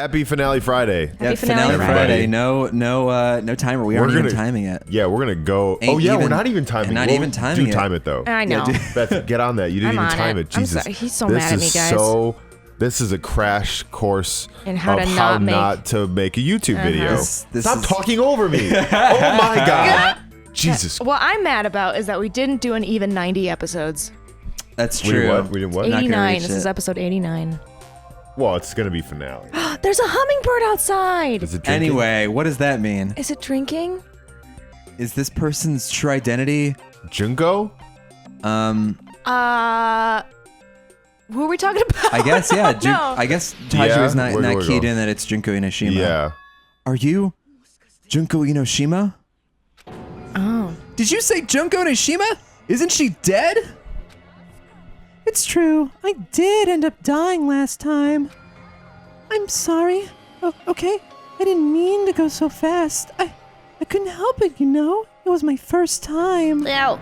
Happy Finale Friday. Happy Finale Friday. No timer. We aren't even timing it. Yeah, we're gonna go. We're not even timing. Not even timing it. Time it though. I know. Yeah, Beth, get on that. You didn't even time it. Jesus, I'm sorry. He's so mad at me, guys. This is a crash course in how not to make a YouTube video. Stop talking over me. Oh my God. Jesus. What I'm mad about is that we didn't do an even 90 episodes. That's true. We did what? 89. This is episode 89. Well, it's gonna be finale. There's a hummingbird outside. Is it drinking? Anyway, what does that mean? Is it drinking? Is this person's true identity Junko? Who are we talking about? I guess, yeah. No. I guess Hajime's not keyed in that it's Junko Inoshima. Yeah. Are you Junko Inoshima? Oh. Did you say Junko Inoshima? Isn't she dead? It's true. I did end up dying last time. I'm sorry. Oh, okay. I didn't mean to go so fast. I couldn't help it, you know? It was my first time. Ow.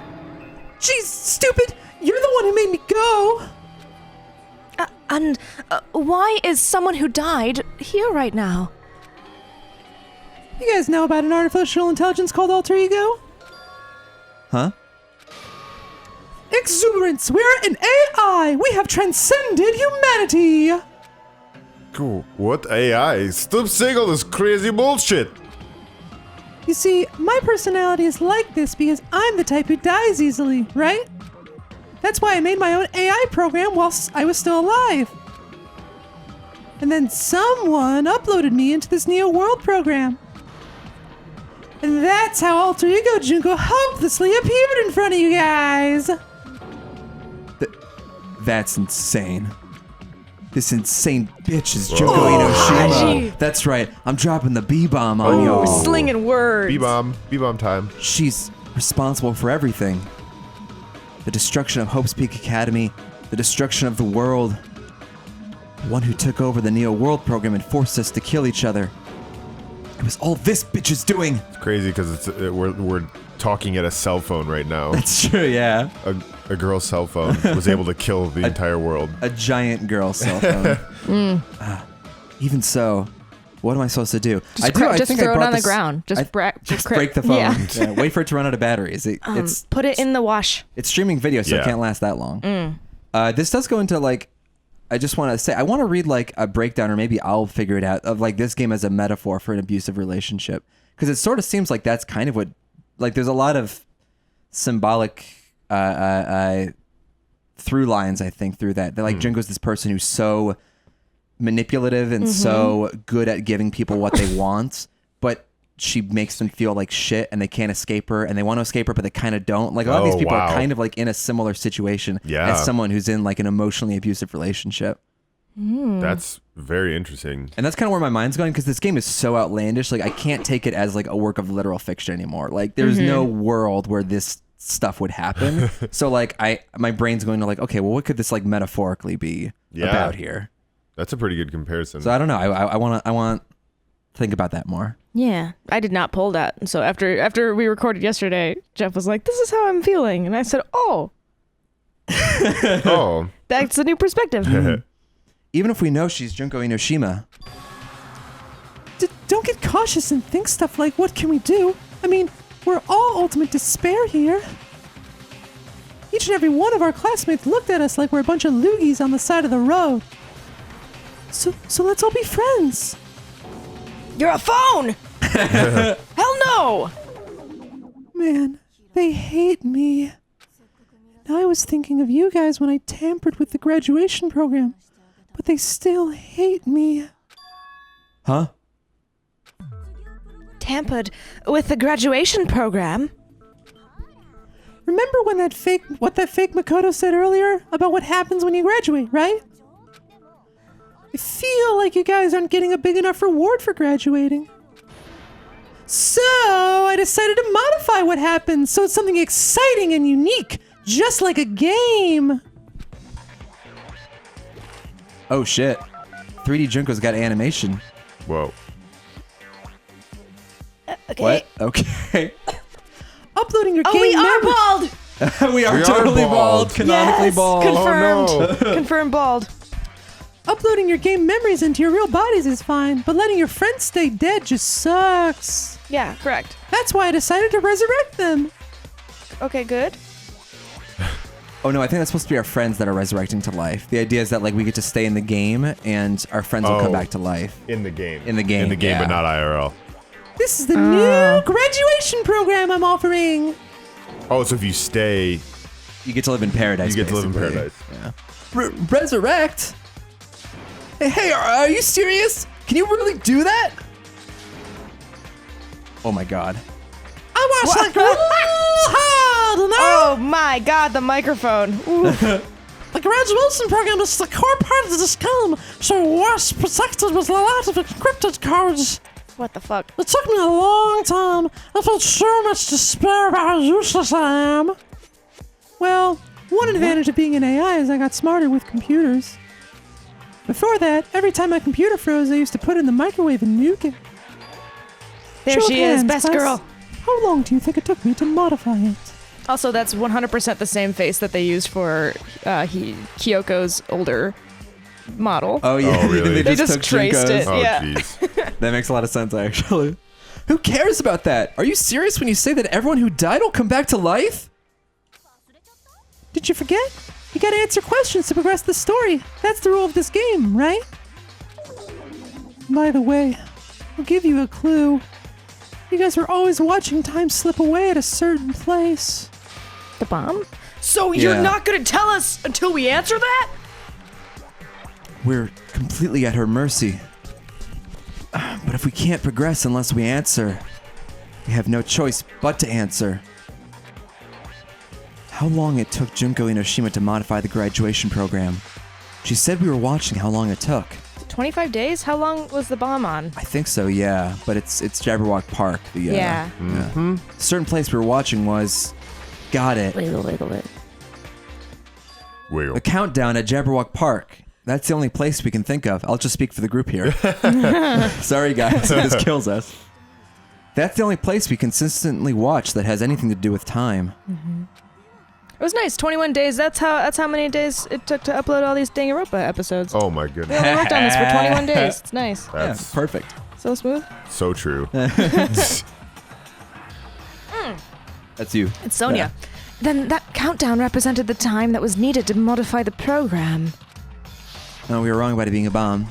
Jeez, stupid! You're the one who made me go! And why is someone who died here right now? You guys know about an artificial intelligence called Alter Ego? Huh? Exuberance! We're an AI! We have transcended humanity! Cool. What AI? Stop saying all this crazy bullshit. You see, my personality is like this because I'm the type who dies easily, right? That's why I made my own AI program whilst I was still alive. And then someone uploaded me into this Neo World program. And that's how Alter Ego Junko helplessly appeared in front of you guys. That's insane. This insane bitch is Junko Inoshima. That's right. I'm dropping the B-bomb on you. We're slinging words. B-bomb time. She's responsible for everything. The destruction of Hope's Peak Academy, the destruction of the world. The one who took over the Neo World program and forced us to kill each other. It was all this bitch is doing. It's crazy because we're talking at a cell phone right now. That's true, yeah. A girl's cell phone was able to kill the entire world. A giant girl's cell phone. Even so, what am I supposed to do? Just throw it on the ground. Just break the phone. Yeah, wait for it to run out of batteries. Put it in the wash. It's streaming video, so it can't last that long. This does go into like, I just want to say, I want to read like a breakdown, or maybe I'll figure it out, of like this game as a metaphor for an abusive relationship. Because it sort of seems like that's kind of what, like there's a lot of symbolic through lines, I think, through that. That like Junko's this person who's so manipulative and so good at giving people what they want, but she makes them feel like shit and they can't escape her, and they want to escape her but they kind of don't. Like a lot of these people are kind of like in a similar situation as someone who's in like an emotionally abusive relationship. That's very interesting. And that's kind of where my mind's going, because this game is so outlandish. Like I can't take it as like a work of literal fiction anymore. Like there's no world where this stuff would happen. So like my brain's going to like, okay, well what could this like metaphorically be about here? That's a pretty good comparison. So I don't know. I want to think about that more. Yeah, I did not pull that. So after we recorded yesterday, Jeff was like, "This is how I'm feeling," and I said, "Oh, that's a new perspective." Even if we know she's Junko Inoshima, don't get cautious and think stuff like, "What can we do?" I mean, we're all ultimate despair here. Each and every one of our classmates looked at us like we're a bunch of loogies on the side of the road. So let's all be friends. You're a phone! Hell no! Man, they hate me. And I was thinking of you guys when I tampered with the graduation program, but they still hate me. Huh? Tampered with the graduation program? Remember when that fake Makoto said earlier about what happens when you graduate, right? I feel like you guys aren't getting a big enough reward for graduating. So I decided to modify what happens so it's something exciting and unique, just like a game. Oh shit. 3D Junko's got animation. Whoa. Okay. What? Okay. Uploading your game. Oh, we are bald! we are totally bald. Canonically yes, bald. Confirmed. Oh, no. Confirmed bald. Uploading your game memories into your real bodies is fine, but letting your friends stay dead just sucks. Yeah, correct. That's why I decided to resurrect them. Okay, good. Oh no, I think that's supposed to be our friends that are resurrecting to life. The idea is that like we get to stay in the game and our friends will come back to life. In the game. In the game, but not IRL. This is the new graduation program I'm offering. Oh, so if you stay... You get to live in paradise, You get to live in paradise. Yeah. Resurrect? Hey, are you serious? Can you really do that? Oh my god. I watched like hard, and Oh my god, the microphone. the graduation program is the core part of this game, so was protected with a lot of encrypted codes. What the fuck? It took me a long time. I felt so much despair about how useless I am. Well, one advantage of being an AI is I got smarter with computers. Before that, every time my computer froze, I used to put it in the microwave and nuke it. There Show of she is, hands, best class. girl. How long do you think it took me to modify it? Also, that's 100% the same face that they used for Kyoko's older model. Oh yeah, Oh, really? They just took traced Junko's. it. Oh, Yeah. jeez. That makes a lot of sense, actually. Who cares about that? Are you serious when you say that everyone who died will come back to life? Did you forget? You gotta answer questions to progress the story. That's the rule of this game, right? By the way, I'll give you a clue. You guys were always watching time slip away at a certain place. The bomb? So you're Yeah. not gonna tell us until we answer that? We're completely at her mercy. But if we can't progress unless we answer, we have no choice but to answer. How long it took Junko Inoshima to modify the graduation program? She said we were watching how long it took. 25 days? How long was the bomb on? I think so, yeah. But it's Jabberwock Park. The, Yeah. yeah. A certain place we were watching was... Got it. Wiggle it. Wiggle. The countdown at Jabberwock Park. That's the only place we can think of. I'll just speak for the group here. Sorry, guys. This kills us. That's the only place we consistently watch that has anything to do with time. It was nice. 21 days. That's how many days it took to upload all these Danganronpa episodes. Oh my We goodness. only worked on this for 21 days. It's nice. That's Yeah, perfect. So smooth. so true. That's you. It's Sonia. Then that countdown represented the time that was needed to modify the program. No, we were wrong about it being a bomb.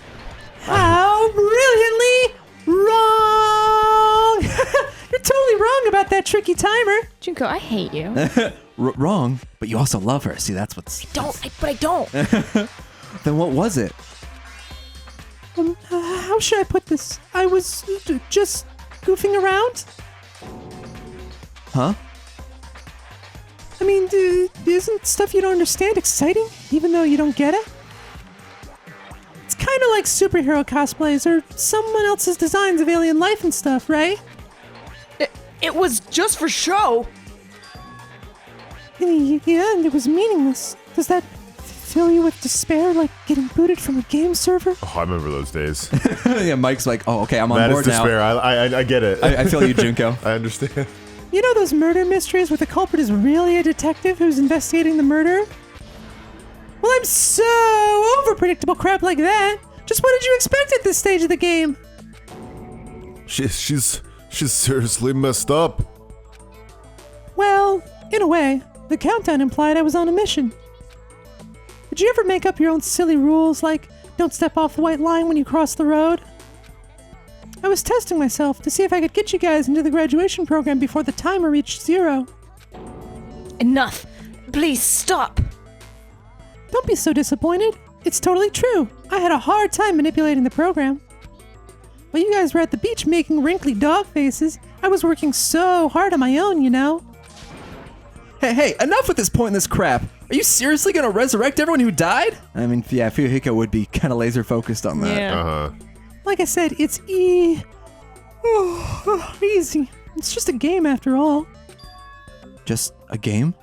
How brilliantly wrong! You're totally wrong about that tricky timer. Junko, I hate you. Wrong, but you also love her. See, that's what's... But I don't. Then what was it? How should I put this? I was just goofing around. Huh? I mean, isn't stuff you don't understand exciting, even though you don't get it? It's kind of like superhero cosplays or someone else's designs of alien life and stuff, right? It was just for show. Yeah, and it was meaningless. Does that fill you with despair, like getting booted from a game server? Oh, I remember those days. Yeah, Mike's like, oh, okay, I'm on That is board now. despair. I get it. I feel you, Junko. I understand. You know those murder mysteries where the culprit is really a detective who's investigating the murder? Well, I'm so over predictable crap like that. Just what did you expect at this stage of the game? She's seriously messed up. Well, in a way, the countdown implied I was on a mission. Did you ever make up your own silly rules like don't step off the white line when you cross the road? I was testing myself to see if I could get you guys into the graduation program before the timer reached 0. Enough. Please stop. Don't be so disappointed. It's totally true. I had a hard time manipulating the program. While you guys were at the beach making wrinkly dog faces, I was working so hard on my own, you know? Hey, enough with this pointless crap. Are you seriously gonna resurrect everyone who died? I mean, yeah, Fuyuhiko would be kind of laser focused on that. Yeah. Uh-huh. Like I said, it's easy. It's just a game after all. Just a game?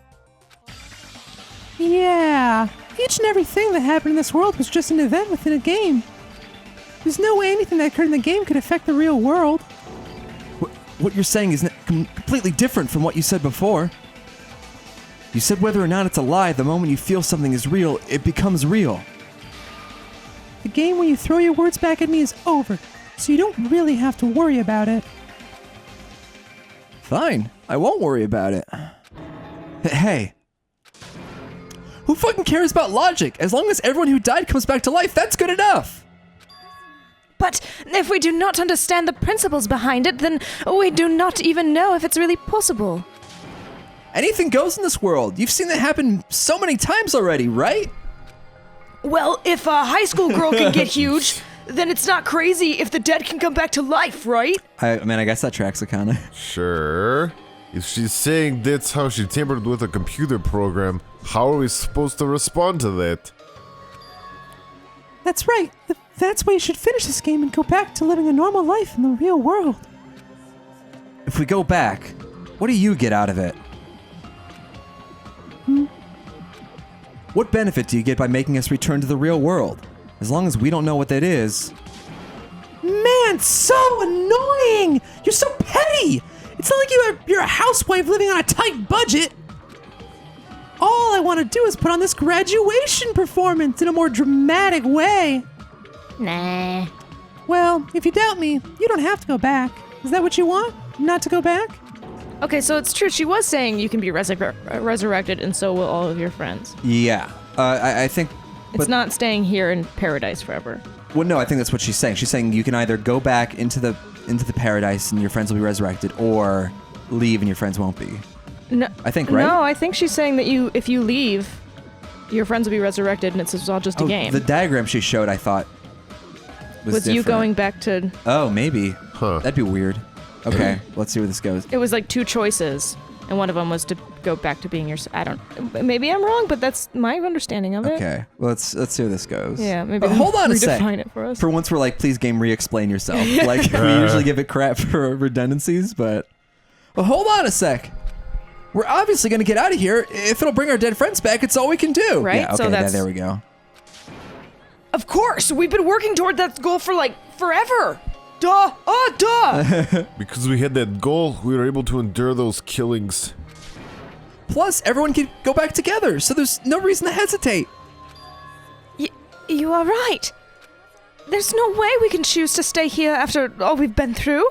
Yeah. Each and everything that happened in this world was just an event within a game. There's no way anything that occurred in the game could affect the real world. What you're saying is completely different from what you said before. You said whether or not it's a lie, the moment you feel something is real, it becomes real. The game where you throw your words back at me is over, so you don't really have to worry about it. Fine, I won't worry about it. Hey. Who fucking cares about logic? As long as everyone who died comes back to life, that's good enough. But if we do not understand the principles behind it, then we do not even know if it's really possible. Anything goes in this world. You've seen that happen so many times already, right? Well, if a high school girl can get huge, then it's not crazy if the dead can come back to life, right? I guess that tracks it kinda. Sure. If she's saying that's how she tampered with a computer program, how are we supposed to respond to that? That's right. That's why you should finish this game and go back to living a normal life in the real world. If we go back, what do you get out of it? What benefit do you get by making us return to the real world? As long as we don't know what that is. Man, so annoying! You're so petty! It's not like you're a housewife living on a tight budget. All I want to do is put on this graduation performance in a more dramatic way. Nah. Well, if you doubt me, you don't have to go back. Is that what you want? Not to go back? Okay, so it's true. She was saying you can be resurrected, and so will all of your friends. Yeah. I think... It's not staying here in paradise forever. Well, no, I think that's what she's saying. She's saying you can either go back into the paradise and your friends will be resurrected, or leave and your friends won't be. No, I think, right? No, I think she's saying that if you leave, your friends will be resurrected, and it's all just a game. The diagram she showed, I thought, was different. You going back to... Oh, maybe. Huh. That'd be weird. Okay, let's see where this goes. It was like 2 choices, and one of them was to go back to being your... Maybe I'm wrong, but that's my understanding of it. Okay, well, let's see where this goes. Yeah, maybe hold on a sec. redefine it for us. For once, we're like, please, game, re-explain yourself. Like, we usually give it crap for redundancies, but... Well, hold on a sec. We're obviously going to get out of here. If it'll bring our dead friends back, it's all we can do. Right? Yeah, okay, So that's... there we go. Of course! We've been working toward that goal for, like, forever! Duh! Oh, duh! Because we had that goal, we were able to endure those killings. Plus, everyone can go back together, so there's no reason to hesitate. You are right. There's no way we can choose to stay here after all we've been through.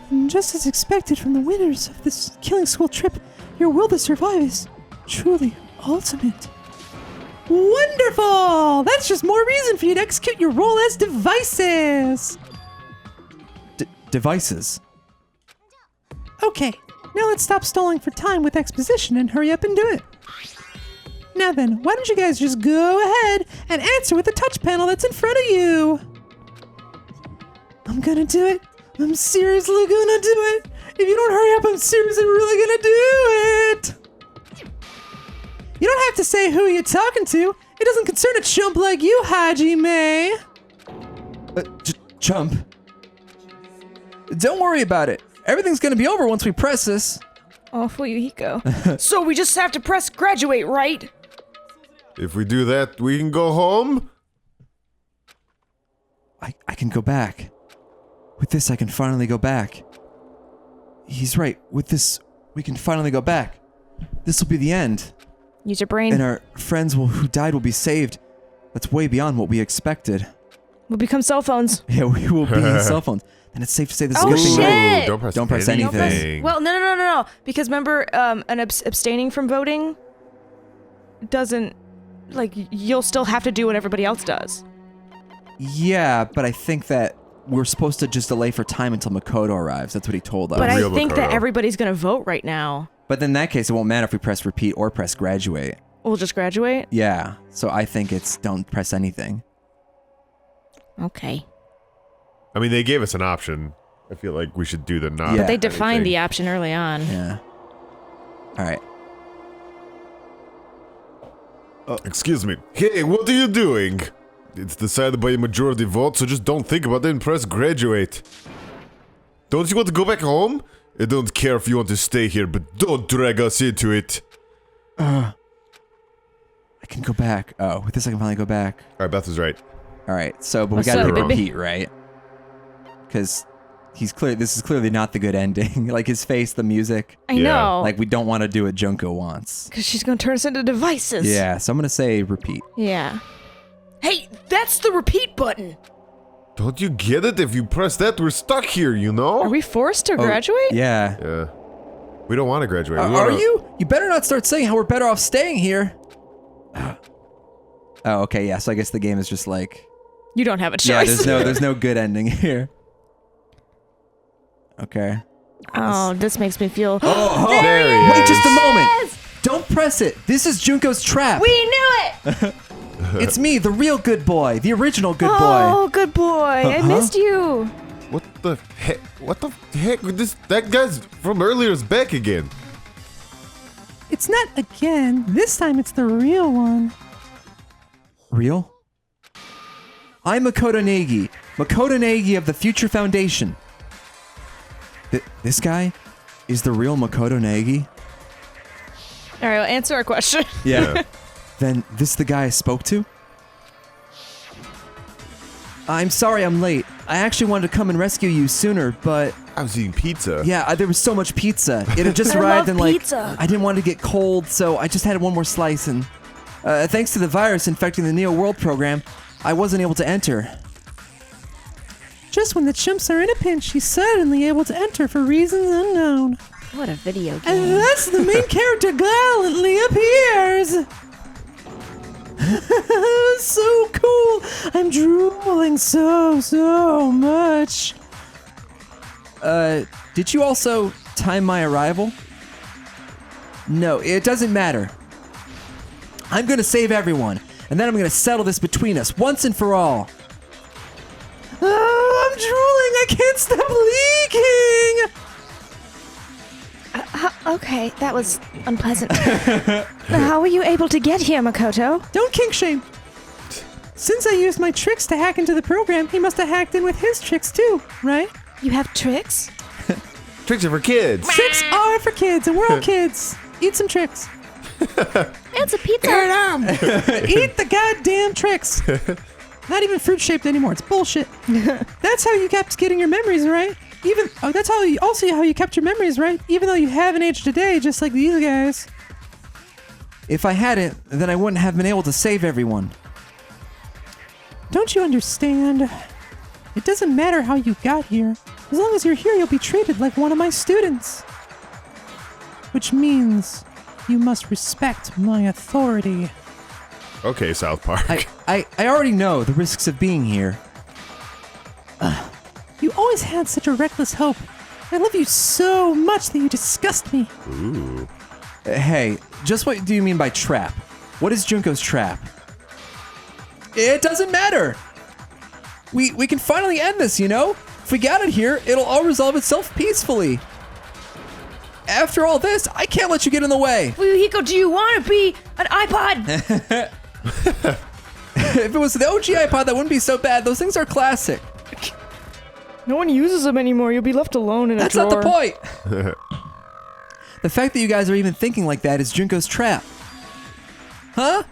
And just as expected from the winners of this killing school trip, your will to survive is truly ultimate. Wonderful! That's just more reason for you to execute your role as devices! Devices? Okay, now let's stop stalling for time with exposition and hurry up and do it. Now then, why don't you guys just go ahead and answer with the touch panel that's in front of you? I'm gonna do it. I'm seriously gonna do it. If you don't hurry up, I'm seriously really gonna do it. You don't have to say who you're talking to. It doesn't concern a chump like you, Hajime. Chump? Don't worry about it. Everything's gonna be over once we press this. Awful Yuhiko. So we just have to press graduate, right? If we do that, we can go home? I can go back. With this, I can finally go back. He's right. With this, we can finally go back. This will be the end. Use your brain. And our friends who died will be saved. That's way beyond what we expected. We'll become cell phones. Yeah, we will be cell phones. And it's safe to say this is a Oh, good thing. shit! Don't press anything. Well, no. Because remember, abstaining from voting doesn't... Like, you'll still have to do what everybody else does. Yeah, but I think that we're supposed to just delay for time until Makoto arrives. That's what he told us. But I Real think Makoto. that everybody's gonna vote right now. But in that case, it won't matter if we press repeat or press graduate. We'll just graduate? Yeah, so I think it's don't press anything. Okay. I mean, they gave us an option. I feel like we should do the not. Yeah. But they defined anything. the option early on. Yeah. All right. Excuse me. Hey, what are you doing? It's decided by a majority vote, so just don't think about it and press graduate. Don't you want to go back home? I don't care if you want to stay here, but don't drag us into it. I can go back. Oh, with this I can finally go back. Alright, Beth is right. All right, so, but we What's gotta up, baby? repeat, right? Because this is clearly not the good ending. Like his face, the music. I Yeah. know. Like we don't want to do what Junko wants. Because she's gonna turn us into devices. Yeah, so I'm gonna say repeat. Yeah. Hey, that's the repeat button. Don't you get it? If you press that, we're stuck here, you know? Are we forced to graduate? Yeah. Yeah. We don't want to graduate. We Are wanna- you? You better not start saying how we're better off staying here. Oh, okay, yeah, so I guess the game is just like... You don't have a choice. Yeah, there's no good ending here. Okay. Oh, this makes me feel... There he Wait is. just a moment! Don't press it! This is Junko's trap! We knew it! It's me, the real good boy, the original good boy. Oh, good boy. I missed you. What the heck? What the heck? That guy's from earlier is back again. It's not again. This time it's the real one. Real? I'm Makoto Negi of the Future Foundation. This guy is the real Makoto Negi? All right, well, answer our question. Yeah. Then this the guy I spoke to? I'm sorry I'm late. I actually wanted to come and rescue you sooner, but I was eating pizza. yeah, there was so much pizza. It had just I arrived love and pizza. I didn't want to get cold, so I just had one more slice and thanks to the virus infecting the Neo World program, I wasn't able to enter. Just when the chimps are in a pinch, she's suddenly able to enter for reasons unknown. What a video game. And thus the main character gallantly appears. So cool. I'm drooling so much. Did you also time my arrival? No, it doesn't matter. I'm gonna save everyone, and then I'm gonna settle this between us once and for all. Oh, I'm drooling. I can't stop leaking. Okay, that was unpleasant. How were you able to get here, Makoto? Don't kink shame. Since I used my tricks to hack into the program, he must have hacked in with his tricks too, right? You have tricks? Tricks are for kids. Tricks are for kids, and we're all kids. Eat some tricks. It's a pizza. Eat the goddamn tricks. Not even fruit shaped anymore. It's bullshit. That's how you kept getting your memories right. That's how you kept your memories right. Even though you haven't aged a day, just like these guys. If I hadn't, then I wouldn't have been able to save everyone. Don't you understand? It doesn't matter how you got here. As long as you're here, you'll be treated like one of my students. Which means you must respect my authority. Okay, South Park. I already know the risks of being here. You always had such a reckless hope. I love you so much that you disgust me. Ooh. Hey, just what do you mean by trap? What is Junko's trap? It doesn't matter. We can finally end this, you know? If we got it here, it'll all resolve itself peacefully. After all this, I can't let you get in the way. Fuyuhiko, do you want to be an iPod? If it was the OG iPod, that wouldn't be so bad. Those things are classic. No one uses them anymore. You'll be left alone in a That's drawer. not the point. The fact that you guys are even thinking like that is Junko's trap. Huh?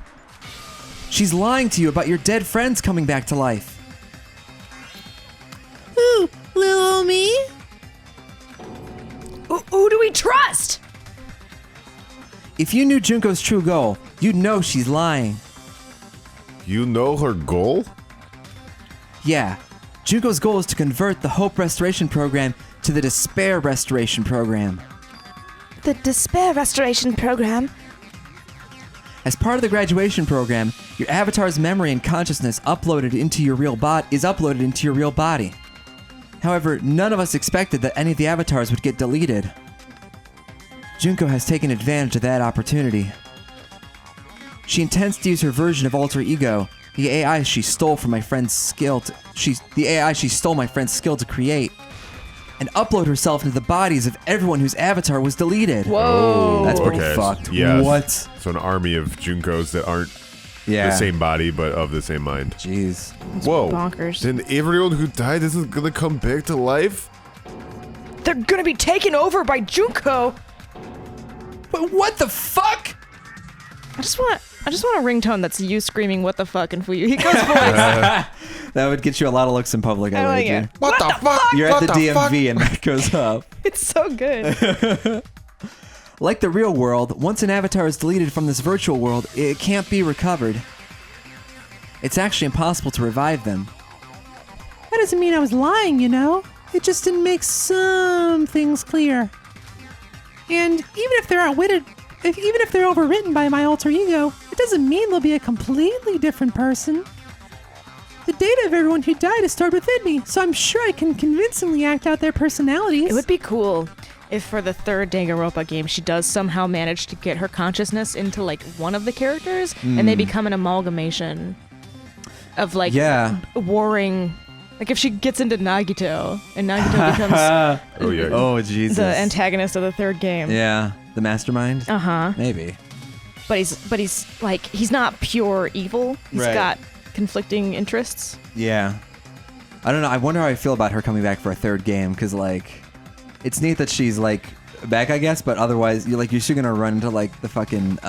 She's lying to you about your dead friends coming back to life. Who? Little me? Who do we trust? If you knew Junko's true goal, you'd know she's lying. You know her goal? Yeah, Junko's goal is to convert the Hope Restoration Program to the Despair Restoration Program. The Despair Restoration Program? As part of the graduation program, your avatar's memory and consciousness is uploaded into your real body. However, none of us expected that any of the avatars would get deleted. Junko has taken advantage of that opportunity. She intends to use her version of alter ego, the AI she stole my friend's skill to create, and upload herself into the bodies of everyone whose avatar was deleted. Whoa. That's pretty Okay, fucked. yeah. What? So an army of Junkos that aren't Yeah. the same body, but of the same mind. Jeez. Whoa. bonkers. Then everyone who died isn't gonna come back to life? They're gonna be taken over by Junko. But what the fuck? I just want a ringtone that's you screaming "What the fuck" in Fuyuhiko's voice. That would get you a lot of looks in public, I I like wager. it. What the fuck? You're at What the fuck? DMV and that goes up. It's so good. Like the real world, once an avatar is deleted from this virtual world, it can't be recovered. It's actually impossible to revive them. That doesn't mean I was lying, you know? It just didn't make some things clear. And even if they're outwitted, even if they're overwritten by my alter ego, it doesn't mean they'll be a completely different person. The data of everyone who died is stored within me, so I'm sure I can convincingly act out their personalities. It would be cool if for the third Danganronpa game she does somehow manage to get her consciousness into like one of the characters and they become an amalgamation of like warring. Like if she gets into Nagito and Nagito becomes Oh Jesus. the antagonist of the third game. Yeah, the mastermind. Maybe. But he's like he's not pure evil. He's got conflicting interests. Yeah. I don't know. I wonder how I feel about her coming back for a third game because like it's neat that she's like back, I guess, but otherwise you're still gonna run into like the fucking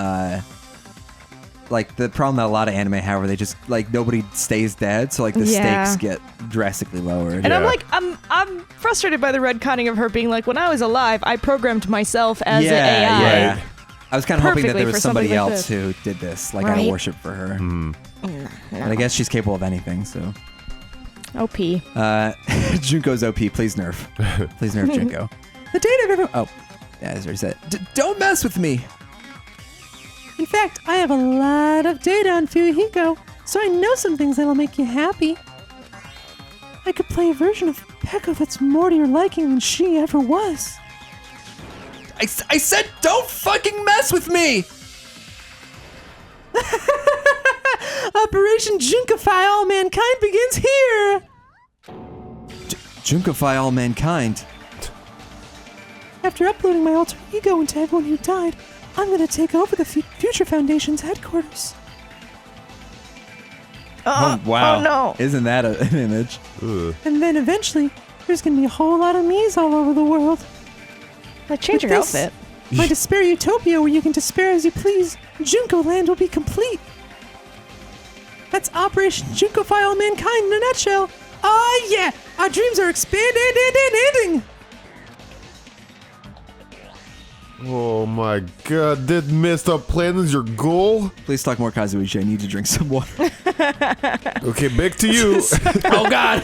like the problem that a lot of anime have where they just like nobody stays dead, so like the stakes get drastically lowered. And I'm like I'm frustrated by the retconning of her being like, when I was alive, I programmed myself as an AI. Yeah. I was kind of hoping that there was somebody like else who did this, like out of worship for her. No. But I guess she's capable of anything, so. OP. Junko's OP. Please nerf. Please nerf Junko. The data of everyone. Oh, yeah, as I said. Don't mess with me. In fact, I have a lot of data on Fuyuhiko, so I know some things that'll make you happy. I could play a version of Peko that's more to your liking than she ever was. I said don't fucking mess with me! Operation Junkify All Mankind begins here! Junkify All Mankind? After uploading my alter ego into everyone who died, I'm gonna take over the Future Foundation's headquarters. Oh, wow. Oh no. Isn't that an image? Ugh. And then eventually, there's gonna be a whole lot of me's all over the world. Change your outfit. My despair utopia where you can despair as you please, Junko Land will be complete. That's Operation Junkify All Mankind in a nutshell. Oh yeah, our dreams are expanding. Oh my god, that messed up plan is your goal? Please talk more, Kazuichi. I need to drink some water. Okay, back to you. Oh god!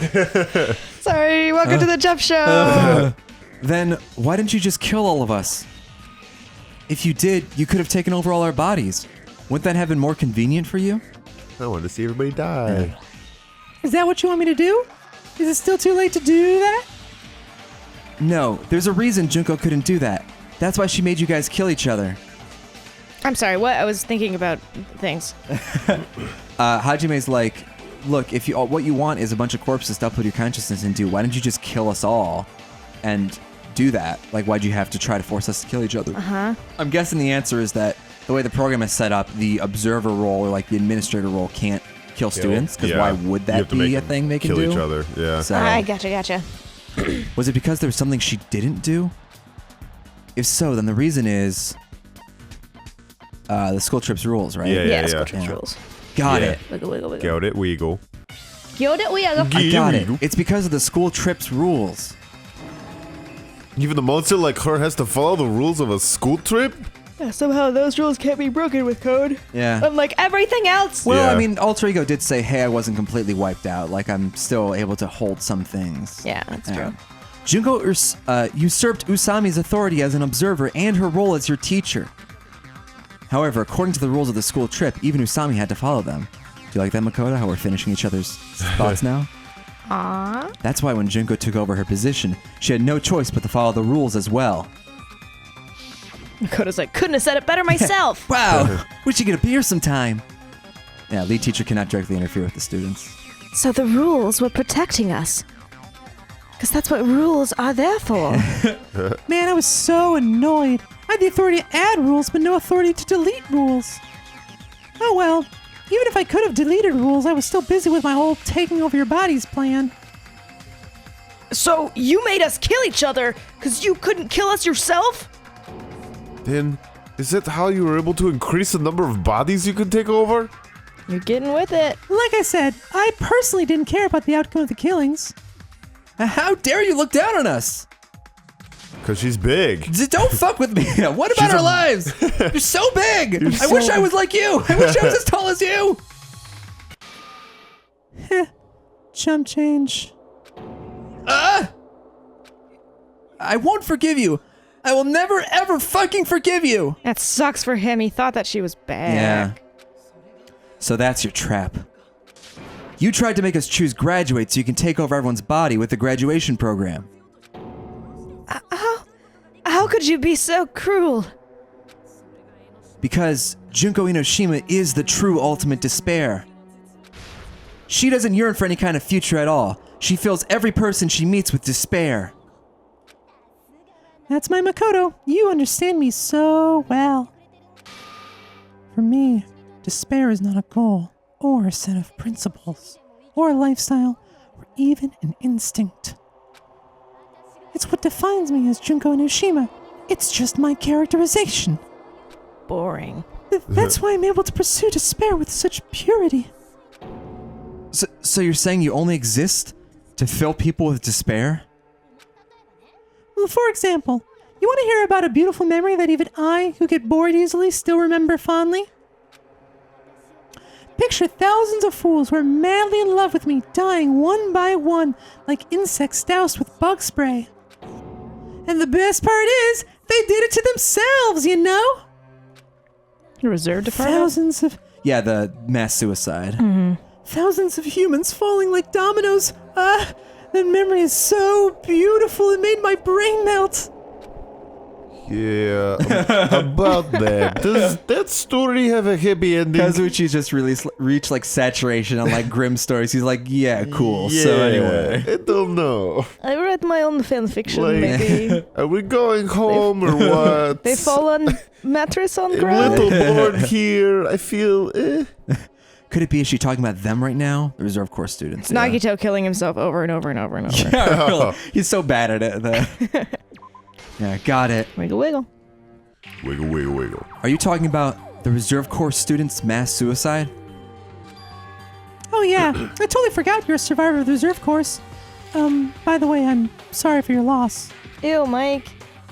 Sorry, welcome to the Jeff Show. Then why didn't you just kill all of us? If you did, you could have taken over all our bodies. Wouldn't that have been more convenient for you? I want to see everybody die. Is that what you want me to do? Is it still too late to do that? No, there's a reason Junko couldn't do that. That's why she made you guys kill each other. I'm sorry, what? I was thinking about things. Hajime's like, look, if you what you want is a bunch of corpses to upload your consciousness into, why don't you just kill us all and do that? Like, why'd you have to try to force us to kill each other? I'm guessing the answer is that the way the program is set up, the observer role or like the administrator role can't kill students, because why would that be a thing they can kill do? Each other, yeah. So, I gotcha. was it because there was something she didn't do? If so, then the reason is the school trips rules, right? Yeah, school trips rules. Got it. Wiggle. Got it, wiggle. I got it. It's because of the school trips rules. Even the monster like her has to follow the rules of a school trip? Yeah, somehow those rules can't be broken with code. Yeah. Unlike everything else. Well, Yeah. I mean, Alter Ego did say, hey, I wasn't completely wiped out. Like, I'm still able to hold some things. Yeah, that's true. Junko usurped Usami's authority as an observer and her role as your teacher. However, according to the rules of the school trip, even Usami had to follow them. Do you like that, Makoto? How we're finishing each other's thoughts now? Aww. That's why when Junko took over her position, she had no choice but to follow the rules as well. Makoto's like, couldn't have said it better myself. Wow, we should get a beer sometime. Yeah, lead teacher cannot directly interfere with the students. So the rules were protecting us. Because that's what rules are there for. Man, I was so annoyed. I had the authority to add rules, but no authority to delete rules. Oh well, even if I could have deleted rules, I was still busy with my whole taking over your bodies plan. So you made us kill each other because you couldn't kill us yourself? Then, is that how you were able to increase the number of bodies you could take over? You're getting with it. Like I said, I personally didn't care about the outcome of the killings. How dare you look down on us? Because she's big. Don't fuck with me. What about our lives? You're so big. I wish I was like you. I wish I was as tall as you. Chump change. I won't forgive you. I will never, ever fucking forgive you. That sucks for him. He thought that she was bad. Yeah. So that's your trap. You tried to make us choose graduate so you can take over everyone's body with the graduation program. How could you be so cruel? Because Junko Inoshima is the true ultimate despair. She doesn't yearn for any kind of future at all. She fills every person she meets with despair. That's my Makoto. You understand me so well. For me, despair is not a goal, or a set of principles, or a lifestyle, or even an instinct. It's what defines me as Junko Inoshima. It's just my characterization. Boring. That's why I'm able to pursue despair with such purity. So you're saying you only exist to fill people with despair? Well, for example, you want to hear about a beautiful memory that even I, who get bored easily, still remember fondly? Picture thousands of fools who are madly in love with me, dying one by one like insects doused with bug spray. And the best part is, they did it to themselves, you know? The reserve department? Thousands of... Yeah, the mass suicide. Thousands of humans falling like dominoes. That memory is so beautiful, it made my brain melt. Yeah, about that. Does that story have a happy ending? Kazuchi's just reached like saturation on like grim stories. He's like, yeah, cool. So anyway. I don't know. I read my own fan fiction, Like- maybe. Are we going home or what? They fall on mattress on I'm a ground. little bored here. I feel Could it be, is she talking about them right now? The reserve corps students. It's Nagito killing himself over and over and over and over. Yeah, really. He's so bad at it. Yeah, got it. Wiggle wiggle. Wiggle, wiggle, wiggle. Are you talking about the reserve corps students' mass suicide? Oh yeah, I totally forgot you're a survivor of the reserve course. By the way, I'm sorry for your loss. Ew, Mike.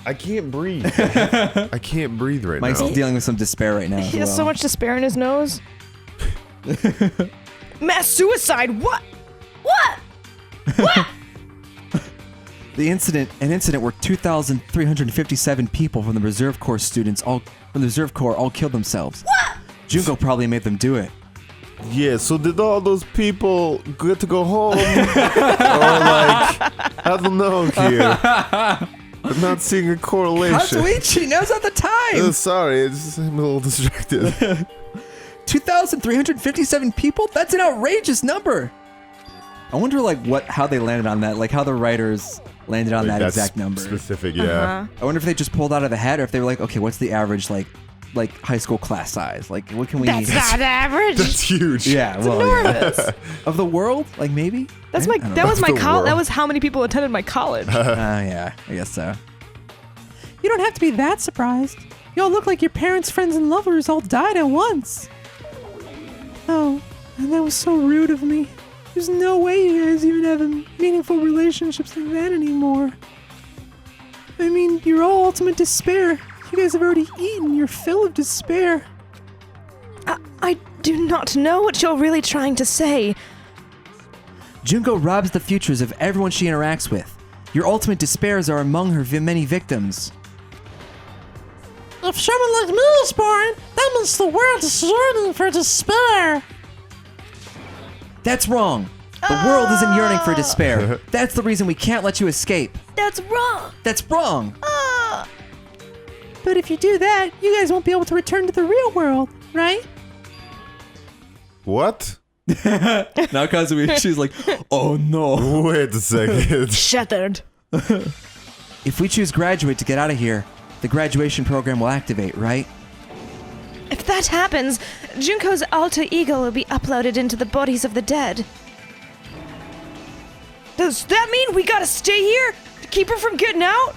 I can't breathe. I can't breathe right Mike's now. dealing with some despair right now. He has so much despair in his nose. Mass suicide? What? What? What? An incident where 2,357 people from the reserve corps all killed themselves. What? Junko probably made them do it. Yeah, so did all those people get to go home? Or like, I don't know here. I'm not seeing a correlation. Kazuichi, now's not the time! Sorry, I'm a little distracted. 2,357 people? That's an outrageous number! I wonder how they landed on that, like how the writers landed on that That's exact number. Specific, yeah. I wonder if they just pulled out of the hat or if they were like, okay, what's the average like high school class size? Like what can we That's not average. That's huge. Yeah, It's well, enormous. yeah. Of the world? Like maybe? That's I my. don't That know. was my The college. That world. was how many people attended my college. Yeah, I guess so. You don't have to be that surprised. Y'all look like your parents' friends and lovers all died at once. Oh, and that was so rude of me. There's no way you guys even have meaningful relationships like that anymore. I mean, you're all ultimate despair. You guys have already eaten your fill of despair. I do not know what you're really trying to say. Junko robs the futures of everyone she interacts with. Your ultimate despairs are among her many victims. If someone like me is born, that means the world is yearning for despair. That's wrong. The world isn't yearning for despair. That's the reason we can't let you escape. That's wrong. That's wrong. But if you do that, you guys won't be able to return to the real world, right? What? Now Kazuichi's like, oh no. Wait a second. Shattered. If we choose graduate to get out of here, the graduation program will activate, right? If that happens, Junko's alter ego will be uploaded into the bodies of the dead. Does that mean we gotta stay here to keep her from getting out?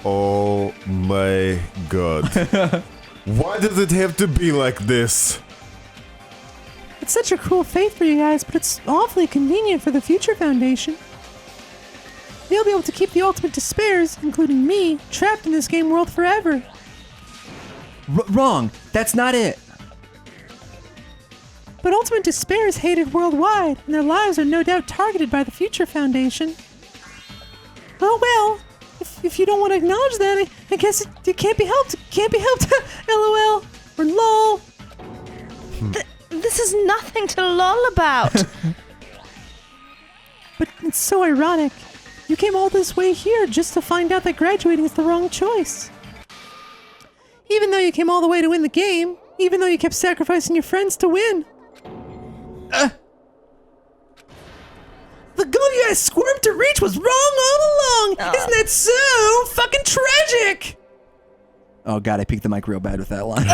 Oh my god. Why does it have to be like this? It's such a cruel fate for you guys, but it's awfully convenient for the Future Foundation. They'll be able to keep the ultimate despairs, including me, trapped in this game world forever. Wrong. That's not it. But Ultimate Despair is hated worldwide, and their lives are no doubt targeted by the Future Foundation. Oh well, if you don't want to acknowledge that, I guess it can't be helped. Can't be helped. LOL or LOL. This is nothing to lol about. But it's so ironic. You came all this way here just to find out that graduating is the wrong choice. Even though you came all the way to win the game, even though you kept sacrificing your friends to win. The goal you guys squirmed to reach was wrong all along! Isn't that so fucking tragic? Oh god, I peeked the mic real bad with that line.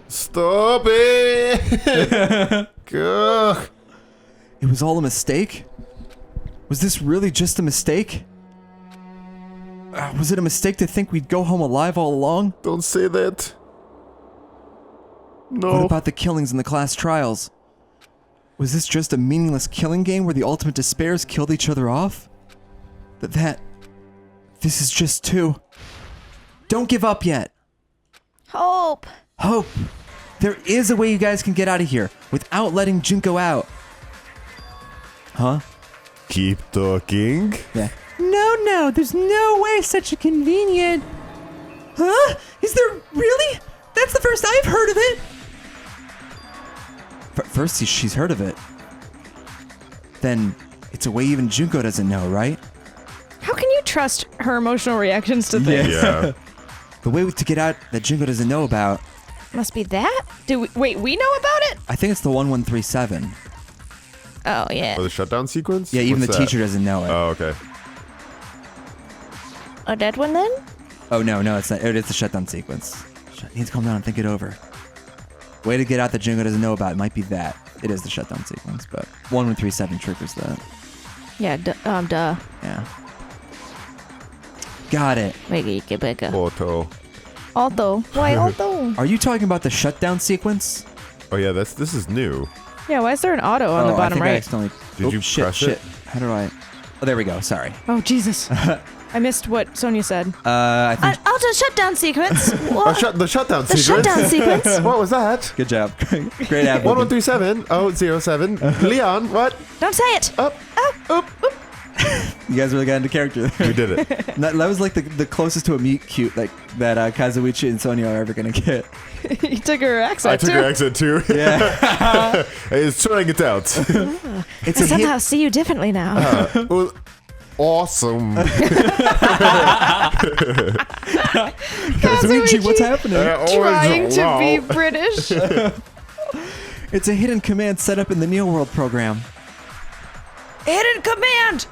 Stop it! Ugh. It was all a mistake? Was this really just a mistake? Was it a mistake to think we'd go home alive all along? Don't say that. No. What about the killings in the class trials? Was this just a meaningless killing game where the Ultimate Despairs killed each other off? This is just too... Don't give up yet. Hope. Hope. There is a way you guys can get out of here without letting Junko out. Huh? Keep talking. Yeah. No, there's no way such a convenient... Huh? Is there really? That's the first I've heard of it. First, she's heard of it. Then, it's a way even Junko doesn't know, right? How can you trust her emotional reactions to things? Yeah. The way to get out that Junko doesn't know about... Must be that? Wait, we know about it? I think it's the 1137. Oh, yeah. Oh, the shutdown sequence? Yeah, even What's the that? teacher doesn't know it. Oh, okay. A dead one then? Oh, no, it's not. It's the shutdown sequence. Need to calm down and think it over. Way to get out that Junko doesn't know about. It might be that. It is the shutdown sequence, but 1137 triggers that. Yeah, duh. Yeah. Got it. Auto. Although. Why although? Are you talking about the shutdown sequence? Oh yeah, this is new. Yeah, why is there an auto on the I bottom think I right? accidentally... Did you press shit. it? How do I... Oh, there we go. Sorry. Oh, Jesus. I missed what Sonia said. I think... Auto shutdown sequence. What? The shutdown The sequence. shutdown sequence. What was that? Good job. Great ad. 1137-007. Leon, what? Don't say it. Up. You guys really got into character there. We did it. That was like the closest to a meet cute like that Kazuichi and Sonia are ever gonna get. You took her accent I took her accent too. Yeah. It's trying it out. It's I a somehow hit. see you differently now. Well, awesome. Kazuichi, what's happening? Trying to be British. It's a hidden command set up in the Neo World program. Hidden command.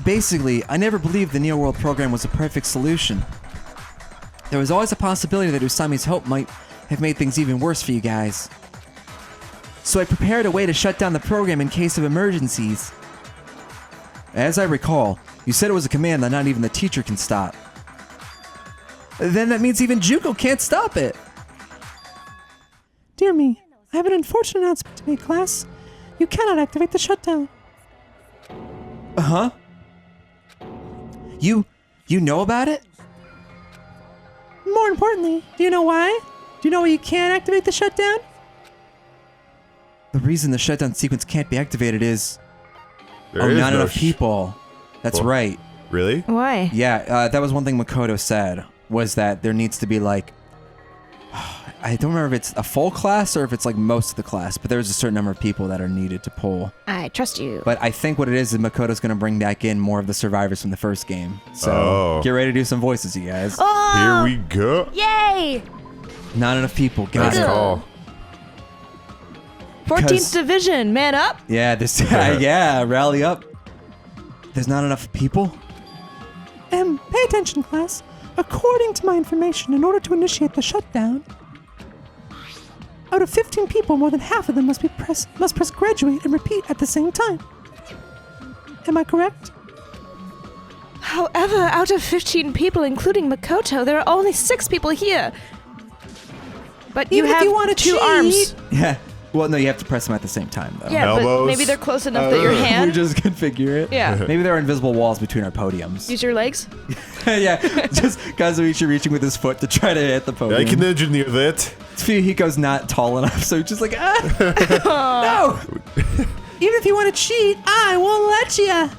Basically, I never believed the Neo World program was a perfect solution. There was always a possibility that Usami's hope might have made things even worse for you guys. So I prepared a way to shut down the program in case of emergencies. As I recall, you said it was a command that not even the teacher can stop. Then that means even Junko can't stop it. Dear me, I have an unfortunate announcement to make, class. You cannot activate the shutdown. Uh-huh. You know about it? More importantly, do you know why? Do you know why you can't activate the shutdown? The reason the shutdown sequence can't be activated is... There is not no enough people. That's Well- right. Really? Why? Yeah, that was one thing Makoto said, was that there needs to be like... I don't remember if it's a full class or if it's like most of the class, but there's a certain number of people that are needed to pull. I trust you. But I think what it is Makoto's going to bring back in more of the survivors from the first game. So get ready to do some voices, you guys. Oh! Here we go. Yay! Not enough people. Got Nice it. call. 14th Division, man up. Yeah, yeah, rally up. There's not enough people? Pay attention, class. According to my information, in order to initiate the shutdown, out of 15 people, more than half of them must press graduate and repeat at the same time. Am I correct? However, out of 15 people, including Makoto, there are only 6 people here. But Even you if have you want to 2 cheat. arms. Yeah. Well, no, you have to press them at the same time, though. Yeah, but Elbows. maybe they're close enough that your We hand... just configure it. Yeah. Maybe there are invisible walls between our podiums. Use your legs. Yeah, just Kazuichi reaching with his foot to try to hit the podium. I can engineer that. Fuyuhiko's not tall enough, so he's just like, no. Even if you want to cheat, I won't let you.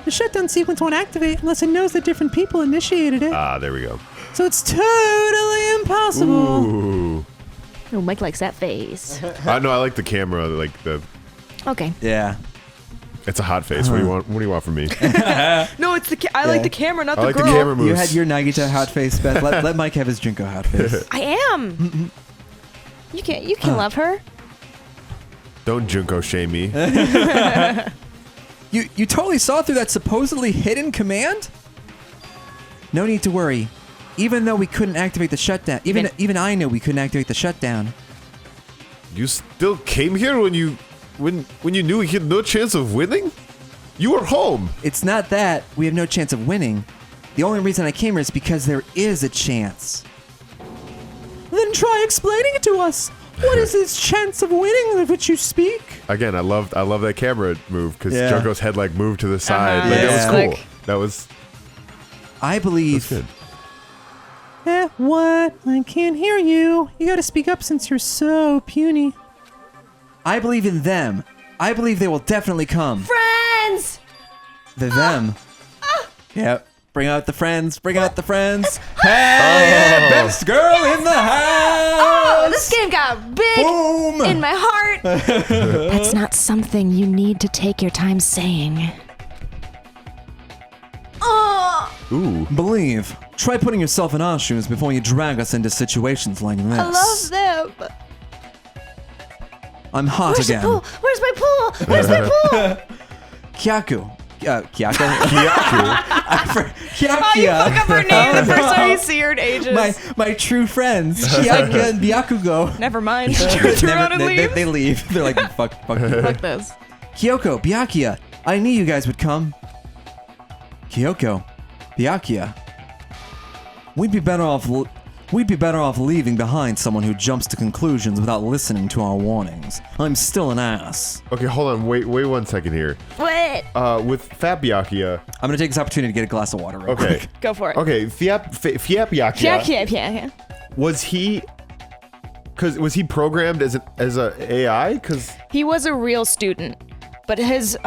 The shutdown sequence won't activate unless it knows that different people initiated it. Ah, there we go. So it's totally impossible. Ooh. Oh, Mike likes that face. No, I like the camera. Like the. Okay. Yeah. It's a hot face. What do you want? What do you want from me? No, it's the. I like the camera, not I the like girl. the camera moves. You had your Nagita hot face, Beth. Let Mike have his Junko hot face. I am. You can love her. Don't Junko shame me. You totally saw through that supposedly hidden command? No need to worry. Even though we couldn't activate the shutdown, even I knew we couldn't activate the shutdown. You still came here when you knew we had no chance of winning? You were home. It's not that we have no chance of winning. The only reason I came here is because there is a chance. Then try explaining it to us. What is this chance of winning of which you speak? Again, I love that camera move because Yeah. Junko's head like moved to the side. Like, Yeah. that was cool. Slick. That was I believe good. What? I can't hear you. You gotta speak up since you're so puny. I believe in them. I believe they will definitely come. Friends. Them. Yep. Bring out the friends. Bring out the friends. Hey, yeah, best girl in the house. Oh, this game got big Boom. in my heart. That's not something you need to take your time saying. Oh, Ooh. Believe. Try putting yourself in our shoes before you drag us into situations like this. I love them. I'm hot Where's again. the pool? Where's my pool? Where's my pool? Kyaku. Kyaku. Oh, you fuck up her name the first time you see her in ages. My true friends, Chiaki and Byakugo. Never mind. Turn around and leave. They leave. They're like, fuck you. Fuck this. Kyoko, Byakuya, I knew you guys would come. Kyoko, Byakuya. We'd be better off leaving behind someone who jumps to conclusions without listening to our warnings. I'm still an ass. Okay, hold on. Wait 1 second here. What? With Fat Byakuya. I'm gonna take this opportunity to get a glass of water real Okay. quick. Go for it. Okay, Fiat Byakuya. Yeah. Was he programmed as a AI? Cuz He was a real student, but his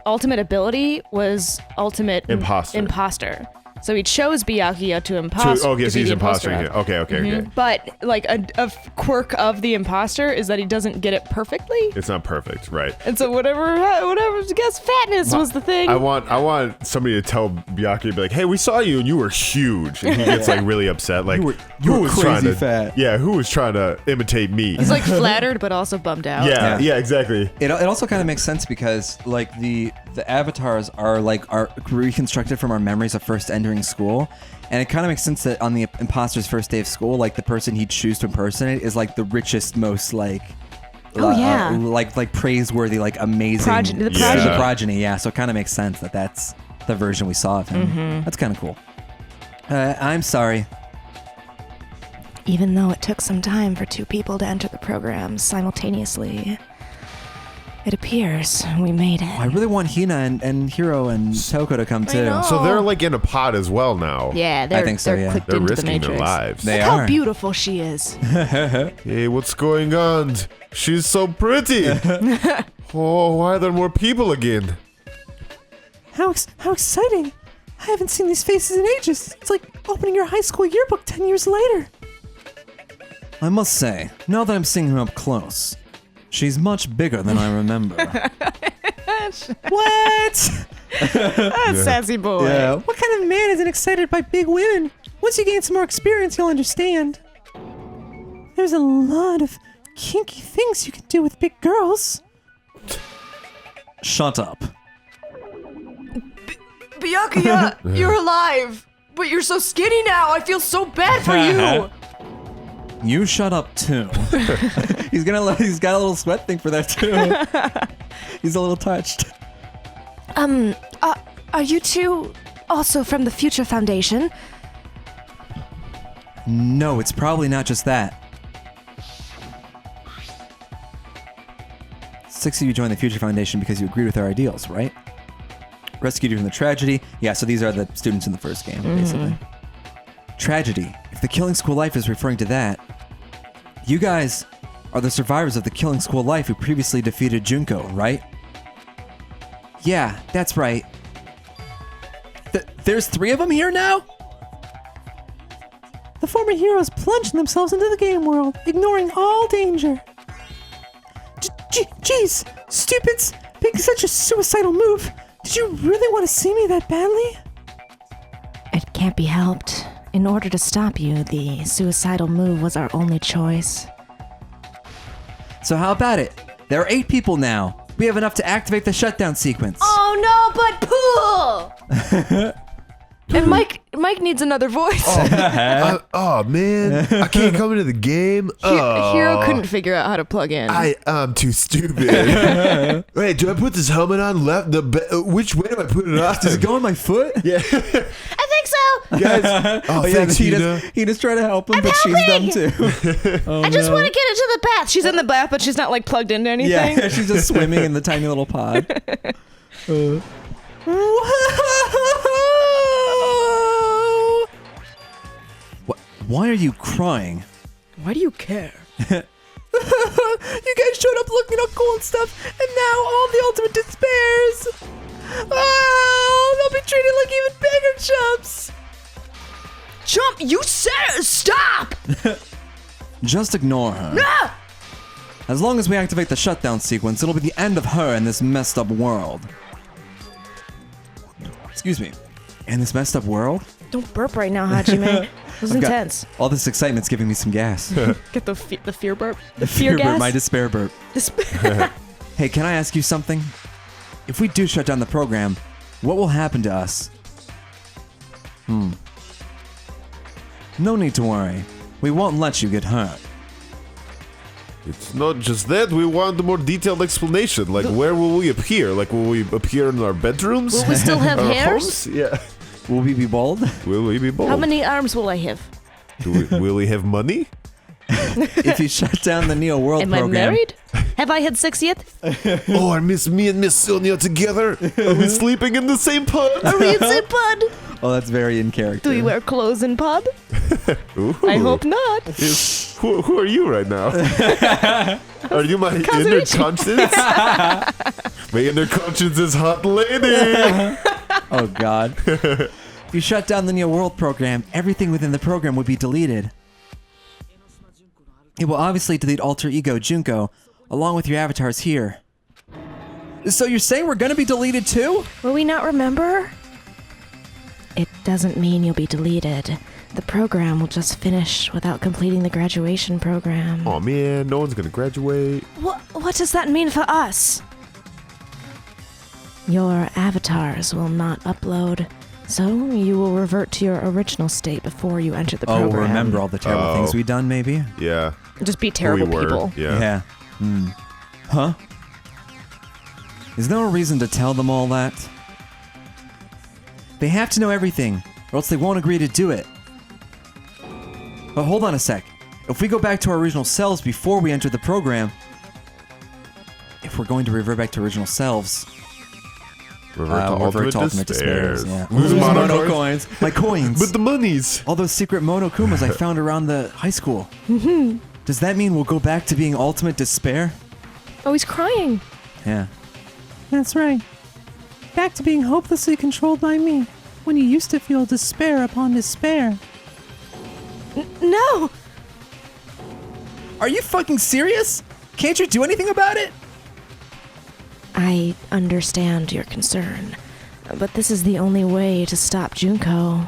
ultimate ability was ultimate imposter. So he chose Byakuya to imposter. okay, so he's impostering imposter. it. Okay. But like a quirk of the imposter is that he doesn't get it perfectly, It's not perfect, right? and so whatever. I guess fatness was the thing. I want somebody to tell Byakuya, be like, "Hey, we saw you and you were huge," and he gets like really upset, like, You "Who were was crazy trying to, fat." Yeah, who was trying to imitate me? He's like flattered but also bummed out. Yeah, exactly. It also kind of makes sense because like the avatars are reconstructed from our memories of first entering school, and it kind of makes sense that on the imposter's first day of school, like the person he'd choose to impersonate is like the richest, most like like praiseworthy, like amazing The progeny. The progeny. Yeah, so it kind of makes sense that that's the version we saw of him. That's kind of cool. I'm sorry. Even though it took some time for two people to enter the program simultaneously, it appears we made it. I really want Hina and Hiro and Toko to come too. know. So they're like in a pod as well now. Yeah, they're, think so, they're yeah. clicked They're into the risking Matrix. their lives. They Look are. how beautiful she is. Hey, what's going on? She's so pretty. Oh, why are there more people again? How exciting! I haven't seen these faces in ages. It's like opening your high school yearbook 10 years later. I must say, now that I'm seeing her up close, she's much bigger than I remember. What? Sassy boy. Yeah. What kind of man isn't excited by big women? Once you gain some more experience, you'll understand. There's a lot of kinky things you can do with big girls. Shut up. Byakuya, you're alive, but you're so skinny now. I feel so bad for you. You shut up too. He's got a little sweat thing for that too. He's a little touched. Are you two also from the Future Foundation? No, it's probably not just that. 6 of you joined the Future Foundation because you agreed with our ideals, right? Rescued you from the tragedy. Yeah, so these are the students in the first game, basically. Tragedy. If the Killing School Life is referring to that, you guys are the survivors of the Killing School Life who previously defeated Junko, right? Yeah, that's right. There's 3 of them here now? The former heroes plunged themselves into the game world, ignoring all danger. Jeez, stupids! Making such a suicidal move. Did you really want to see me that badly? It can't be helped. In order to stop you, the suicidal move was our only choice. So how about it? There are 8 people now. We have enough to activate the shutdown sequence. Oh no, but Pool! And Mike needs another voice. Oh man, I can't come into the game. Hero couldn't figure out how to plug in. I'm too stupid. Wait, do I put this helmet on left? Which way do I put it on? Does it go on my foot? Yeah. I think so. Guys, thanks, Tina. He just tried to help him, but she's dumb too. I just want to get into the bath. She's in the bath, but she's not like plugged into anything. Yeah, she's just swimming in the tiny little pod. Why are you crying? Why do you care? You guys showed up looking all cool and stuff, and now all the ultimate despairs. Oh, they'll be treated like even bigger chumps. Chump, you said stop! Just ignore her. No! As long as we activate the shutdown sequence, it'll be the end of her in this messed up world. Excuse me. In this messed up world? Don't burp right now, Hajime. It was intense. All this excitement's giving me some gas. Get the fear burp. The fear burp, gas. my despair burp. Hey, can I ask you something? If we do shut down the program, what will happen to us? No need to worry. We won't let you get hurt. It's not just that. We want a more detailed explanation. Like, where will we appear? Like, will we appear in our bedrooms? Will we still have our hairs? homes? Yeah. Will we be bald? Will we be bald? How many arms will I have? Will we have money? If you shut down the Neo World Am program... I married? Have I had sex yet? Oh, I miss me and Miss Sonia together. Are we sleeping in the same pod? Are we in the pod? Oh, that's very in character. Do we wear clothes in pod? Ooh. I hope not. Who are you right now? Are you my inner conscience? My inner conscience is hot lady. Oh, God. If you shut down the Neo World program, everything within the program would be deleted. It will obviously delete Alter Ego Junko, along with your avatars here. So you're saying we're gonna be deleted too? Will we not remember? It doesn't mean you'll be deleted. The program will just finish without completing the graduation program. Oh man, no one's gonna graduate. What does that mean for us? Your avatars will not upload, so you will revert to your original state before you enter the program. Oh, remember all the terrible things we've done, maybe? Yeah. Just be terrible We were, people. Yeah. Huh? Is there a reason to tell them all that? They have to know everything, or else they won't agree to do it. But hold on a sec. If we go back to our original selves before we enter the program, if we're going to revert back to original selves, Revert to ultimate despairs. Yeah. Lose mono coins. My coins. But the monies. All those secret monokumas I found around the high school. Mm-hmm. Does that mean we'll go back to being ultimate despair? Oh, he's crying. Yeah. That's right. Back to being hopelessly controlled by me, when you used to feel despair upon despair. No! Are you fucking serious? Can't you do anything about it? I understand your concern, but this is the only way to stop Junko.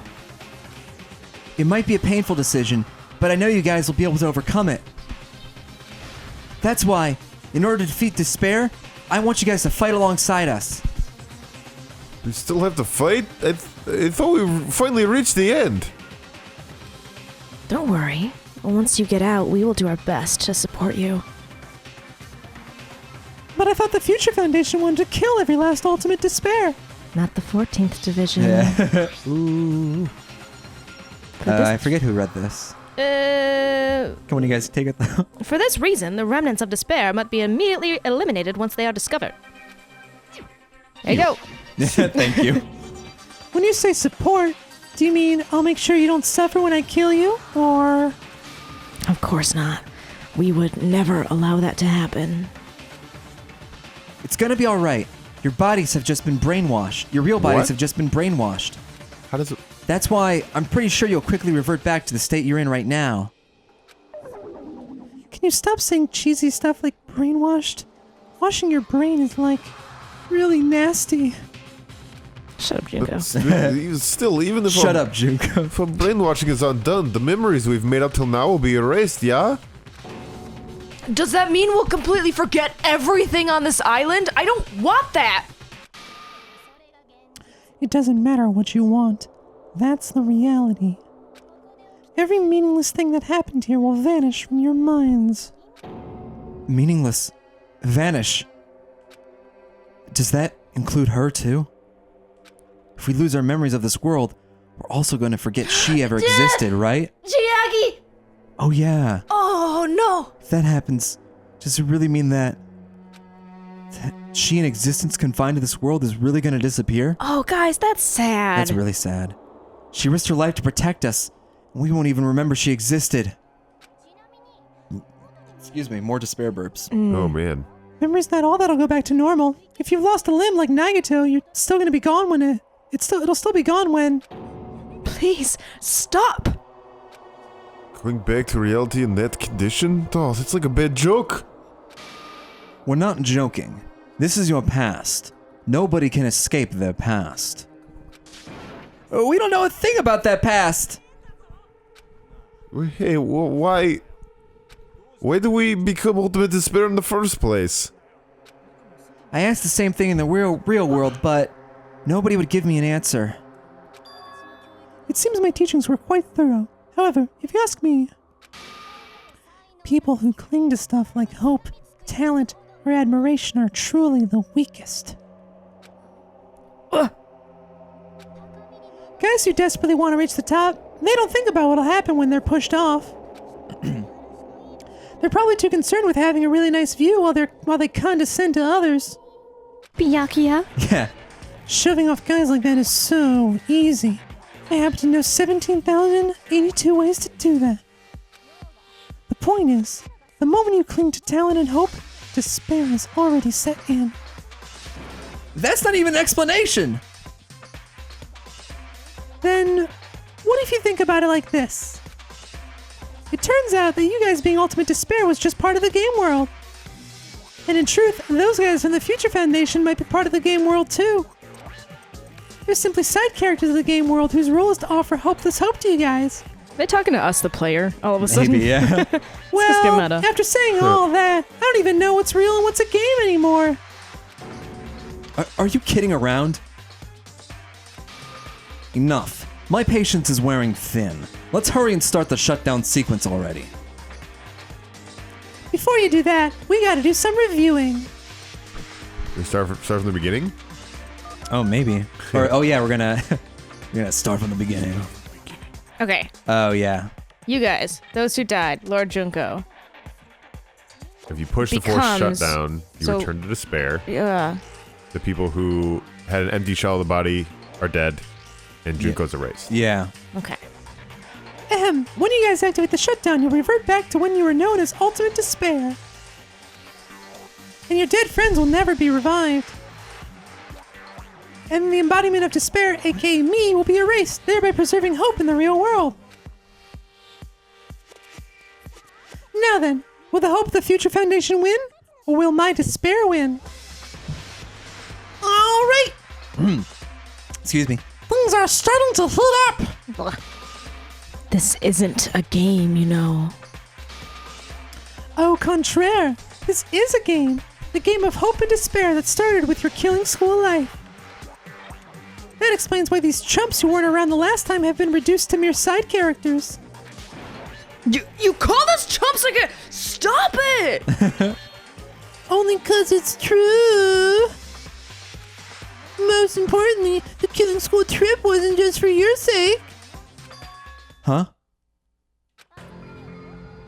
It might be a painful decision, but I know you guys will be able to overcome it. That's why, in order to defeat despair, I want you guys to fight alongside us. We still have to fight? I thought we finally reached the end. Don't worry. Once you get out, we will do our best to support you. But I thought the Future Foundation wanted to kill every last ultimate despair. Not the 14th Division. Yeah. Ooh. I forget who read this. Come on, you guys take it though. For this reason, the remnants of despair must be immediately eliminated once they are discovered. There you go. Thank you. When you say support, Do you mean I'll make sure you don't suffer when I kill you, or... Of course not. We would never allow that to happen. It's gonna be alright. Your bodies have just been brainwashed. Your real bodies What? have just been brainwashed. How does it... That's why I'm pretty sure you'll quickly revert back to the state you're in right now. Can you stop saying cheesy stuff like brainwashed? Washing your brain is like really nasty. Shut up, Junko. Still, even if Shut up, Junko. if our brainwashing is undone, the memories we've made up till now will be erased, yeah? Does that mean we'll completely forget everything on this island? I don't want that! It doesn't matter what you want. That's the reality. Every meaningless thing that happened here will vanish from your minds. Meaningless. Vanish. Does that include her, too? If we lose our memories of this world, we're also going to forget she ever existed, right? Chiaki! Oh, yeah. Oh, no! If that happens, does it really mean that she in existence confined to this world is really going to disappear? Oh, guys, that's sad. That's really sad. She risked her life to protect us, and we won't even remember she existed. Excuse me, more despair burps. Oh, man. Memory's not all that'll go back to normal. If you've lost a limb like Nagato, you're still gonna be gone when it'll still be gone when... Please, stop! Going back to reality in that condition? Oh, that's like a bad joke. We're not joking. This is your past. Nobody can escape their past. We don't know a thing about that past! Hey, why... Why do we become ultimate despair in the first place? I asked the same thing in the real world, but nobody would give me an answer. It seems my teachings were quite thorough. However, if you ask me, people who cling to stuff like hope, talent, or admiration are truly the weakest. Guys who desperately want to reach the top, they don't think about what'll happen when they're pushed off. They're probably too concerned with having a really nice view while they condescend to others. Byakuya? Yeah. Shoving off guys like that is so easy. I happen to know 17,082 ways to do that. The point is, the moment you cling to talent and hope, despair is already set in. That's not even an explanation! Then, what if you think about it like this? It turns out that you guys being Ultimate Despair was just part of the game world. And in truth, those guys from the Future Foundation might be part of the game world too. They're simply side characters of the game world whose role is to offer hopeless hope to you guys. They're talking to us, the player, all of a sudden. Maybe, yeah. Well, meta. after saying all that, I don't even know what's real and what's a game anymore. Are you kidding around? Enough. My patience is wearing thin. Let's hurry and start the shutdown sequence already. Before you do that, we gotta do some reviewing. We start from the beginning? Oh, maybe. Or, oh yeah, we're gonna start from the beginning. Okay, Oh yeah. you guys, those who died, Lord Junko. If you push the force Becomes- shutdown, you so- return to despair. Yeah. The people who had an empty shell of the body are dead, and Junko's erased. Yeah. Okay. When you guys activate the shutdown, you'll revert back to when you were known as Ultimate Despair. And your dead friends will never be revived. And the embodiment of despair, aka me, will be erased, thereby preserving hope in the real world. Now then, will the hope of the Future Foundation win? Or will my despair win? Alright! Excuse me. Things are starting to heat up! This isn't a game, you know. Au contraire, this is a game. The game of hope and despair that started with your killing school life. That explains why these chumps who weren't around the last time have been reduced to mere side characters. You call us chumps again? Stop it! Only 'cause it's true. Most importantly, the killing school trip wasn't just for your sake. Huh?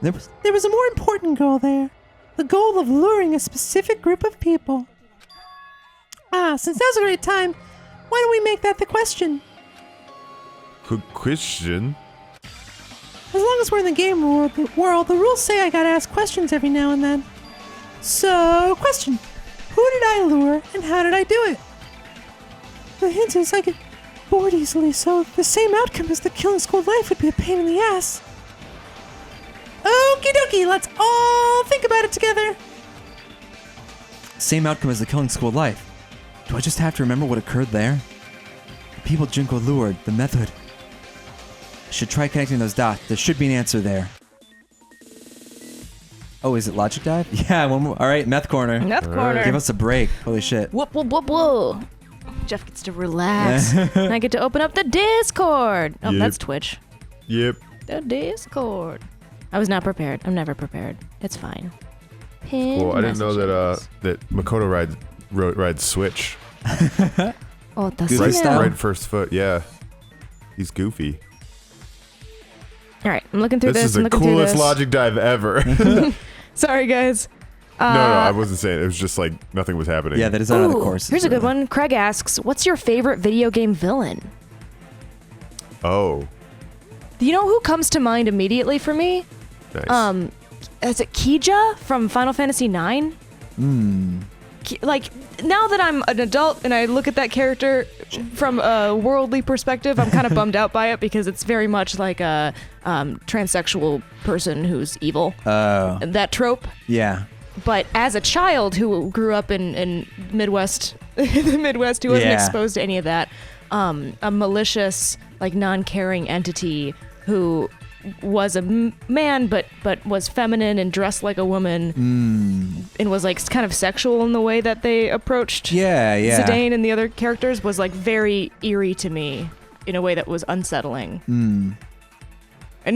There was a more important goal there. The goal of luring a specific group of people. Since now's a great time, why don't we make that the question? Good question. As long as we're in the game world, the rules say I gotta ask questions every now and then. So, question. Who did I lure and how did I do it? The hint is I get bored easily, so the same outcome as the killing school life would be a pain in the ass. Okie dokie, let's all think about it together. Same outcome as the killing school life. Do I just have to remember what occurred there? The people Junko lured, the method. I should try connecting those dots. There should be an answer there. Oh, is it Logic Dive? Yeah, one more. All right, Meth Corner. Meth Corner. Give us a break. Holy shit. Whoop, whoop, whoop, whoop. Jeff gets to relax. And I get to open up the Discord. Oh, Yep. that's Twitch. Yep. The Discord. I was not prepared. I'm never prepared. It's fine. Well, I didn't know that Makoto rides Switch. Oh, that's Goofy style? Right first foot, yeah. He's goofy. All right, I'm looking through This this. is I'm the looking through coolest this. logic dive ever. Sorry, guys. No, I wasn't saying it. It was just like nothing was happening. Yeah, that is out of the Ooh, course. here's a good one. Craig asks, "What's your favorite video game villain?" Oh, Do you know who comes to mind immediately for me? nice. Is it Kija from Final Fantasy IX? Like, now that I'm an adult and I look at that character from a worldly perspective, I'm kind of bummed out by it because it's very much like a transsexual person who's evil. Oh. That trope. Yeah. But as a child who grew up in Midwest, the Midwest, who wasn't Yeah. exposed to any of that, a malicious, like non-caring entity who was a man but was feminine and dressed like a woman and was like kind of sexual in the way that they approached Yeah. Zidane and the other characters was like very eerie to me in a way that was unsettling. And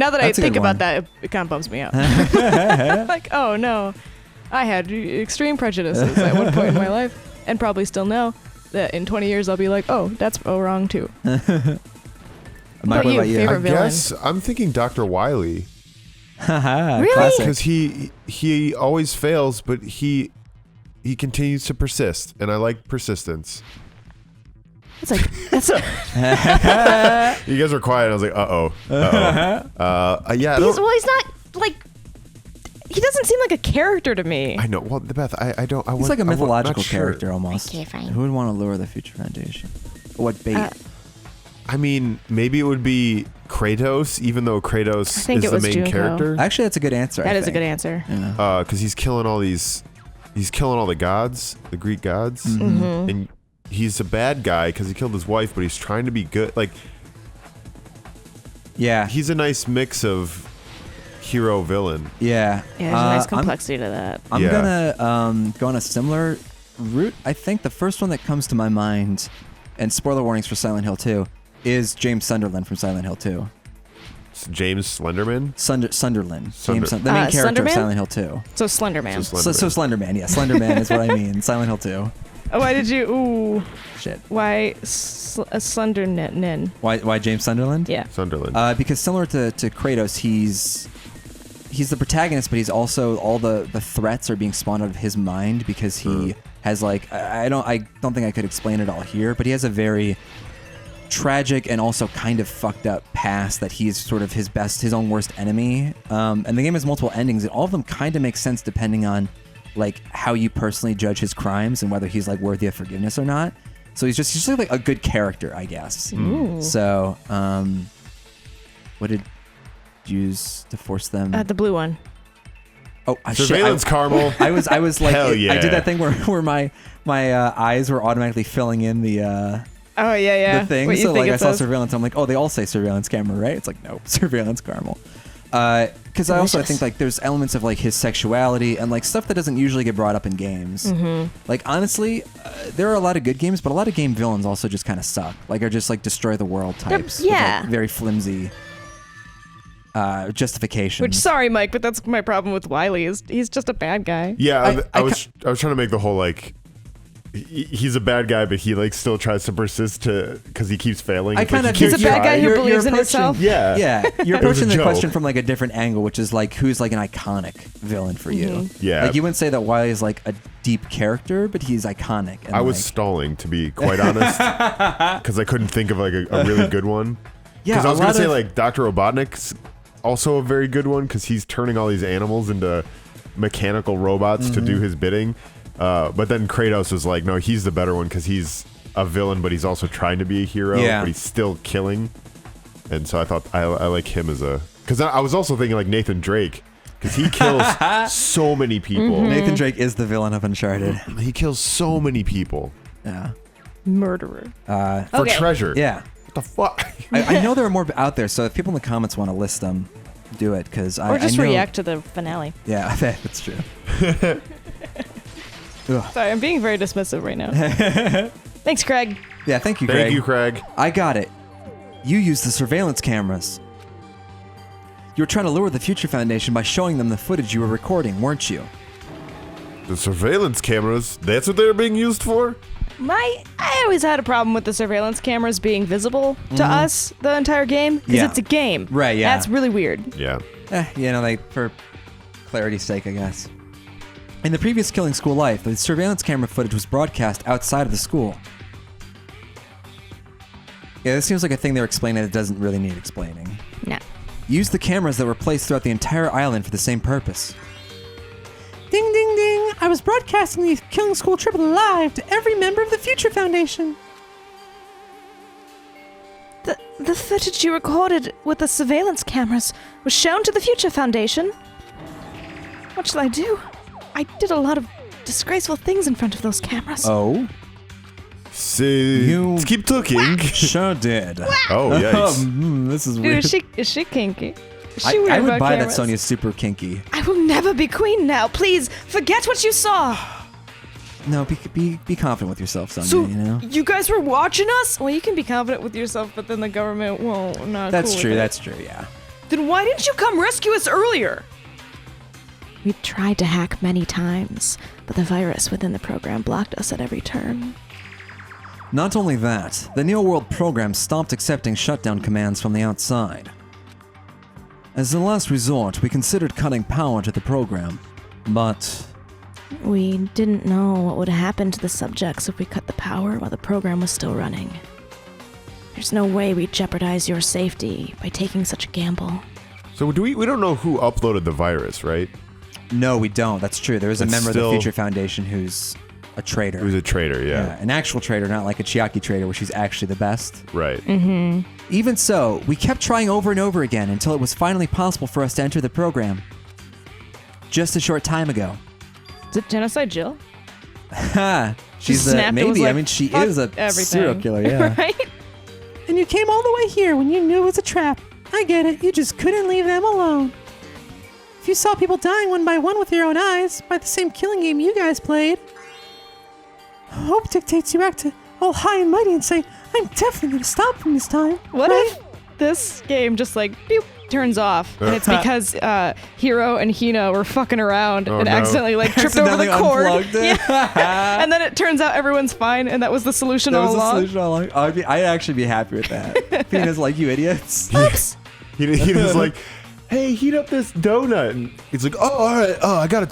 now that That's a I think good about one. that, it kind of bums me out. Like, oh no, I had extreme prejudices at one point in my life, and probably still now. That in 20 years I'll be like, oh, that's wrong too. Mike, what you? about you? Favorite I villain? guess I'm thinking Dr. Wily. Really? Classic. Because he always fails, but he continues to persist, and I like persistence. It's like that's You guys were quiet. I was like, yeah. I don't, he's not like he doesn't seem like a character to me. I know. Well, Beth, I don't. He's like a mythological not sure. character almost. Okay, fine. Who would want to lure the Future Foundation? What bait? I mean, maybe it would be Kratos, even though Kratos think is it the was main Junko. character. Actually, that's a good answer. That I is a think. good answer. Yeah. Because he's killing all the gods, the Greek gods, Mm-hmm. and he's a bad guy because he killed his wife, but he's trying to be good. Like, Yeah. he's a nice mix of hero villain. Yeah. Yeah, there's a nice I'm- complexity to that. I'm Yeah. gonna go on a similar route. I think the first one that comes to my mind, and spoiler warnings for Silent Hill 2, is James Sunderland from Silent Hill 2. It's James Slenderman. Sunderland. Sunder- James the main character of Slenderman? Silent Hill 2. So Slender Man. So So Slenderman, yeah. Slenderman is what I mean. Silent Hill 2. Why did you? Ooh, Shit. why a Slender Nin? Why James Sunderland? Yeah. Sunderland. Because similar to Kratos, he's the protagonist, but he's also all the threats are being spawned out of his mind because he has like I don't think I could explain it all here, but he has a very tragic and also kind of fucked up past that he's sort of his own worst enemy. And the game has multiple endings, and all of them kind of make sense depending on like how you personally judge his crimes and whether he's like worthy of forgiveness or not. So he's just like a good character, I guess. Ooh. So, what did you use to force them? The blue one. Oh, Surveillance Caramel. I was like, Hell yeah. I did that thing where my eyes were automatically filling in the Oh yeah. the thing. What you So think like it I saw says? surveillance. I'm like, oh, they all say surveillance camera, right? It's like, no, surveillance caramel. Because I also Delicious. think like there's elements of like his sexuality and like stuff that doesn't usually get brought up in games. Mm-hmm. Like honestly, there are a lot of good games, but a lot of game villains also just kind of suck. Like are just like destroy the world types. with, yeah. like, very flimsy justifications. Which, sorry, Mike, but that's my problem with Wily. Is he's just a bad guy. Yeah, I I was trying to make the whole like he's a bad guy, but he like still tries to persist because he keeps failing. I It's like kind of he He's keeps a bad guy trying. who You're believes in approaching- himself. Yeah, Yeah, you're It was a approaching the joke. question from like a different angle, which is like who's like an iconic villain for you. Mm-hmm. Yeah. Like you wouldn't say that Wily is like a deep character, but he's iconic. And I was like, stalling, to be quite honest, because I couldn't think of like a really good one. Because I was going to say, like, Dr. Robotnik's also a very good one because he's turning all these animals into mechanical robots to do his bidding. But then Kratos was like, no, he's the better one because he's a villain, but he's also trying to be a hero, but he's still killing. And so I thought I like him as a... Because I was also thinking like Nathan Drake, because he kills so many people. Nathan Drake is the villain of Uncharted. He kills so many people. Yeah. Murderer. For treasure. Yeah. What the fuck? I know there are more out there, so if people in the comments want to list them, do it, because Or just I know, react to the finale. Yeah, that's true. Sorry, I'm being very dismissive right now. Thanks, Craig. Yeah, thank you, Craig. Thank you, Craig. I got it. You used the surveillance cameras. You were trying to lure the Future Foundation by showing them the footage you were recording, weren't you? The surveillance cameras? That's what they're being used for? I always had a problem with the surveillance cameras being visible to us the entire game, because it's a game. Right, yeah. That's really weird. Yeah. Like, for clarity's sake, I guess. In the previous Killing School Life, the surveillance camera footage was broadcast outside of the school. Yeah, this seems like a thing they're explaining that doesn't really need explaining. No. Use the cameras that were placed throughout the entire island for the same purpose. Ding, ding, ding. I was broadcasting the Killing School trip live to every member of the Future Foundation. The footage you recorded with the surveillance cameras was shown to the Future Foundation. What shall I do? I did a lot of disgraceful things in front of those cameras. Oh? You keep talking. Sure did. Oh, yikes. This is weird. Dude, is she kinky? Is she weird I would about buy cameras? that Sonya's super kinky. I will never be queen now. Please, forget what you saw. No, be confident with yourself, Sonya, So, you know? you guys were watching us? Well, you can be confident with yourself, but then the government won't. Not That's cool true, with it. that's true, yeah. Then why didn't you come rescue us earlier? We tried to hack many times, but the virus within the program blocked us at every turn. Not only that, the Neo World program stopped accepting shutdown commands from the outside. As a last resort, we considered cutting power to the program, but... We didn't know what would happen to the subjects if we cut the power while the program was still running. There's no way we'd jeopardize your safety by taking such a gamble. So we don't know who uploaded the virus, right? No, we don't. That's true. There is a It's member of the still- Future Foundation who's a traitor. Who's a traitor, yeah. An actual traitor, not like a Chiaki traitor where she's actually the best. Right. Even so, we kept trying over and over again until it was finally possible for us to enter the program. Just a short time ago. Is it Genocide Jill? She's snapped and was maybe. I like, mean, she "Fuck is a everything." serial killer, yeah. Right? And you came all the way here when you knew it was a trap. I get it. You just couldn't leave them alone. If you saw people dying one by one with your own eyes, by the same killing game you guys played, hope dictates you act all high and mighty and say, I'm definitely going to stop them this time. What right? if this game just like beep, turns off, and it's because Hiro and Hina were fucking around and no. Oh, accidentally like tripped over the cord. Unplugged it. Yeah. And then it turns out everyone's fine, and that was the solution That all was the along. solution all along. I'd actually be happy with that. Penis like, you idiots. Oops. He was like, hey, heat up this donut. And he's like, oh, all right. Oh, I gotta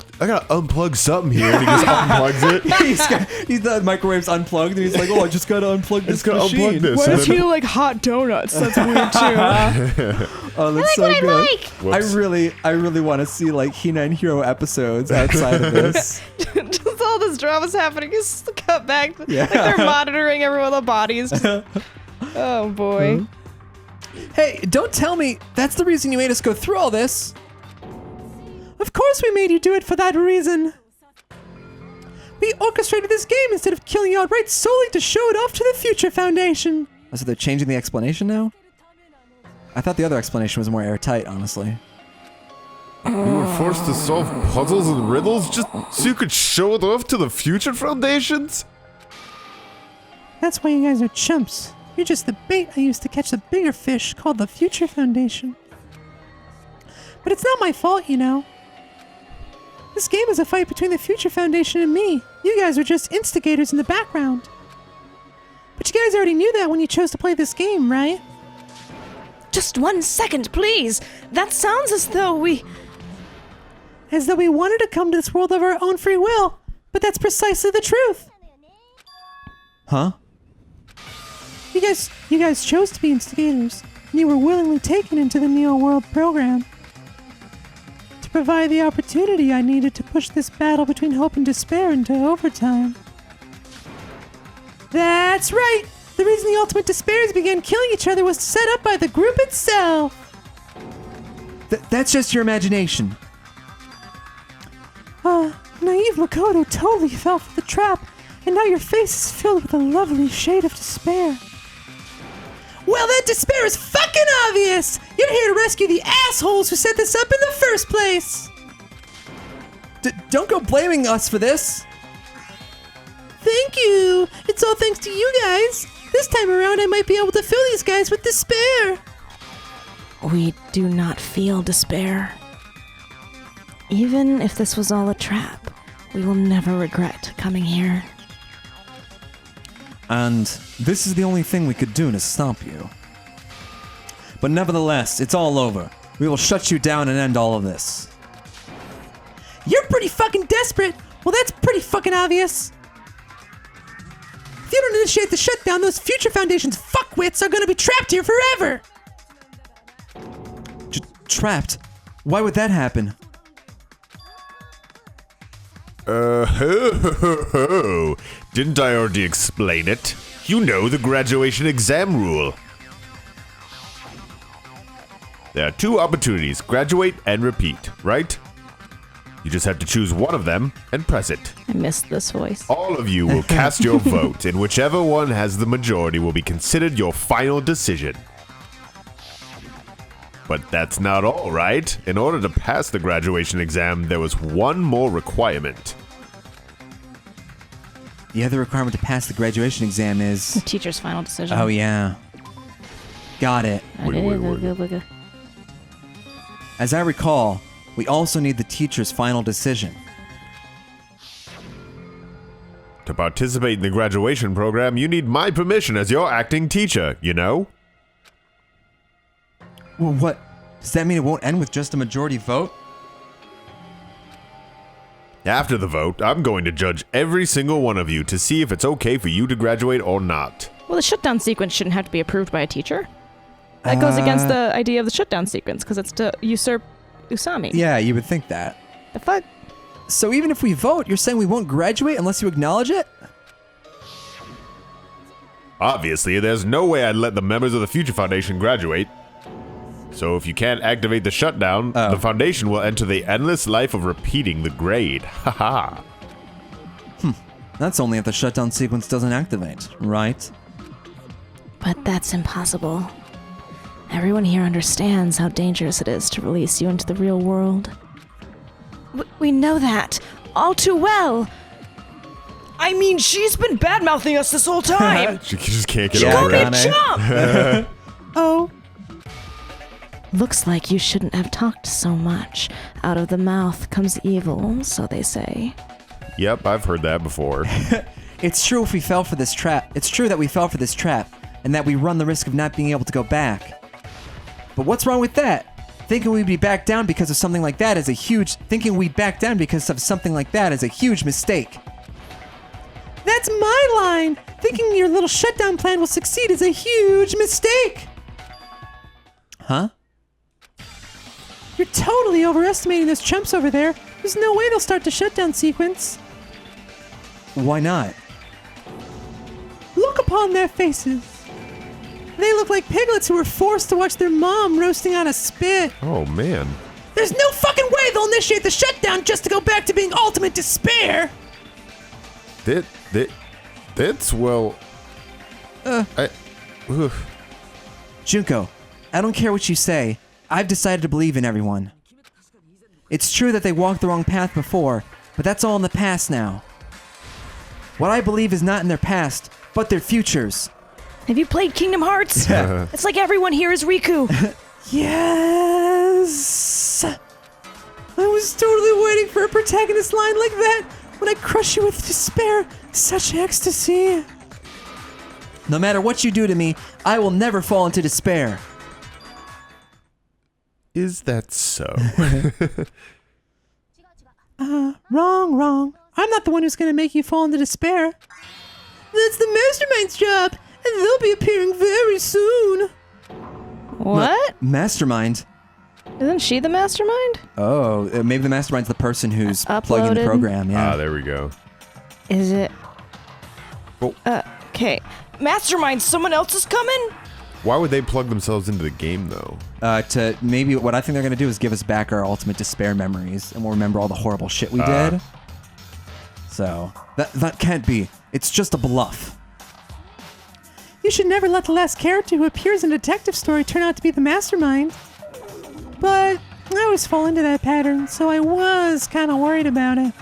unplug something here. And he just unplugs it. he's the microwave's unplugged, and he's like, oh, I just gotta unplug this gotta machine. unplug this. Why And does then- Hina like hot donuts? That's weird too. Oh, that's so good. Whoops. I really want to see like Hina and Hero episodes outside of this. Just all this drama's happening. Just cut back. Yeah. Like they're monitoring everyone's bodies. Just, oh boy. Hey, don't tell me that's the reason you made us go through all this. Of course we made you do it for that reason. We orchestrated this game instead of killing you outright solely to show it off to the Future Foundation. Oh, so they're changing the explanation now? I thought the other explanation was more airtight, honestly. We were forced to solve puzzles and riddles just so you could show it off to the Future Foundations? That's why you guys are chumps. You're just the bait I used to catch the bigger fish called the Future Foundation. But it's not my fault, you know. This game is a fight between the Future Foundation and me. You guys are just instigators in the background. But you guys already knew that when you chose to play this game, right? Just 1 second, please! That sounds as though we... As though we wanted to come to this world of our own free will. But that's precisely the truth. Huh? You guys chose to be instigators. and you were willingly taken into the Neo World program to provide the opportunity I needed to push this battle between hope and despair into overtime. That's right! The reason the Ultimate Despairs began killing each other was set up by the group itself! That's just your imagination. Naive Makoto totally fell for the trap, and now your face is filled with a lovely shade of despair. Well, that despair is fucking obvious! You're here to rescue the assholes who set this up in the first place! Don't go blaming us for this! Thank you! It's all thanks to you guys! This time around I might be able to fill these guys with despair! We do not feel despair. Even if this was all a trap, we will never regret coming here. And this is the only thing we could do to stop you. But nevertheless, it's all over. We will shut you down and end all of this. You're pretty fucking desperate! Well, that's pretty fucking obvious! If you don't initiate the shutdown, those Future Foundation's fuckwits are gonna be trapped here forever! Trapped? Why would that happen? Didn't I already explain it? You know the graduation exam rule. There are 2 opportunities, graduate and repeat, right? You just have to choose one of them and press it. I missed this voice. All of you will cast your vote, and whichever one has the majority will be considered your final decision. But that's not all, right? In order to pass the graduation exam, there was one more requirement. The other requirement to pass the graduation exam The is... teacher's final decision. Oh, yeah. Got it. Wait. As I recall, we also need the teacher's final decision. To participate in the graduation program, you need my permission as your acting teacher, you know? Well, what? Does that mean it won't end with just a majority vote? After the vote, I'm going to judge every single one of you to see if it's okay for you to graduate or not. Well, the shutdown sequence shouldn't have to be approved by a teacher. That goes against the idea of the shutdown sequence, because it's to usurp Usami. Yeah, you would think that. The fuck? So even if we vote, you're saying we won't graduate unless you acknowledge it? Obviously, there's no way I'd let the members of the Future Foundation graduate. So if you can't activate the shutdown, the Foundation will enter the endless life of repeating the grade. Haha. That's only if the shutdown sequence doesn't activate, right? But that's impossible. Everyone here understands how dangerous it is to release you into the real world. We know that all too well. I mean, she's been bad-mouthing us this whole time. She just can't get Yeah, over it. Kame. Oh, Looks like you shouldn't have talked so much. Out of the mouth comes evil, so they say. Yep, I've heard that before. It's true if we fell for this trap. It's true that we fell for this trap, and that we run the risk of not being able to go back. But what's wrong with that? Thinking we'd be back down because of something like that is a huge... Thinking we'd back down because of something like that is a huge mistake. that's my line! Thinking your little shutdown plan will succeed is a huge mistake! Huh? You're totally overestimating those chumps over there. There's no way they'll start the shutdown sequence. Why not? Look upon their faces. They look like piglets who were forced to watch their mom roasting on a spit. Oh, man. There's no fucking way they'll initiate the shutdown just to go back to being ultimate despair! That's, well... Junko, I don't care what you say. I've decided to believe in everyone. It's true that they walked the wrong path before, but that's all in the past now. What I believe is not in their past, but their futures. Have you played Kingdom Hearts? It's like everyone here is Riku. Yes! I was totally waiting for a protagonist line like that when I crush you with despair. Such ecstasy. No matter what you do to me, I will never fall into despair. Is that so? Wrong. I'm not the one who's gonna make you fall into despair. That's the mastermind's job, and they'll be appearing very soon. What? Mastermind? Isn't she the mastermind? Oh, maybe the mastermind's the person who's plugging in the Uploaded. program. Yeah. Ah, there we go. Is it? Oh. Okay. Mastermind, someone else is coming? Why would they plug themselves into the game, though? To maybe what I think they're gonna do is give us back our ultimate despair memories, and we'll remember all the horrible shit we did. So that can't be. It's just a bluff. You should never let the last character who appears in a detective story turn out to be the mastermind. But I always fall into that pattern, so I was kind of worried about it.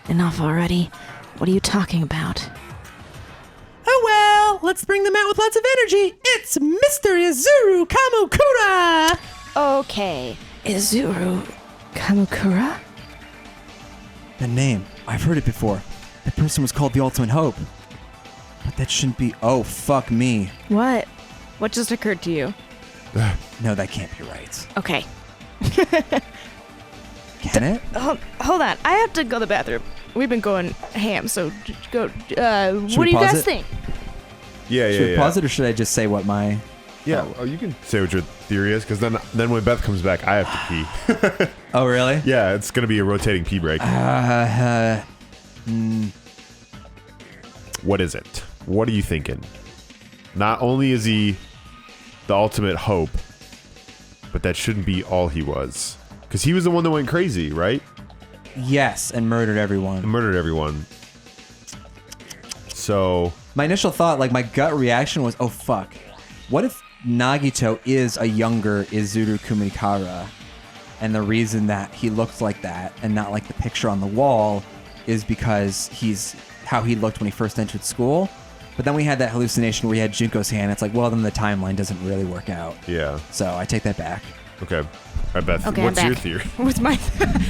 Enough already. What are you talking about? Oh well, let's bring them out with lots of energy. It's Mr. Izuru Kamakura! Okay. Izuru Kamakura? The name. I've heard it before. That person was called the Ultimate Hope. But that shouldn't be... Oh, fuck me. What? What just occurred to you? No, that can't be right. Okay. Can it? Hold on. I have to go to the bathroom. We've been going ham, so go. What do we you pause guys it? think? Yeah, Should we pause it, or should I just say what my... Yeah, you can say what your theory is, because then when Beth comes back, I have to pee. Oh, really? Yeah, it's going to be a rotating pee break. What is it? What are you thinking? Not only is he the ultimate hope, but that shouldn't be all he was. Because he was the one that went crazy, right? Yes, and murdered everyone. Murdered everyone. So... My initial thought, like, my gut reaction was, oh, fuck. What if Nagito is a younger Izuru Kumikara, and the reason that he looks like that and not like the picture on the wall is because he's how he looked when he first entered school? But then we had that hallucination where he had Junko's hand. It's like, well, then the timeline doesn't really work out. Yeah. So I take that back. Okay. All right, Beth, Okay, what's I'm your back. theory? What's my?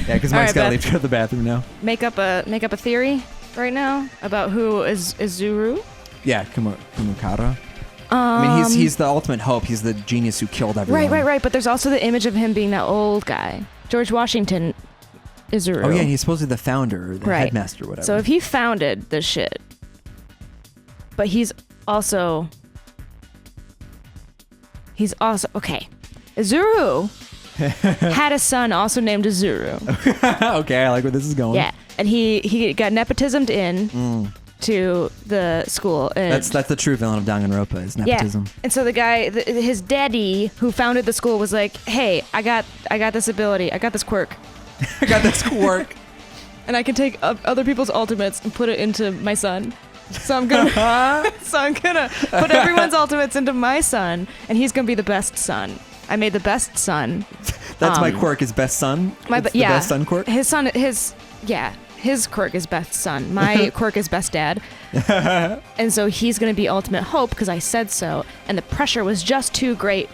Yeah, because All Mike's right, got to Beth. leave to go to the bathroom now. Make up a theory right now about who is Izuru. Yeah, Kumikara. I mean, he's the ultimate hope. He's the genius who killed everyone. Right. But there's also the image of him being that old guy, George Washington Izuru. Oh, yeah, he's supposed to be the founder, the Right. headmaster, whatever. So if he founded this shit, but he's also okay. Izuru had a son also named Izuru. Okay, I like where this is going. Yeah, and he got nepotismed in to the school. And That's the true villain of Danganronpa is nepotism. Yeah, and so the guy, his daddy who founded the school was like, "Hey, I got this ability, I got this quirk, I got this quirk. and I can take other people's ultimates and put it into my son. So I'm gonna put everyone's ultimates into my son, and he's gonna be the best son. I made the best son. That's my quirk, his best son. It's the best son quirk. His son, his quirk is best son. My quirk is best dad. And so he's gonna be ultimate hope because I said so. And the pressure was just too great,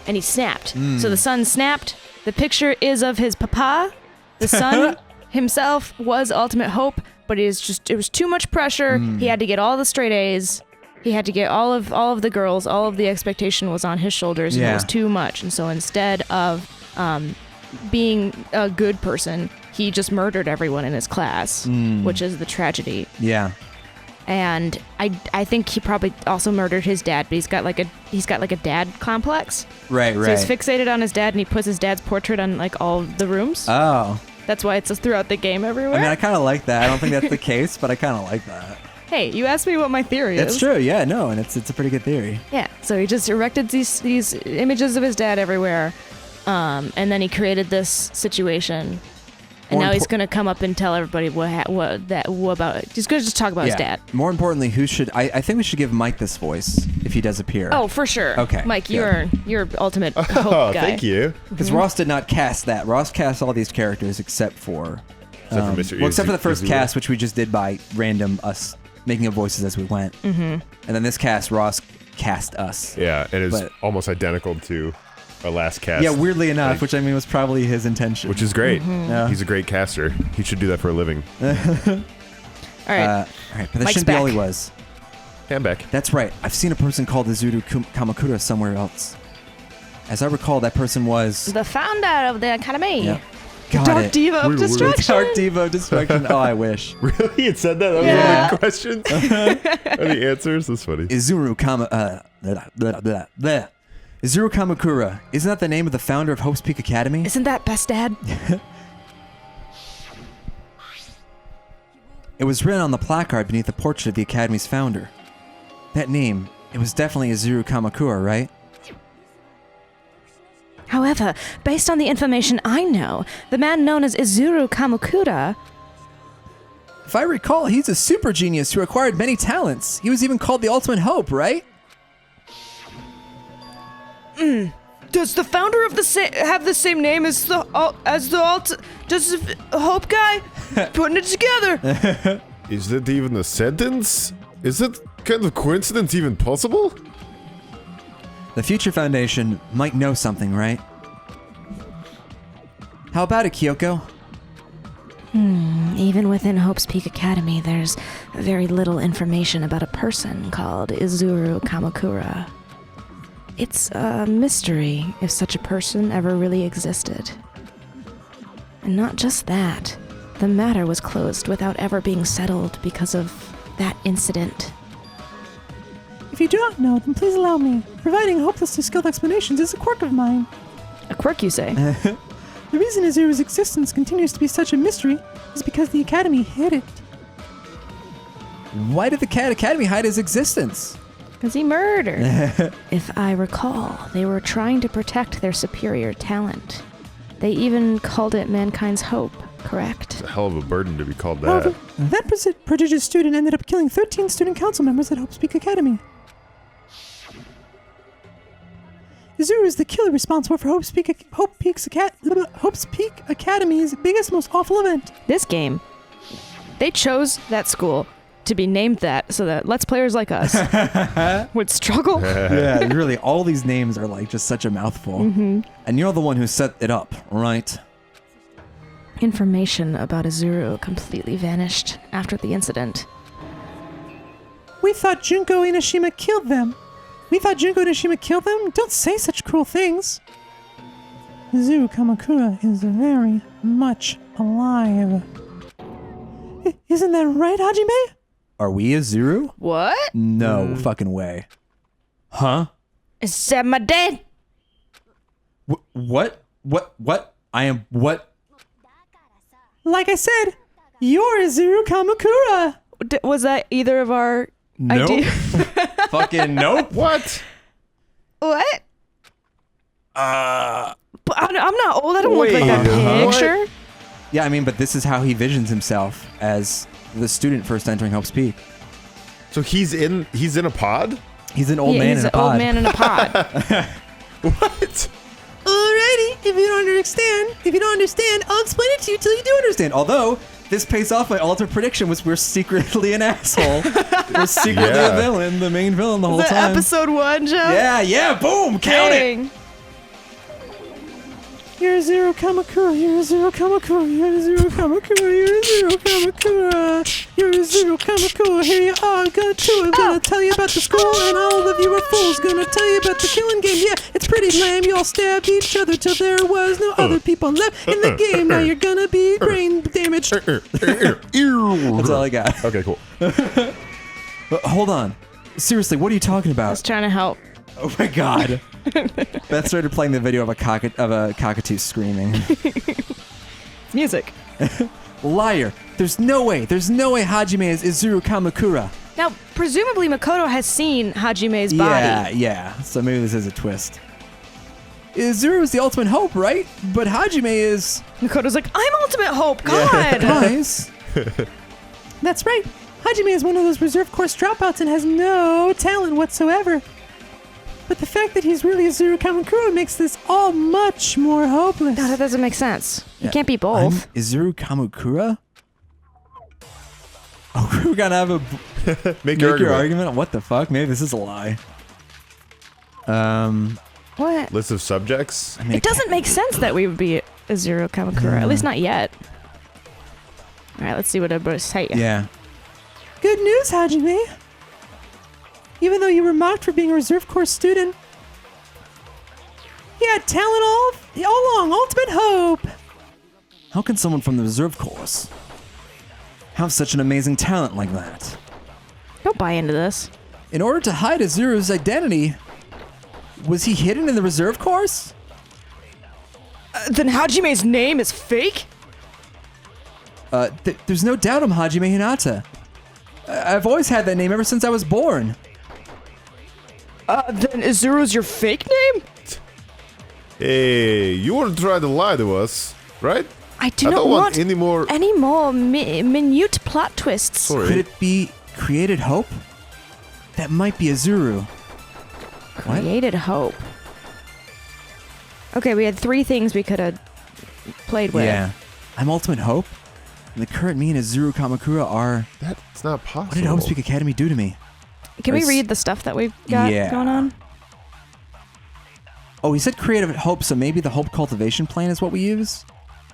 and he snapped. So the son snapped. The picture is of his papa. The son himself was ultimate hope, but it was too much pressure. He had to get all the straight A's. He had to get all of the girls. All of the expectation was on his shoulders, and it was too much. And so instead of being a good person, he just murdered everyone in his class, which is the tragedy. Yeah. And I think he probably also murdered his dad, but he's got like a dad complex. Right. So he's fixated on his dad, and he puts his dad's portrait on like all the rooms. Oh. That's why it's throughout the game everywhere. I mean, I kind of like that. I don't think that's the case, but I kind of like that. Hey, you asked me what my theory is. It's true. Yeah. No, and it's a pretty good theory. Yeah. So he just erected these images of his dad everywhere, and then he created this situation. And now he's gonna come up and tell everybody what about it. He's gonna just talk about his dad. More importantly, I think we should give Mike this voice if he does appear. Oh, for sure. Okay, Mike, good. you're ultimate hope Oh, guy. thank you. Because Ross did not cast that. Ross cast all these characters except for Mr. except for the first Izuru. cast, which we just did by random us making up voices as we went. Mm-hmm. And then this cast, Ross cast us. Yeah, and it's But- almost identical to our last cast. Yeah, weirdly enough, Like- which I mean was probably his intention. Which is great. Yeah. He's a great caster. He should do that for a living. All right. all right, but that Mike's shouldn't be all back. he was. Hey, I'm back. That's right. I've seen a person called Izuru Kamakura somewhere else. As I recall, that person was... the founder of the academy. Yeah. Got Dark it. Diva of Destruction. Dark Diva of Destruction. Oh, I wish. Really? It said that? That was Yeah. one of the questions? Or the answers? That's funny. Izuru Kama... Izuru Kamakura, isn't that the name of the founder of Hope's Peak Academy? Isn't that Best Dad? It was written on the placard beneath the portrait of the Academy's founder. That name, it was definitely Izuru Kamakura, right? However, based on the information I know, the man known as Izuru Kamakura... If I recall, he's a super genius who acquired many talents. He was even called the Ultimate Hope, right? Does the founder of have the same name as the does the Hope guy? Putting it together. Is that even a sentence? Is that kind of coincidence even possible? The Future Foundation might know something, right? How about it, Kyoko? Even within Hope's Peak Academy, there's very little information about a person called Izuru Kamakura. It's a mystery if such a person ever really existed. And not just that, the matter was closed without ever being settled because of that incident. If you do not know, then please allow me. Providing hopelessly skilled explanations is a quirk of mine. A quirk, you say? The reason Izuru's existence continues to be such a mystery is because the Academy hid it. Why did the Cat Academy hide his existence? Because he murdered. If I recall, they were trying to protect their superior talent. They even called it mankind's hope, correct? It's a hell of a burden to be called that. However, that prodigious student ended up killing 13 student council members at Hope's Peak Academy. Izuru is the killer responsible for Hope's Peak Academy's biggest, most awful event. This game, they chose that school to be named that so that Let's Players like us would struggle. Yeah, really, all these names are like just such a mouthful. Mm-hmm. And you're the one who set it up, right? Information about Izuru completely vanished after the incident. We thought Junko Inashima killed them. Don't say such cruel things. Izuru Kamakura is very much alive. Isn't that right, Hajime? Are we Izuru? What? No fucking way. Huh? Is that my dad? What? I am what? Like I said, you're Izuru Kamakura. Was that either of our Nope. ideas? Fucking nope. What? What? But I'm not old. I don't look like that What? picture. Yeah, I mean, but this is how he visions himself as the student first entering Hope's Peak. So he's in a pod? He's an old man he's in a an pod. old man in a pod. What? Alrighty, if you don't understand, I'll explain it to you till you do understand. Although, this pays off my ultimate prediction was we're secretly an asshole. We're secretly a villain, the main villain the whole Is that time. episode 1, Joe? Yeah, boom, count it. Dang. You're Izuru Kamakura, you're Izuru Kamakura, you're Izuru Kamakura, you're Izuru Kamakura, you're Izuru Kamakura, here you are, gonna tell you about the school, and all of you are fools, gonna tell you about the killing game, yeah, it's pretty lame, you all stabbed each other till there was no other people left in the game, now you're gonna be brain damaged. That's all I got. Okay, cool. But hold on. Seriously, what are you talking I about? was trying to help. Oh my god. Beth started playing the video of a cockatoo screaming. Music. Liar. There's no way Hajime is Izuru Kamakura. Now, presumably Makoto has seen Hajime's body. Yeah. So maybe this is a twist. Izuru is the ultimate hope, right? But Hajime is... Makoto's like, I'm Ultimate Hope, God! Guys. That's right, Hajime is one of those reserve course dropouts and has no talent whatsoever. But the fact that he's really Izuru Kamakura makes this all much more hopeless. No, that doesn't make sense. You Yeah. can't be both. I'm Izuru Kamakura? Oh, we're gonna have a... Make Make your your argument. argument? What the fuck? Maybe this is a lie. What? List of subjects? I mean, It doesn't make sense that we would be Izuru Kamakura. At least not yet. Alright, let's see what everybody's saying. Yeah. Good news, Hajime. Even though you were mocked for being a reserve course student, he had talent all along. Ultimate hope. How can someone from the reserve course have such an amazing talent like that? Don't buy into this. In order to hide Izuru's identity, Was he hidden in the reserve course? Then Hajime's name is fake? There's no doubt I'm Hajime Hinata. I've always had that name ever since I was born. Then Izuru's your fake name? Hey, you weren't trying to lie to us, right? I don't want want any more... minute plot twists. Sorry. Could it be Created Hope? That might be Izuru. Created Hope. Okay, we had 3 things we could have played with. Yeah. I'm Ultimate Hope. And the current me and Izuru Kamakura are... That's not possible. What did Hope Speak Academy do to me? Can we read the stuff that we've got going on? Oh, he said Creative Hope, so maybe the Hope Cultivation Plan is what we use?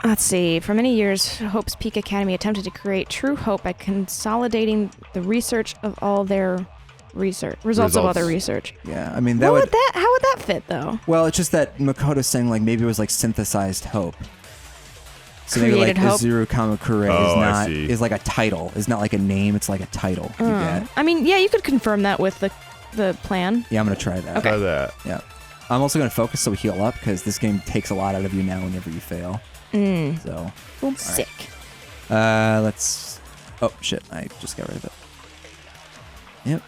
Let's see. For many years, Hope's Peak Academy attempted to create true hope by consolidating the research of all their results of other research. Yeah, I mean, how would that fit, though? Well, it's just that Makoto's saying, like, maybe it was, like, synthesized hope. So Created maybe, like, hope? Izuru Kamakura is like a title. It's not like a name, it's like a title you get. I mean, yeah, you could confirm that with the plan. Yeah, I'm going to try that. Try that. Yeah. I'm also going to focus so we heal up, because this game takes a lot out of you now whenever you fail. So. Sick. Right. Let's... Oh, shit. I just got rid of it. Yep.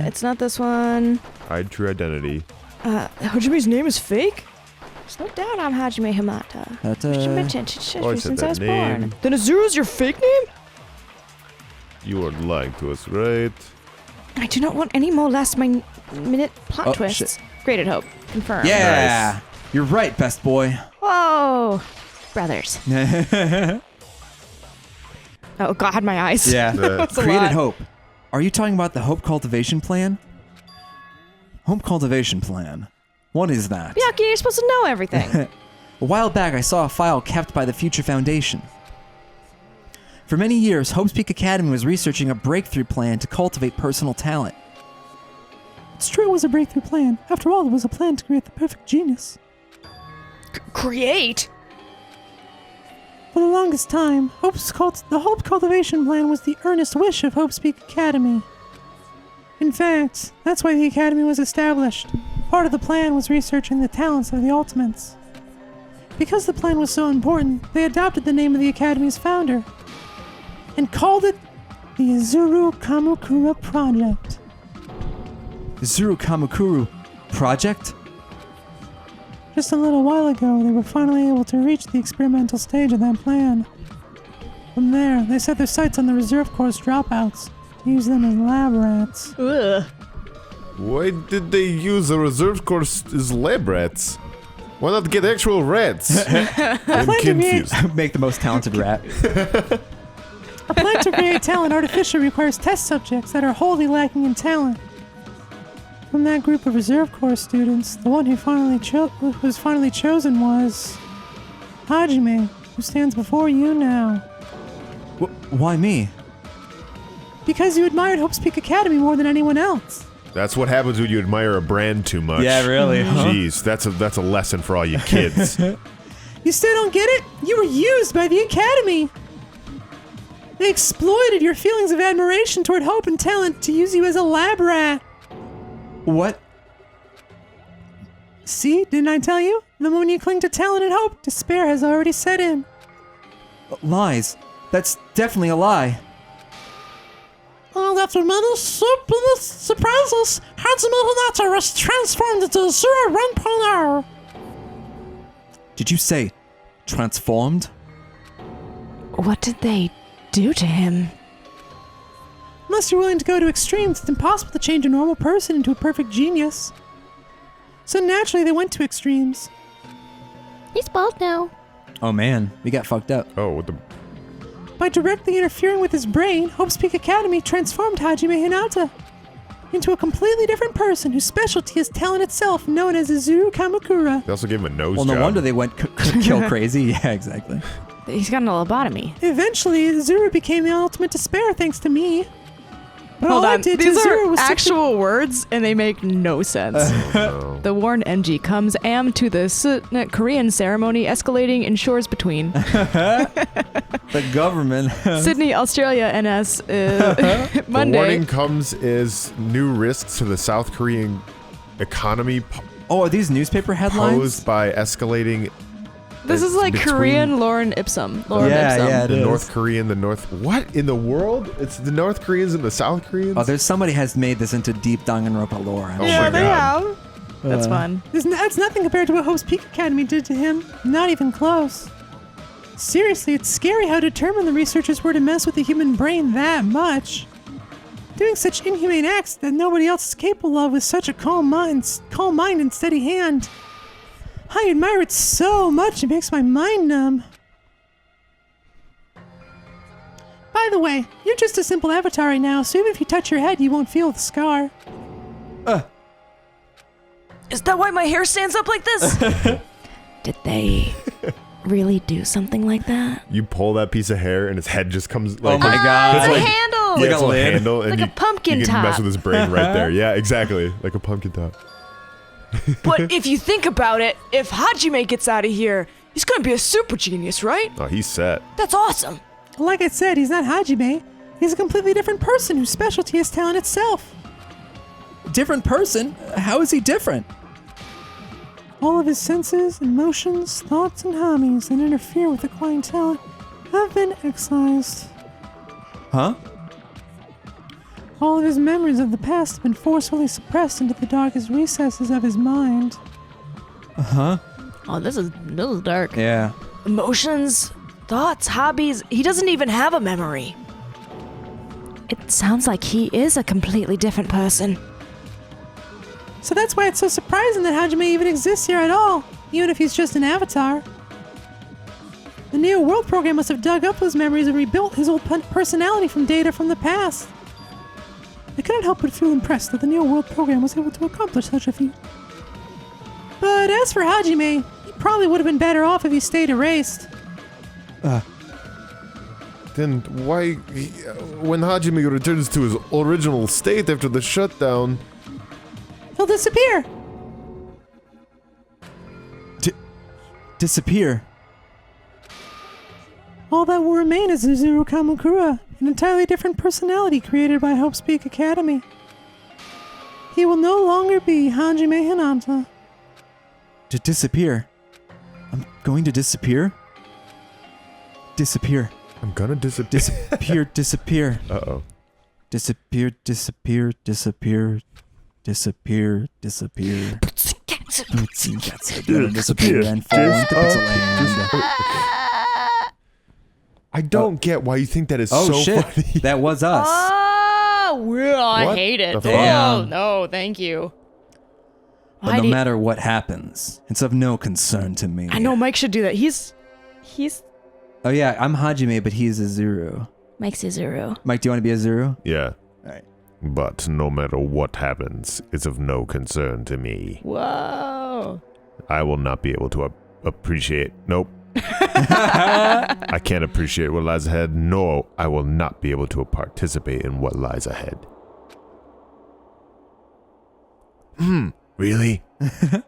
It's not this one. Hide true identity. Hajime's name is fake? There's no doubt I'm Hajime Hinata. Since I was born. Then Izuru's your fake name? You are lying to us, right? I do not want any more last-minute plot twists. Shit. Created Hope. Confirmed. Yeah! Nice. You're right, best boy. Whoa! Brothers. Oh, God, my eyes. Yeah. That's a Created lot. Hope. Are you talking about the Hope Cultivation Plan? Hope Cultivation Plan. What is that? Chiaki, you're supposed to know everything. A while back, I saw a file kept by the Future Foundation. For many years, Hope's Peak Academy was researching a breakthrough plan to cultivate personal talent. It's true it was a breakthrough plan. After all, it was a plan to create the perfect genius. Create? For the longest time, the Hope Cultivation Plan was the earnest wish of Hope's Peak Academy. In fact, that's why the Academy was established. Part of the plan was researching the talents of the Ultimates. Because the plan was so important, they adopted the name of the Academy's founder and called it the Izuru Kamakura Project. Izuru Kamakura Project? Just a little while ago, they were finally able to reach the experimental stage of that plan. From there, they set their sights on the reserve course dropouts to use them as lab rats. Ugh. Why did they use a reserve course as lab rats? Why not get actual rats? I'm confused. Make the most talented rat. A plan to create talent artificially requires test subjects that are wholly lacking in talent. From that group of reserve corps students, the one who was finally chosen was Hajime, who stands before you now. Why me? Because you admired Hope's Peak Academy more than anyone else. That's what happens when you admire a brand too much. Yeah, really. Huh? Jeez, that's a lesson for all you kids. You still don't get it? You were used by the Academy. They exploited your feelings of admiration toward hope and talent to use you as a lab rat. What? See, didn't I tell you? The moment you cling to talent and hope, despair has already set in. Lies. That's definitely a lie. Oh, after many surprises, Hajime Hinata was transformed into Izuru 1.0. Did you say transformed? What did they do to him? Unless you're willing to go to extremes, it's impossible to change a normal person into a perfect genius. So naturally, they went to extremes. He's bald now. Oh man, we got fucked up. Oh, what the... By directly interfering with his brain, Hope's Peak Academy transformed Hajime Hinata into a completely different person whose specialty is talent itself, known as Izuru Kamakura. They also gave him a nose Well, job. no wonder they went kill crazy. Yeah, exactly. He's got an lobotomy. Eventually, Izuru became the ultimate despair thanks to me. But Hold all I on, did to these Izuru are was actual words and they make no sense. No. The Warren NG comes am to the Korean ceremony escalating in shores between. The government. Sydney, Australia, NS, The Monday. warning comes as new risks to the South Korean economy Oh, are these newspaper headlines? posed by escalating. This is like between Korean Lorem Ipsum. Lorem Yeah, Ipsum. yeah. The It is. North Korean, what in the world? It's the North Koreans and the South Koreans. Oh, there's somebody has made this into deep Danganronpa lore. I'm Oh Yeah, my they God. have. That's fun. That's nothing compared to what Hope's Peak Academy did to him. Not even close. Seriously, it's scary how determined the researchers were to mess with the human brain that much. Doing such inhumane acts that nobody else is capable of with such a calm mind and steady hand. I admire it so much, it makes my mind numb. By the way, you're just a simple avatar right now, so even if you touch your head, you won't feel the scar. Is that why my hair stands up like this? Did they really do something like that? You pull that piece of hair and his head just comes. Oh my God. It's It's a like, handle. yeah, Like it's a a lid. handle, and Like a pumpkin you can mess top. with his brain right there. Yeah, exactly, like a pumpkin top. But if you think about it, if Hajime gets out of here, he's gonna be a super genius, right? Oh, he's set. That's awesome. Like I said, he's not Hajime. He's a completely different person whose specialty is talent itself. Different person? How is he different? All of his senses, emotions, thoughts, and hobbies that interfere with acquiring talent have been excised. Huh? All of his memories of the past have been forcefully suppressed into the darkest recesses of his mind. Uh-huh. Oh, this is dark. Yeah. Emotions, thoughts, hobbies. He doesn't even have a memory. It sounds like he is a completely different person. So that's why it's so surprising that Hajime even exists here at all, even if he's just an avatar. The Neo World program must have dug up those memories and rebuilt his old personality from data from the past. I couldn't help but feel impressed that the Neo World program was able to accomplish such a feat. But as for Hajime, he probably would have been better off if he stayed erased. Then why, when Hajime returns to his original state after the shutdown? He'll disappear. Disappear. All that will remain is Zuru Kamakura, an entirely different personality created by Hope's Peak Academy. He will no longer be Hajime Hinata. To disappear. I'm going to disappear? Disappear. I'm gonna disappear. Disappear, disappear. Uh-oh. Disappear, disappear, disappear. Disappear, disappear. Disappear and fall into pixel land. I don't get why you think that is Oh so shit, funny. that was us. Oh, I What hate it. the fuck? Oh, no, thank you. But no matter what happens, it's of no concern to me. I know Mike should do that. He's Oh yeah, I'm Hajime, but he's a Zuru. Mike's Izuru. Mike, do you want to be a Zuru? Yeah. Alright. But no matter what happens, it's of no concern to me. whoa. I will not be able to appreciate. Nope. I can't appreciate what lies ahead. No, I will not be able to participate in what lies ahead. Really? I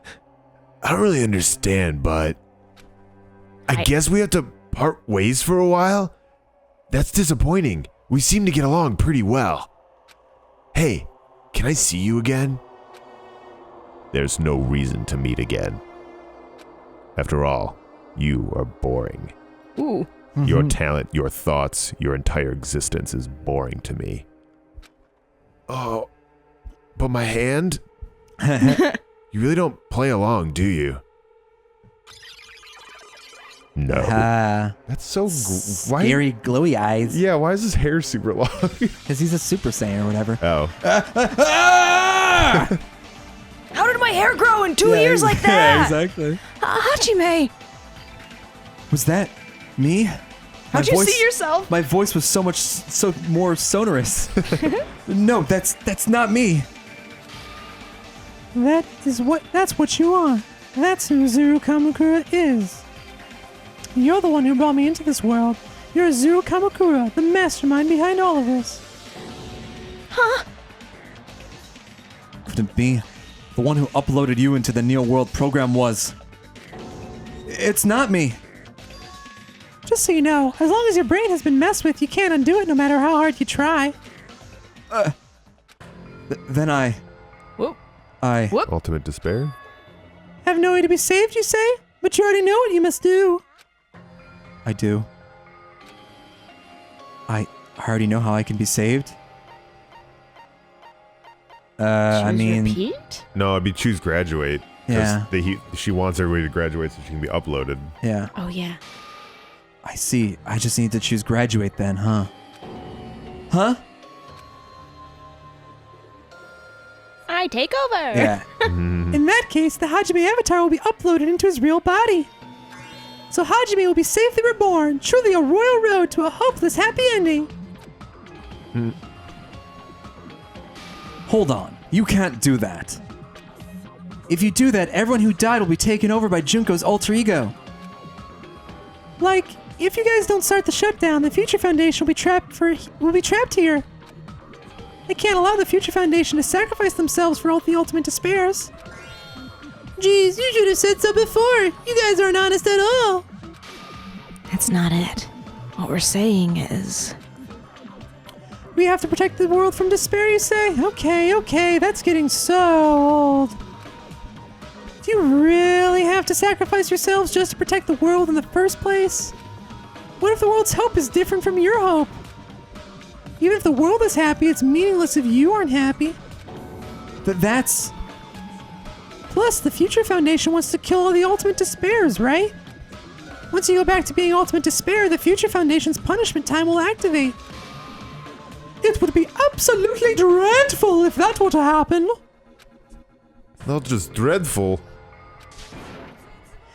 don't really understand, but I guess we have to part ways for a while? That's disappointing. We seem to get along pretty well. Hey, can I see you again? There's no reason to meet again. After all, you are boring. Ooh. Your talent, your thoughts, your entire existence is boring to me. Oh, but my hand? You really don't play along, do you? No. That's so why? Scary glowy eyes. Yeah, why is his hair super long? Because he's a Super Saiyan or whatever. Oh. How did my hair grow in 2 years like that? Yeah, exactly. Hajime, Was that me? How'd you see yourself? My voice was so more sonorous. No, that's not me. That's what you are. That's who Zuru Kamakura is. You're the one who brought me into this world. You're Zuru Kamakura, the mastermind behind all of this. Couldn't be. The one who uploaded you into the Neo World program was. It's not me. Just so you know, as long as your brain has been messed with, you can't undo it no matter how hard you try. Then I. Whoa. Whoop. Ultimate despair? Have no way to be saved, you say? But you already know what you must do. I do. I already know how I can be saved. I mean... Repeat? No, it'd be choose graduate. 'Cause Yeah. She wants everybody to graduate so she can be uploaded. Yeah. Oh, yeah. I see. I just need to choose graduate then, huh? Huh? I take over. Yeah. In that case, the Hajime avatar will be uploaded into his real body. So Hajime will be safely reborn, truly a royal road to a hopeless happy ending. Hold on. You can't do that. If you do that, everyone who died will be taken over by Junko's alter ego. Like, if you guys don't start the shutdown, the Future Foundation will be trapped here. I can't allow the Future Foundation to sacrifice themselves for all the ultimate despairs. Geez, you should have said so before. You guys aren't honest at all. That's not it. What we're saying is... We have to protect the world from despair, you say? Okay, that's getting so old. Do you really have to sacrifice yourselves just to protect the world in the first place? What if the world's hope is different from your hope? Even if the world is happy, it's meaningless if you aren't happy. That's... Plus, the Future Foundation wants to kill all the ultimate despairs, right? Once you go back to being ultimate despair, the Future Foundation's punishment time will activate. It would be absolutely dreadful if that were to happen. Not just dreadful.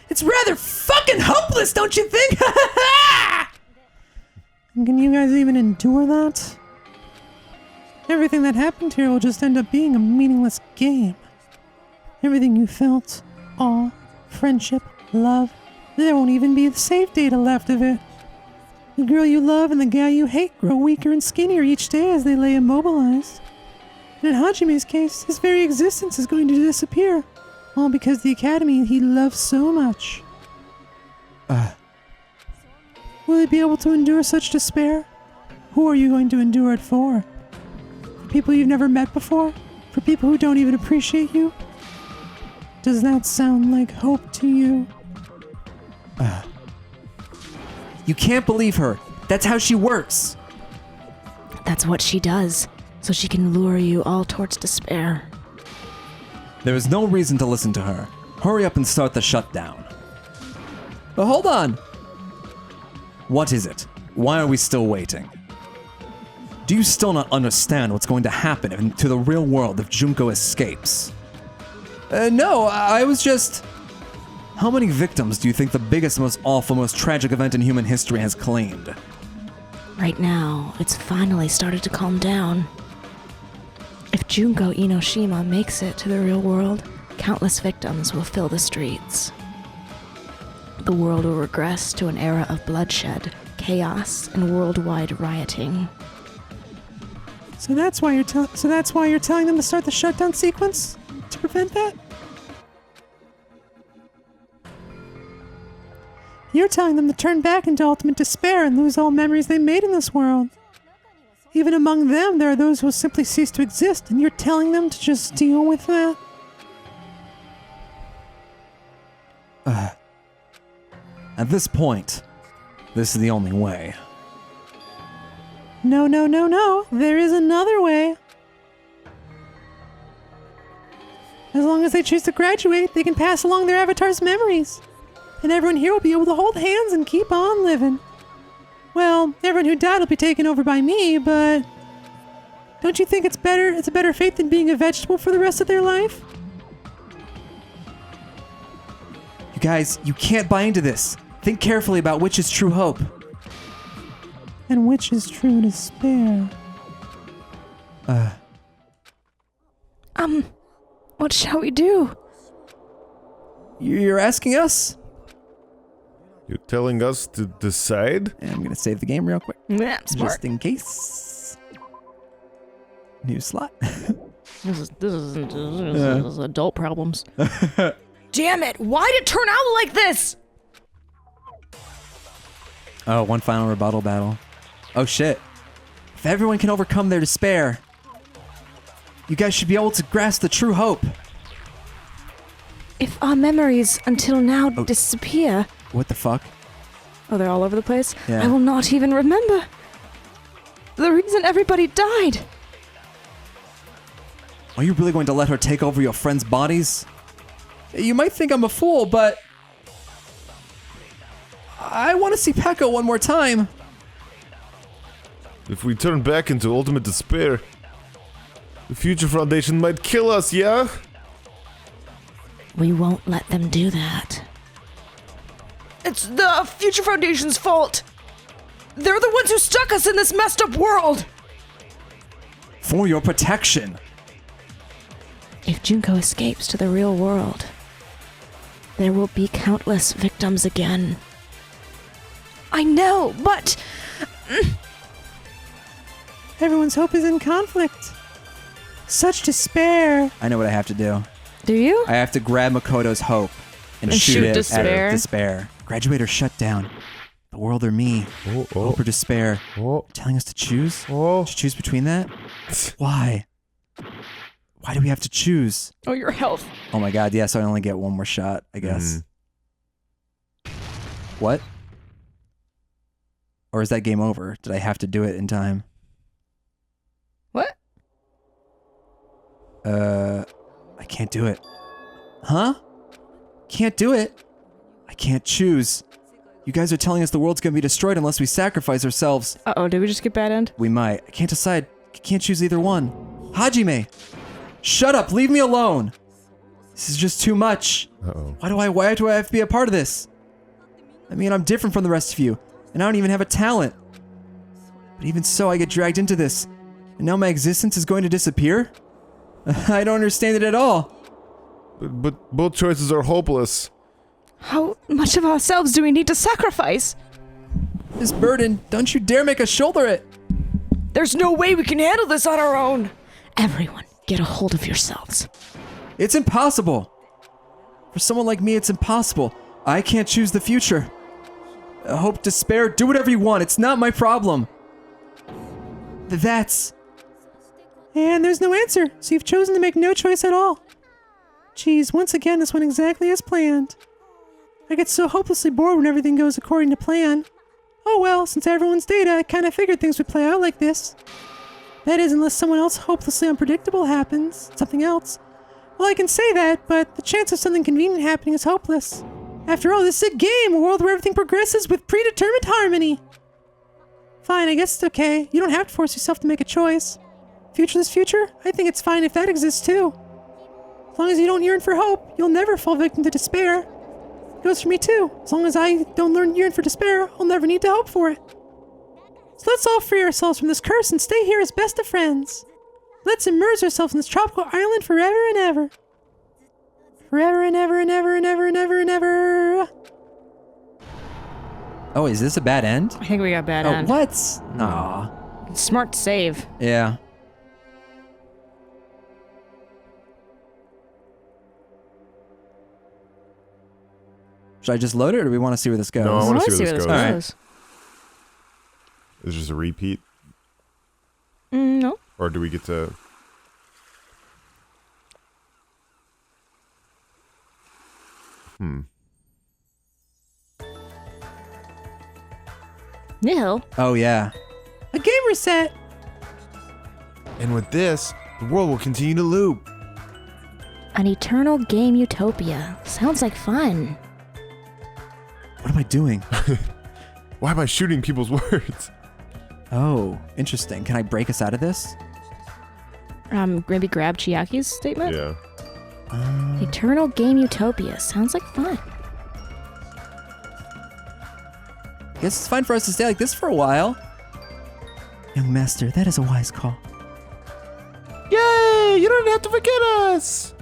It's rather fucking hopeless, don't you think? Can you guys even endure that? Everything that happened here will just end up being a meaningless game. Everything you felt, awe, friendship, love, there won't even be the save data left of it. The girl you love and the guy you hate grow weaker and skinnier each day as they lay immobilized. And in Hajime's case, his very existence is going to disappear. All because the academy he loves so much. Will he be able to endure such despair? Who are you going to endure it for? For people you've never met before? For people who don't even appreciate you? Does that sound like hope to you? You can't believe her. That's how she works. That's what she does, so she can lure you all towards despair. There is no reason to listen to her. Hurry up and start the shutdown. But hold on. What is it? Why are we still waiting? Do you still not understand what's going to happen to the real world if Junko escapes? No, I was just... How many victims do you think the biggest, most awful, most tragic event in human history has claimed? Right now, it's finally started to calm down. If Junko Inoshima makes it to the real world, countless victims will fill the streets. The world will regress to an era of bloodshed, chaos, and worldwide rioting. So that's why you're telling them to start the shutdown sequence? To prevent that? You're telling them to turn back into ultimate despair and lose all memories they made in this world. Even among them, there are those who will simply cease to exist, and you're telling them to just deal with that? At this point, this is the only way. No. There is another way. As long as they choose to graduate, they can pass along their avatar's memories. And everyone here will be able to hold hands and keep on living. Well, everyone who died will be taken over by me, but... Don't you think it's a better fate than being a vegetable for the rest of their life? You guys, you can't buy into this. Think carefully about which is true hope. And which is true despair. What shall we do? You're asking us? You're telling us to decide? And I'm gonna save the game real quick. Yeah, smart. Just in case. New slot. This is adult problems. Damn it! Why'd it turn out like this? Oh, one final rebuttal battle. Oh shit. If everyone can overcome their despair, you guys should be able to grasp the true hope. If our memories until now disappear... What the fuck? Oh, they're all over the place? Yeah. I will not even remember the reason everybody died. Are you really going to let her take over your friends' bodies? You might think I'm a fool, but... I want to see Pekka one more time. If we turn back into ultimate despair, the Future Foundation might kill us, yeah? We won't let them do that. It's the Future Foundation's fault. They're the ones who stuck us in this messed up world. For your protection. If Junko escapes to the real world, there will be countless victims again. I know, but... Everyone's hope is in conflict. Such despair. I know what I have to do. Do you? I have to grab Makoto's hope and shoot shoot it despair. at despair. Graduate or shut down. The world or me. Hope or despair. Telling us to choose? To choose between that? Why? Why do we have to choose? Oh, your health. Oh my god, yeah, so I only get one more shot, I guess. What? Or is that game over? Did I have to do it in time? What? I can't do it. Huh? Can't do it? I can't choose. You guys are telling us the world's gonna be destroyed unless we sacrifice ourselves. Uh-oh, did we just get bad end? We might. I can't decide. I can't choose either one. Hajime! Shut up! Leave me alone! This is just too much. Uh-oh. Why do I have to be a part of this? I mean, I'm different from the rest of you, and I don't even have a talent. But even so, I get dragged into this, and now my existence is going to disappear? I don't understand it at all. But both choices are hopeless. How much of ourselves do we need to sacrifice? This burden, don't you dare make us shoulder it. There's no way we can handle this on our own. Everyone, get a hold of yourselves. It's impossible. For someone like me, it's impossible. I can't choose the future. Hope, despair, do whatever you want. It's not my problem. That's... And there's no answer, so you've chosen to make no choice at all. Geez, once again, this went exactly as planned. I get so hopelessly bored when everything goes according to plan. Oh well, since everyone's data, I kinda figured things would play out like this. That is, unless someone else hopelessly unpredictable happens. Something else. Well, I can say that, but the chance of something convenient happening is hopeless. After all, this is a game, a world where everything progresses with predetermined harmony. Fine, I guess it's okay. You don't have to force yourself to make a choice. Futureless future? I think it's fine if that exists too. As long as you don't yearn for hope, you'll never fall victim to despair. It goes for me too. As long as I don't yearn for despair, I'll never need to hope for it. So let's all free ourselves from this curse and stay here as best of friends. Let's immerse ourselves in this tropical island forever and ever. Forever and ever and ever and ever and ever and ever. Oh, is this a bad end? I think we got bad Oh, end. what? Aw. Smart save. Yeah. Should I just load it, or do we want to see where this goes? No, I wanna wanna see where this goes. Alright. goes. Is it just a repeat? No. Or do we get to... Nihil. Oh, yeah. A game reset. And with this, the world will continue to loop. An eternal game utopia. Sounds like fun. What am I doing? Why am I shooting people's words? Oh, interesting. Can I break us out of this? Maybe grab Chiaki's statement? Yeah. Eternal game utopia. Sounds like fun. Guess it's fine for us to stay like this for a while. Young master, that is a wise call. Yay! You don't have to forget us!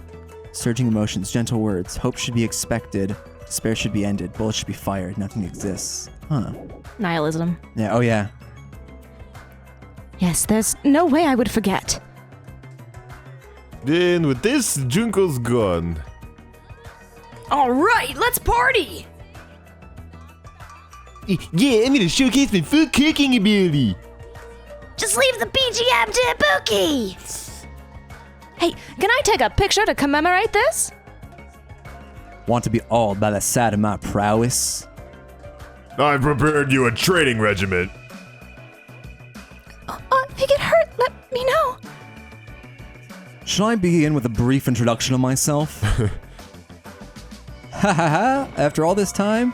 Surging emotions, gentle words. Hope should be expected. Despair should be ended. Bullets should be fired. Nothing exists. Huh. Nihilism. Yeah, oh yeah. Yes, there's no way I would forget. Then with this, Junko's gone. All right, let's party. Yeah, I'm gonna showcase my food cooking ability. Just leave the BGM to Ibuki. Hey, can I take a picture to commemorate this? Want to be awed by the sight of my prowess? I prepared you a training regiment. If you get hurt, let me know. Should I begin with a brief introduction of myself? Ha ha ha, after all this time?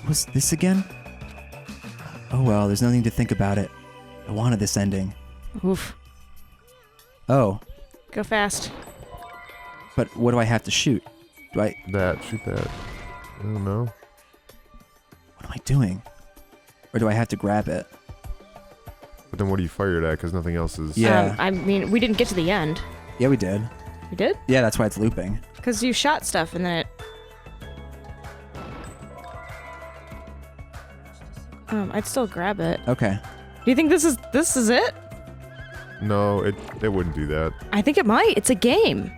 What's this again? Oh well, there's no need to think about it. I wanted this ending. Oof. Oh, Go fast. but what do I have to shoot? Do I... Shoot that. I don't know. What am I doing? Or do I have to grab it? But then what do you fire it at? Because nothing else is... Yeah. I mean, we didn't get to the end. Yeah, we did. You did? Yeah, that's why it's looping. Because you shot stuff and then it... I'd still grab it. Okay. Do you think this is it? No, it wouldn't do that. I think it might. It's a game.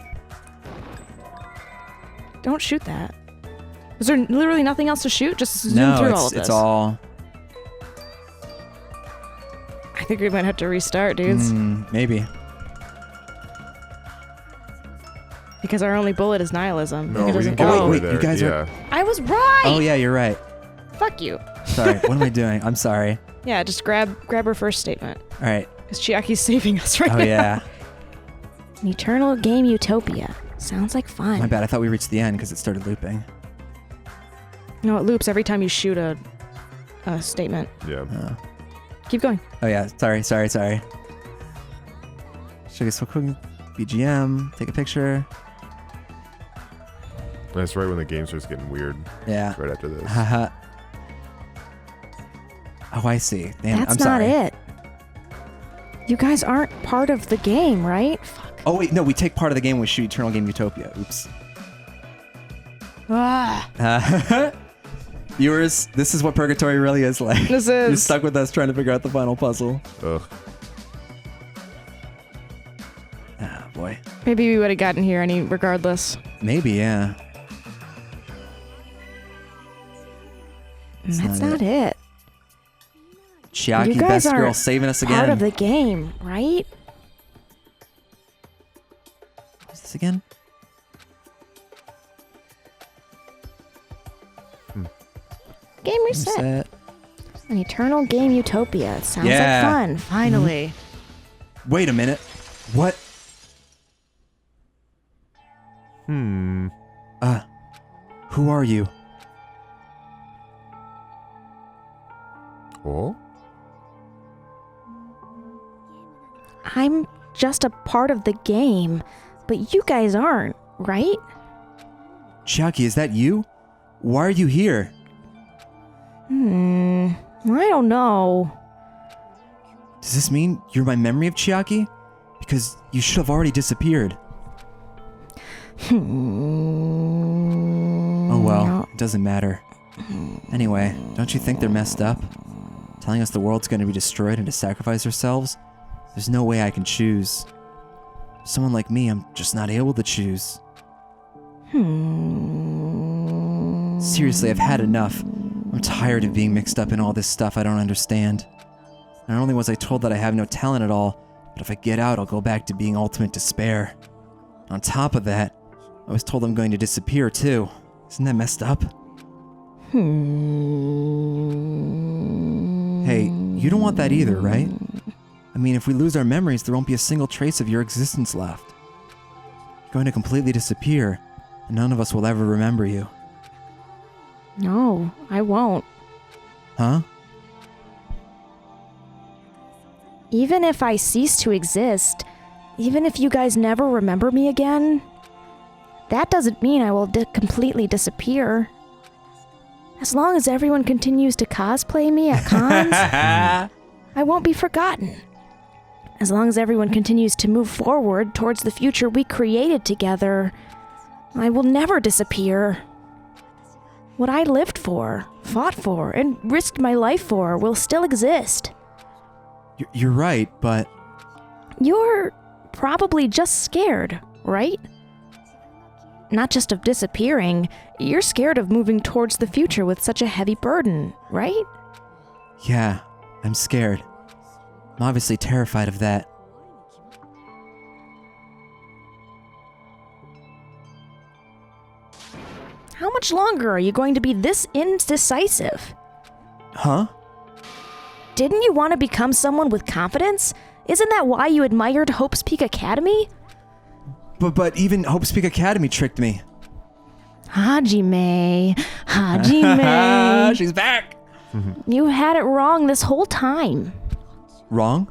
Don't shoot that. Is there literally nothing else to shoot? Just zoom through all of this. It's all... I think we might have to restart, dudes. Maybe. Because our only bullet is nihilism. No, It we doesn't didn't get go. all the way wait, there. you guys are- yeah. I was right! Oh yeah, you're right. Fuck you. Sorry, what am I doing? I'm sorry. Yeah, just grab her first statement. All right. Because Chiaki's saving us right Oh now. yeah. An eternal game utopia. Sounds like fun. My bad. I thought we reached the end because it started looping. No, it loops every time you shoot a statement. Yeah. Keep going. Oh yeah. Sorry. Should I so quick? BGM. Take a picture. That's right when the game starts getting weird. Yeah. Right after this. Haha. Oh, I see. Damn, That's I'm not sorry. it. You guys aren't part of the game, right? Fuck. Oh wait, no, we take part of the game when we shoot Eternal Game Utopia. Oops. Ah. Viewers, this is what Purgatory really is like. This You're is. stuck with us trying to figure out the final puzzle. Ugh. Ah, boy. Maybe we would have gotten here regardless. Maybe, yeah. It's That's not not it. Chiaki, You guys best girl, aren't saving us Part again. of the game, right? What's this again? Game reset. Reset. An eternal game utopia. Sounds Yeah. like fun. Finally. Wait a minute. What? Who are you? Oh? I'm just a part of the game, but you guys aren't, right? Chiaki, is that you? Why are you here? I don't know. Does this mean you're my memory of Chiaki? Because you should have already disappeared. Oh well, it doesn't matter. Anyway, don't you think they're messed up? Telling us the world's gonna be destroyed and to sacrifice ourselves? There's no way I can choose. Someone like me, I'm just not able to choose. Seriously, I've had enough. I'm tired of being mixed up in all this stuff I don't understand. Not only was I told that I have no talent at all, but if I get out, I'll go back to being ultimate despair. On top of that, I was told I'm going to disappear too. Isn't that messed up? Hey, you don't want that either, right? I mean, if we lose our memories, there won't be a single trace of your existence left. You're going to completely disappear, and none of us will ever remember you. No, I won't. Huh? Even if I cease to exist, even if you guys never remember me again, that doesn't mean I will completely disappear. As long as everyone continues to cosplay me at cons, I won't be forgotten. As long as everyone continues to move forward towards the future we created together, I will never disappear. What I lived for, fought for, and risked my life for will still exist. You're right, but... You're probably just scared, right? Not just of disappearing, you're scared of moving towards the future with such a heavy burden, right? Yeah, I'm scared. I'm obviously terrified of that. How much longer are you going to be this indecisive? Huh? Didn't you want to become someone with confidence? Isn't that why you admired Hope's Peak Academy? But even Hope's Peak Academy tricked me. Hajime. She's back! You had it wrong this whole time. Wrong?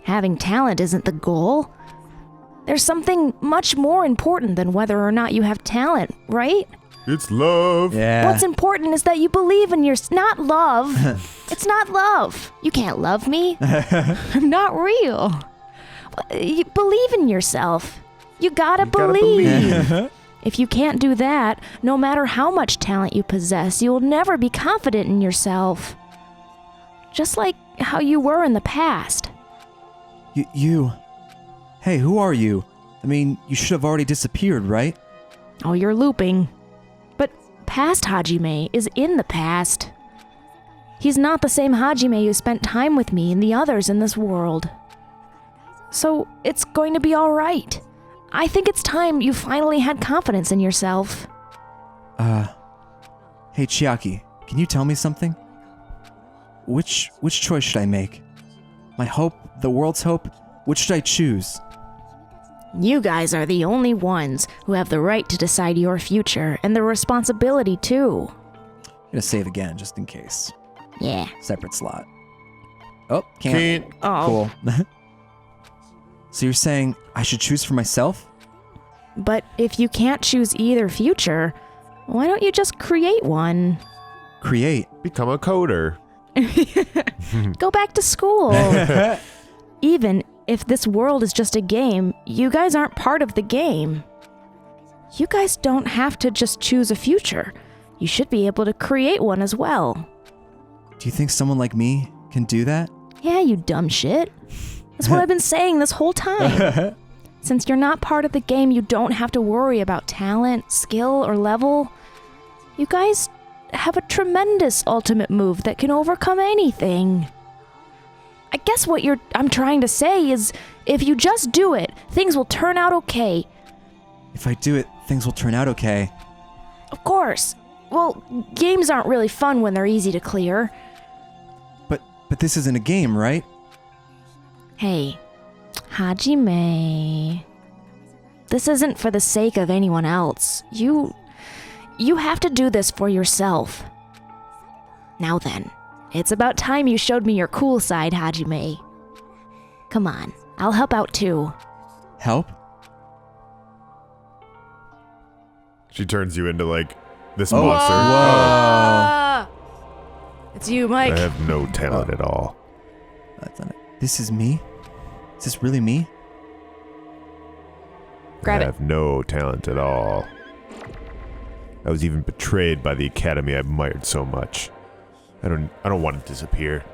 Having talent isn't the goal. There's something much more important than whether or not you have talent, right? It's love. Yeah. What's important is that you believe in not love. It's not love. You can't love me. I'm not real. You believe in yourself. You gotta believe. If you can't do that, no matter how much talent you possess, you'll never be confident in yourself. Just like how you were in the past. You... Hey, who are you? I mean, you should have already disappeared, right? Oh, you're looping. But past Hajime is in the past. He's not the same Hajime who spent time with me and the others in this world. So it's going to be all right. I think it's time you finally had confidence in yourself. Hey Chiaki, can you tell me something? Which choice should I make? My hope, the world's hope? Which should I choose? You guys are the only ones who have the right to decide your future, and the responsibility too. I'm gonna save again, just in case. Yeah. Separate slot. Oh, can't. Oh. Cool. So you're saying I should choose for myself? But if you can't choose either future, why don't you just create one? Create? Become a coder. Go back to school. Even if this world is just a game, you guys aren't part of the game. You guys don't have to just choose a future. You should be able to create one as well. Do you think someone like me can do that? Yeah, you dumb shit. That's what I've been saying this whole time. Since you're not part of the game, you don't have to worry about talent, skill, or level. You guys have a tremendous ultimate move that can overcome anything. I guess what I'm trying to say is, if you just do it, things will turn out okay. If I do it, things will turn out okay. Of course. Well, games aren't really fun when they're easy to clear. But this isn't a game, right? Hey, Hajime. This isn't for the sake of anyone else. You have to do this for yourself. Now then, it's about time you showed me your cool side, Hajime. Come on, I'll help out too. Help? She turns you into like this Oh, monster. Ah! It's you, Mike. I have no talent at all. That's not it. This is me? Is this really me? Grab I it. have no talent at all. I was even betrayed by the academy I admired so much. I don't want to disappear.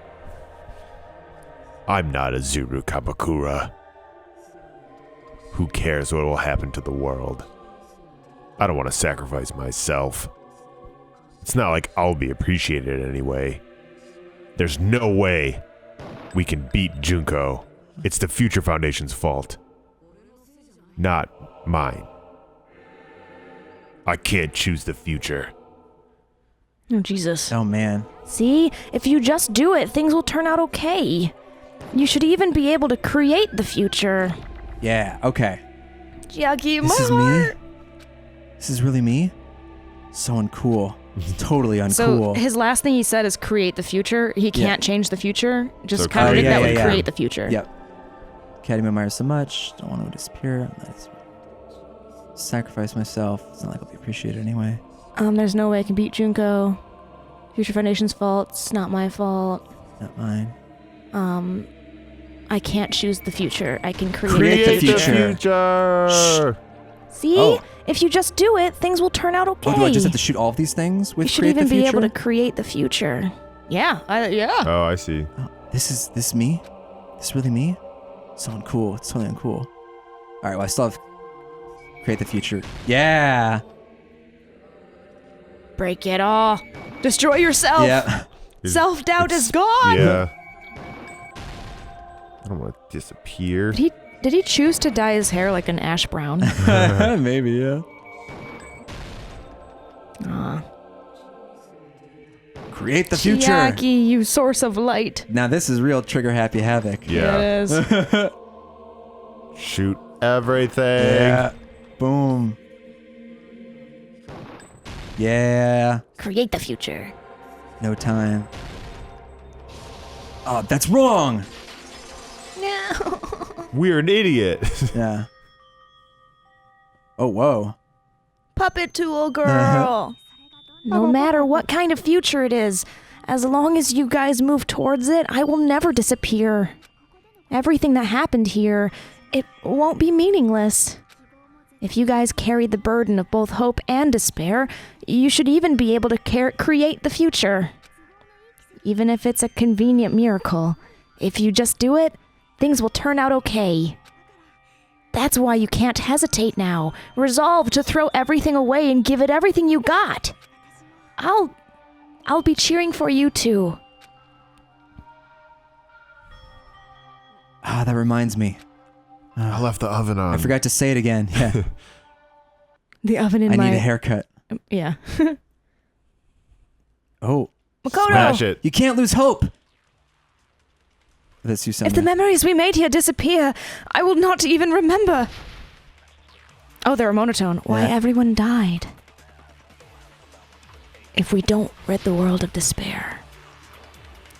I'm not a Zuru Kamakura. Who cares what will happen to the world? I don't want to sacrifice myself. It's not like I'll be appreciated anyway. There's no way we can beat Junko. It's the Future Foundation's fault. Not mine. I can't choose the future. Oh, Jesus. Oh man. See? If you just do it, things will turn out okay. You should even be able to create the future. Yeah, okay. Chiaki, This my is heart. me? This is really me? So uncool. Totally uncool. So his last thing he said is create the future. He can't change the future. Just So kind of create- that would yeah. create the future. Yep. Academy admires so much. Don't want to disappear. Let's sacrifice myself. It's not like I'll be appreciated anyway. There's no way I can beat Junko. Future Foundation's fault. It's not my fault. Not mine. I can't choose the future. I can create, Create the the future. future. See? Oh. If you just do it, things will turn out okay. Oh, do I just have to shoot all of these things with You should create even the be future? able to create the future. Yeah. Yeah. Oh, I see. Oh, this me? This really me? So uncool. It's totally uncool. All right, well, I still have create the future. Yeah. Break it all. Destroy yourself. Yeah. Self-doubt is gone. Yeah. I don't want to disappear. Did he choose to dye his hair like an ash brown? Maybe, yeah. Create the future. Chiaki, you source of light. Now this is real trigger happy havoc. Yeah. It is. Shoot everything. Yeah. Boom. Yeah. Create the future. No time. Oh, that's wrong. No. We're an idiot. Yeah. Oh, whoa. Puppet tool girl. No matter what kind of future it is, as long as you guys move towards it, I will never disappear. Everything that happened here, it won't be meaningless. If you guys carry the burden of both hope and despair, you should even be able to create the future. Even if it's a convenient miracle, if you just do it, things will turn out okay. That's why you can't hesitate now. Resolve to throw everything away and give it everything you got. I'll be cheering for you too. Ah, that reminds me. I left the oven on. I forgot to say it again. Yeah. The oven in I my... need a haircut. Yeah. Oh. Makoto! Smash it. You can't lose hope. Let's do If something. the memories we made here disappear, I will not even remember. Oh, they're monotone. Why Yeah. everyone died. If we don't rid the world of despair,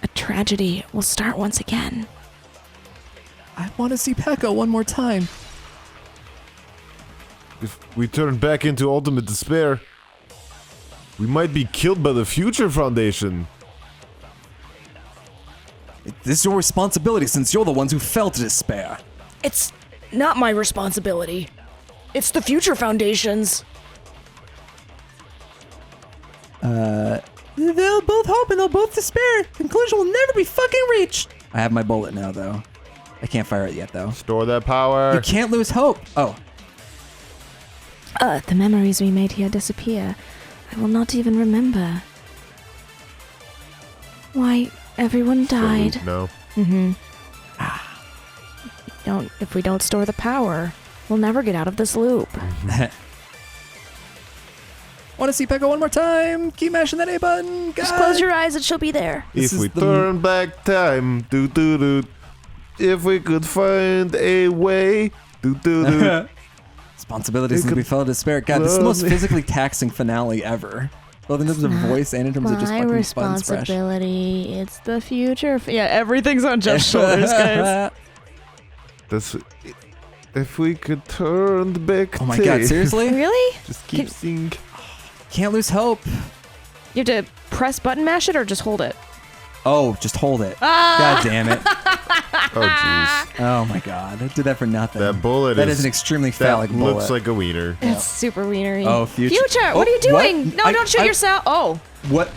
a tragedy will start once again. I want to see Pekka one more time. If we turn back into ultimate despair, we might be killed by the Future Foundation. This is your responsibility since you're the ones who fell to despair. It's not my responsibility. It's the Future Foundation's. They'll both hope and they'll both despair. Conclusion will never be fucking reached. I have my bullet now, though. I can't fire it yet, though. Store that power. You can't lose hope. Oh. The memories we made here disappear. I will not even remember. Why, everyone died. No. If we don't store the power, we'll never get out of this loop. Want to see Pekka one more time? Keep mashing that A button, guys. Just close your eyes, it shall be there. This If is we the- turn back time, if we could find a way, Responsibilities since we fell to despair. God, this is the most physically taxing finale ever. Both in terms of voice and in terms of just My fucking buttons fresh. responsibility. It's the future. Yeah, everything's on Jeff's shoulders, guys. That's if we could turn back. Oh my god, seriously? Really? Just keep singing. Can't lose hope. You have to press button mash it or just hold it? Oh, just hold it. God damn it. Oh jeez. Oh my god. I did that for nothing. That bullet That is is an extremely phallic bullet. looks like a wiener. It's super wienery. Oh, future. Future, Oh, what are you doing? what? No, don't shoot yourself. Oh. What?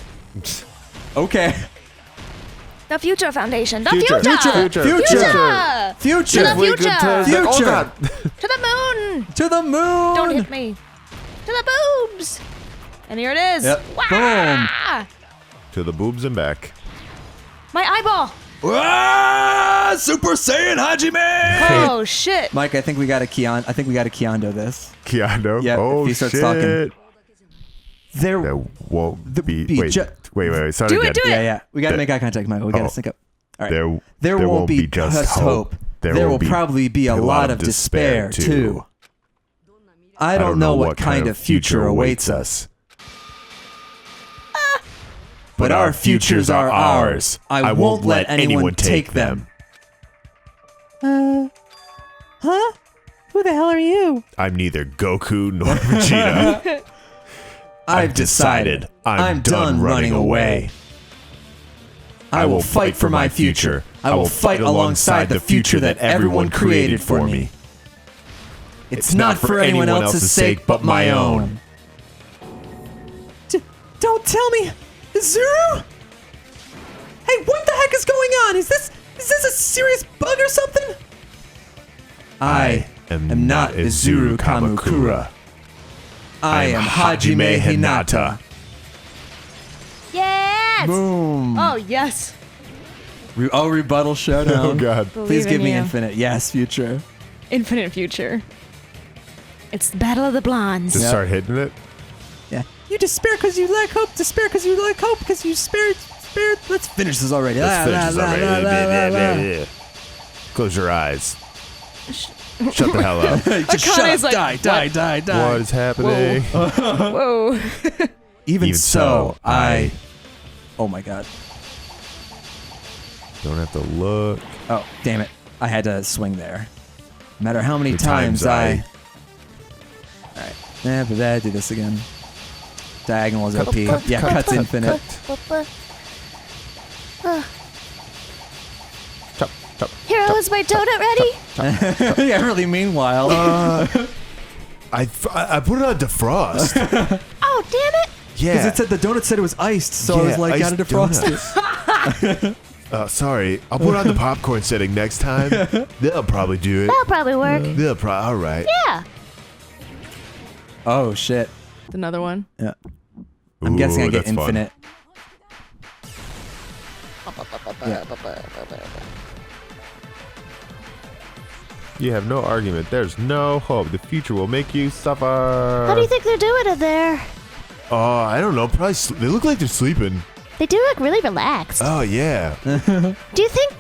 Okay. The Future Foundation. The Future. future. Future. Future. Future. To the future. Oh Future. god. To the moon. To the moon. Don't hit me. To the boobs. And here it is. Yep. Wah! To the boobs and back. My eyeball. Ah, Super Saiyan Hajime. Oh, shit. Mike, I think we got to Keando this. Keanu. Yeah, Oh if he starts shit. talking. There. That won't be. be Wait. ju- Wait. Start Do again. it, do it. Yeah. We got to make eye contact, Michael. We got to Oh. sync up. All right. There won't be just hope. There will probably be a lot of despair too. I don't know what kind of future awaits us. But our futures are ours. I won't let anyone take them. Huh? Who the hell are you? I'm neither Goku nor Vegeta. I've decided I'm done running away. I will fight for my future. I will fight alongside the future that everyone created for me. It's not for anyone else's sake but my own. Don't tell me! Zuru? Hey, what the heck is going on? Is this a serious bug or something? I am not Izuru Kamakura. I am Hajime Hinata. Yes. Boom. Oh, yes. Rebuttal showdown. Oh god. Please Believe give in me you. infinite. Yes, future. Infinite future. It's the Battle of the Blondes. Just Yep. start hitting it. Yeah. You despair because you lack hope. Despair because you lack hope because you spared. Let's finish this already. Let's finish this already. Close your eyes. Shut the hell up. Just shut up. Like, Die. What is happening? Whoa. Even so, I... Oh my god. Don't have to look. Oh, damn it. I had to swing there. No matter how many The times times Alright. But I do this again. Diagonal is OP. Yeah, cut's infinite. Hero, is my donut ready? Yeah, really meanwhile. I put it on defrost. Oh, damn it! Yeah. Because it said the donut said it was iced, so I was like, gotta iced defrost it. Sorry. I'll put on the popcorn setting next time. They'll probably do it. That'll probably work. All right. Yeah. Oh, shit. Another one. Yeah. I'm guessing I get that's fun. infinite. Yeah. You have no argument. There's no hope. The future will make you suffer. How do you think they're doing in there? Oh, I don't know. Probably they look like they're sleeping. They do look really relaxed. Oh yeah. Do you think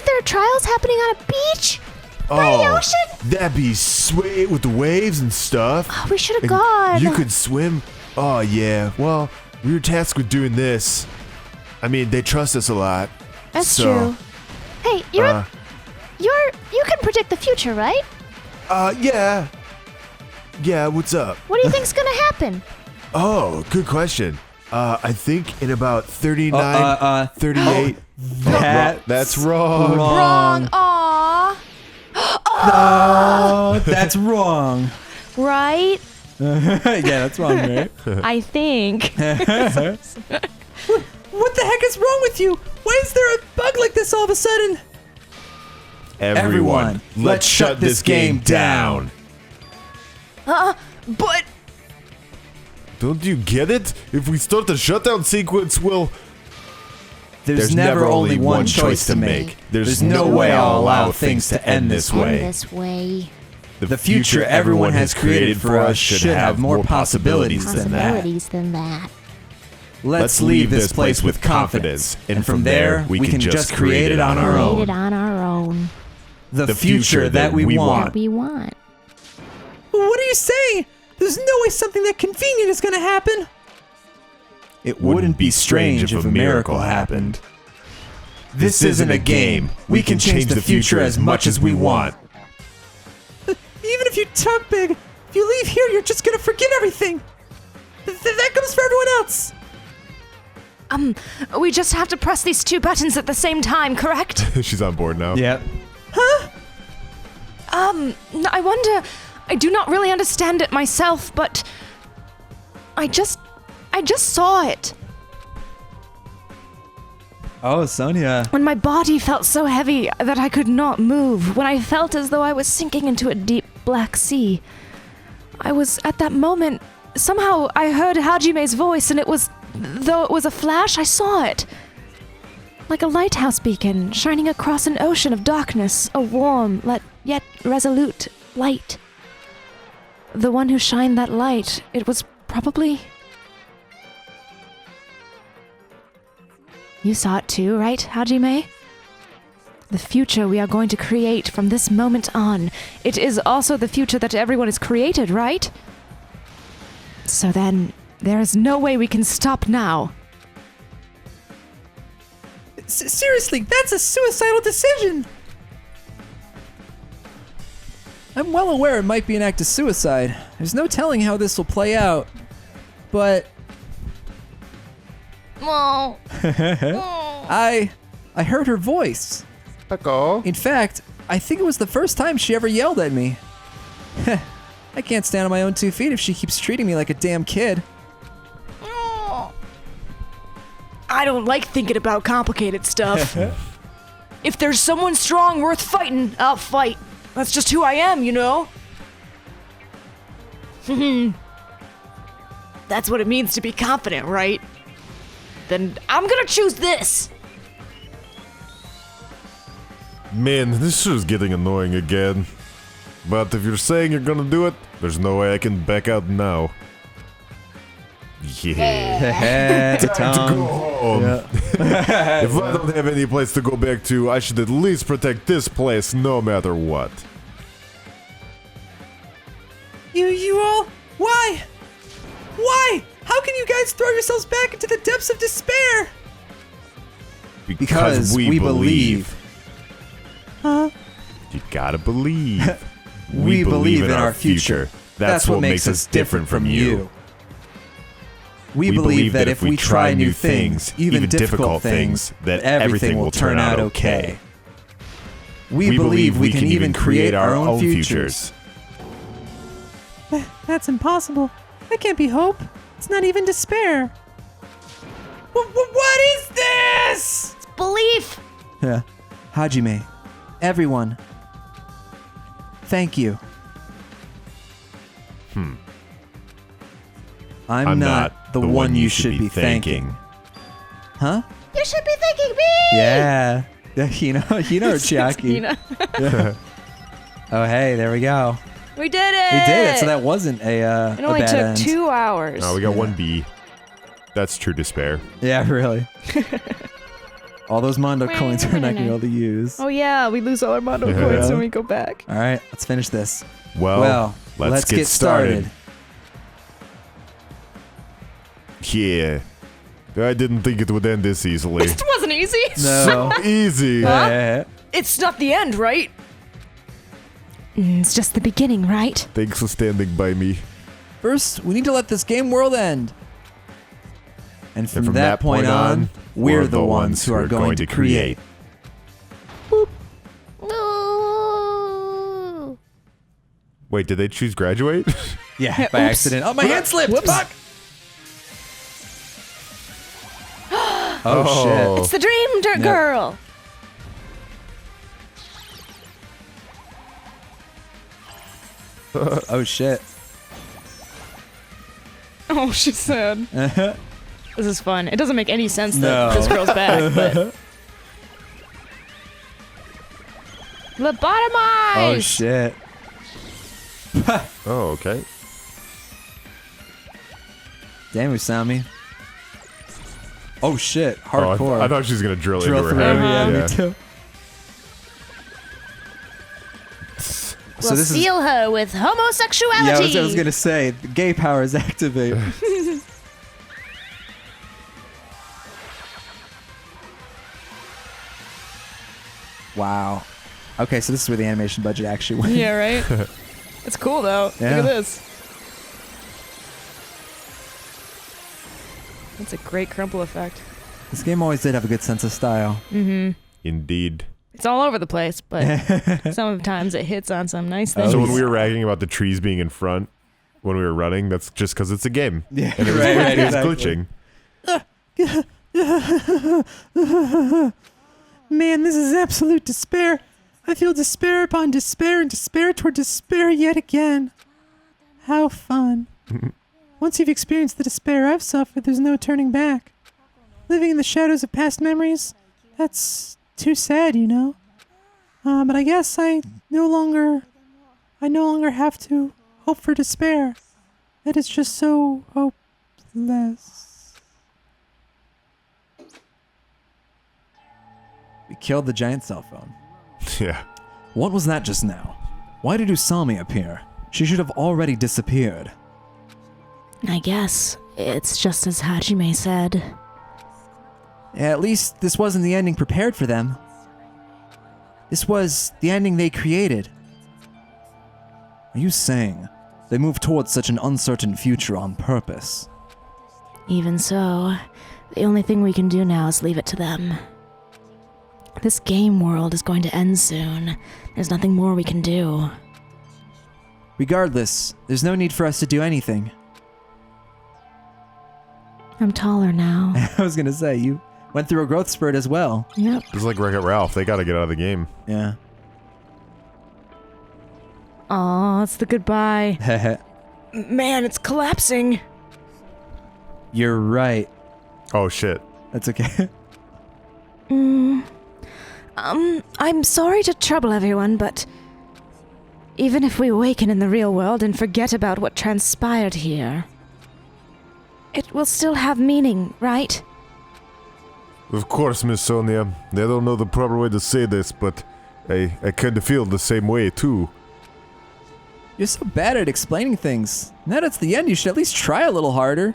there are trials happening on a beach? By the ocean? That'd be sweet with the waves and stuff. Oh, we should have And gone. You could swim. Oh yeah. Well, we were tasked with doing this. I mean, they trust us a lot. That's so, true. Hey, you can predict the future, right? Yeah. Yeah, what's up? What do you think's gonna happen? Oh, good question. I think in about 39, 38. That's wrong. Wrong. Aww. Oh, that's wrong. Right? Yeah, that's wrong, right? I think. What the heck is wrong with you? Why is there a bug like this all of a sudden? Everyone, let's shut this game down. But Don't you get it? If we start the shutdown sequence, There's never only one choice to make. There's no way I'll allow things to end this way. This way. The future everyone has created for us should have more possibilities than that. Possibilities than that. Let's leave this place with confidence, and from there, we can just create it on our Create own. it on our own. The future that we want. We want. What are you saying? There's no way something that convenient is gonna happen. It wouldn't be strange if a miracle happened. This isn't a game. We can change the future as much as we want. Even if you talk big, if you leave here, you're just gonna forget everything. That goes for everyone else. We just have to press these two buttons at the same time, correct? She's on board now. Yep. I wonder. I do not really understand it myself, but I just saw it. Oh, Sonia. When my body felt so heavy that I could not move, when I felt as though I was sinking into a deep black sea, I was at that moment. Somehow I heard Hajime's voice, and though it was a flash, I saw it. Like a lighthouse beacon shining across an ocean of darkness, a warm, yet resolute light. The one who shined that light, it was probably... You saw it too, right, Hajime? The future we are going to create from this moment on. It is also the future that everyone has created, right? So then, there is no way we can stop now. Seriously, that's a suicidal decision. I'm well aware it might be an act of suicide. There's no telling how this will play out. But Oh. I heard her voice. In fact, I think it was the first time she ever yelled at me. I can't stand on my own 2 feet if she keeps treating me like a damn kid. I don't like thinking about complicated stuff. If there's someone strong worth fighting, I'll fight. That's just who I am, you know? That's what it means to be confident, right? Then I'm gonna choose this. Man, this shit is getting annoying again. But if you're saying you're gonna do it, there's no way I can back out now. Yeah. The Time to tongue. go home. If I don't have any place to go back to, I should at least protect this place no matter what. You all? Why? Why? How can you guys throw yourselves back into the depths of despair? Because we believe. Huh? You gotta believe. We believe in our future. That's what makes us different from you. We believe that if we try new things, even difficult things, that everything will turn out okay. We believe we can even create our own futures. That's impossible. That can't be hope. It's not even despair. What is this? It's belief. Yeah. Hajime, everyone, thank you. I'm not the one you should be thanking. Huh? You should be thanking me. Yeah. Chiaki. Oh, hey, there we go. We did it! We did it. So that wasn't a It only bad took end. 2 hours. Oh, we got 1 B. That's true despair. Yeah, really. All those Mondo coins we're not going to be able to use. Oh yeah, we lose all our Mondo coins when we go back. All right, let's finish this. Well, let's get started. Yeah. I didn't think it would end this easily. It wasn't easy. No. So easy. Yeah. It's not the end, right? It's just the beginning, right? Thanks for standing by me. First, we need to let this game world end. And from that point on, we're the ones who are going to create. No. Wait, did they choose graduate? Yeah, by accident. Oh, my hand slipped. Whoops. Fuck. Oh, shit. It's the dream Yep. girl. Oh, shit. Oh, she's sad. Uh-huh. This is fun. It doesn't make any sense No. that this girl's back, but... Lobotomize! Oh, shit. Oh, okay. Damn, Usami. Oh, shit. Oh, I Hardcore. thought she was gonna drill Drill into her through. head. Yeah, me too. We'll seal her with homosexuality. Yeah, I was gonna say, the gay powers activate. Wow. Okay, so this is where the animation budget actually went. Yeah, right? It's cool, though. Yeah. Look at this. That's a great crumple effect. This game always did have a good sense of style. Mm-hmm. Indeed. It's all over the place, but sometimes it hits on some nice things. So when we were ragging about the trees being in front when we were running, that's just because it's a game. Yeah, And it was, right, it was exactly. glitching. Man, this is absolute despair. I feel despair upon despair and despair toward despair yet again. How fun. Once you've experienced the despair I've suffered, there's no turning back. Living in the shadows of past memories, that's too sad, you know. But I guess I no longer have to hope for despair. It is just so hopeless. We killed the giant cell phone. Yeah. What was that just now? Why did Usami appear? She should have already disappeared. I guess it's just as Hajime said. Yeah, at least this wasn't the ending prepared for them. This was the ending they created. Are you saying they moved towards such an uncertain future on purpose? Even so, the only thing we can do now is leave it to them. This game world is going to end soon. There's nothing more we can do. Regardless, there's no need for us to do anything. I'm taller now. I was gonna say, you went through a growth spurt as well. Yep. Just like Wreck-It Ralph, they gotta get out of the game. Yeah. Aw, it's the goodbye. Man, it's collapsing. You're right. Oh shit. That's okay. I'm sorry to trouble everyone, but even if we awaken in the real world and forget about what transpired here, It will still have meaning, right? Of course, Miss Sonia. I don't know the proper way to say this, but I kind of feel the same way, too. You're so bad at explaining things. Now that it's the end, you should at least try a little harder.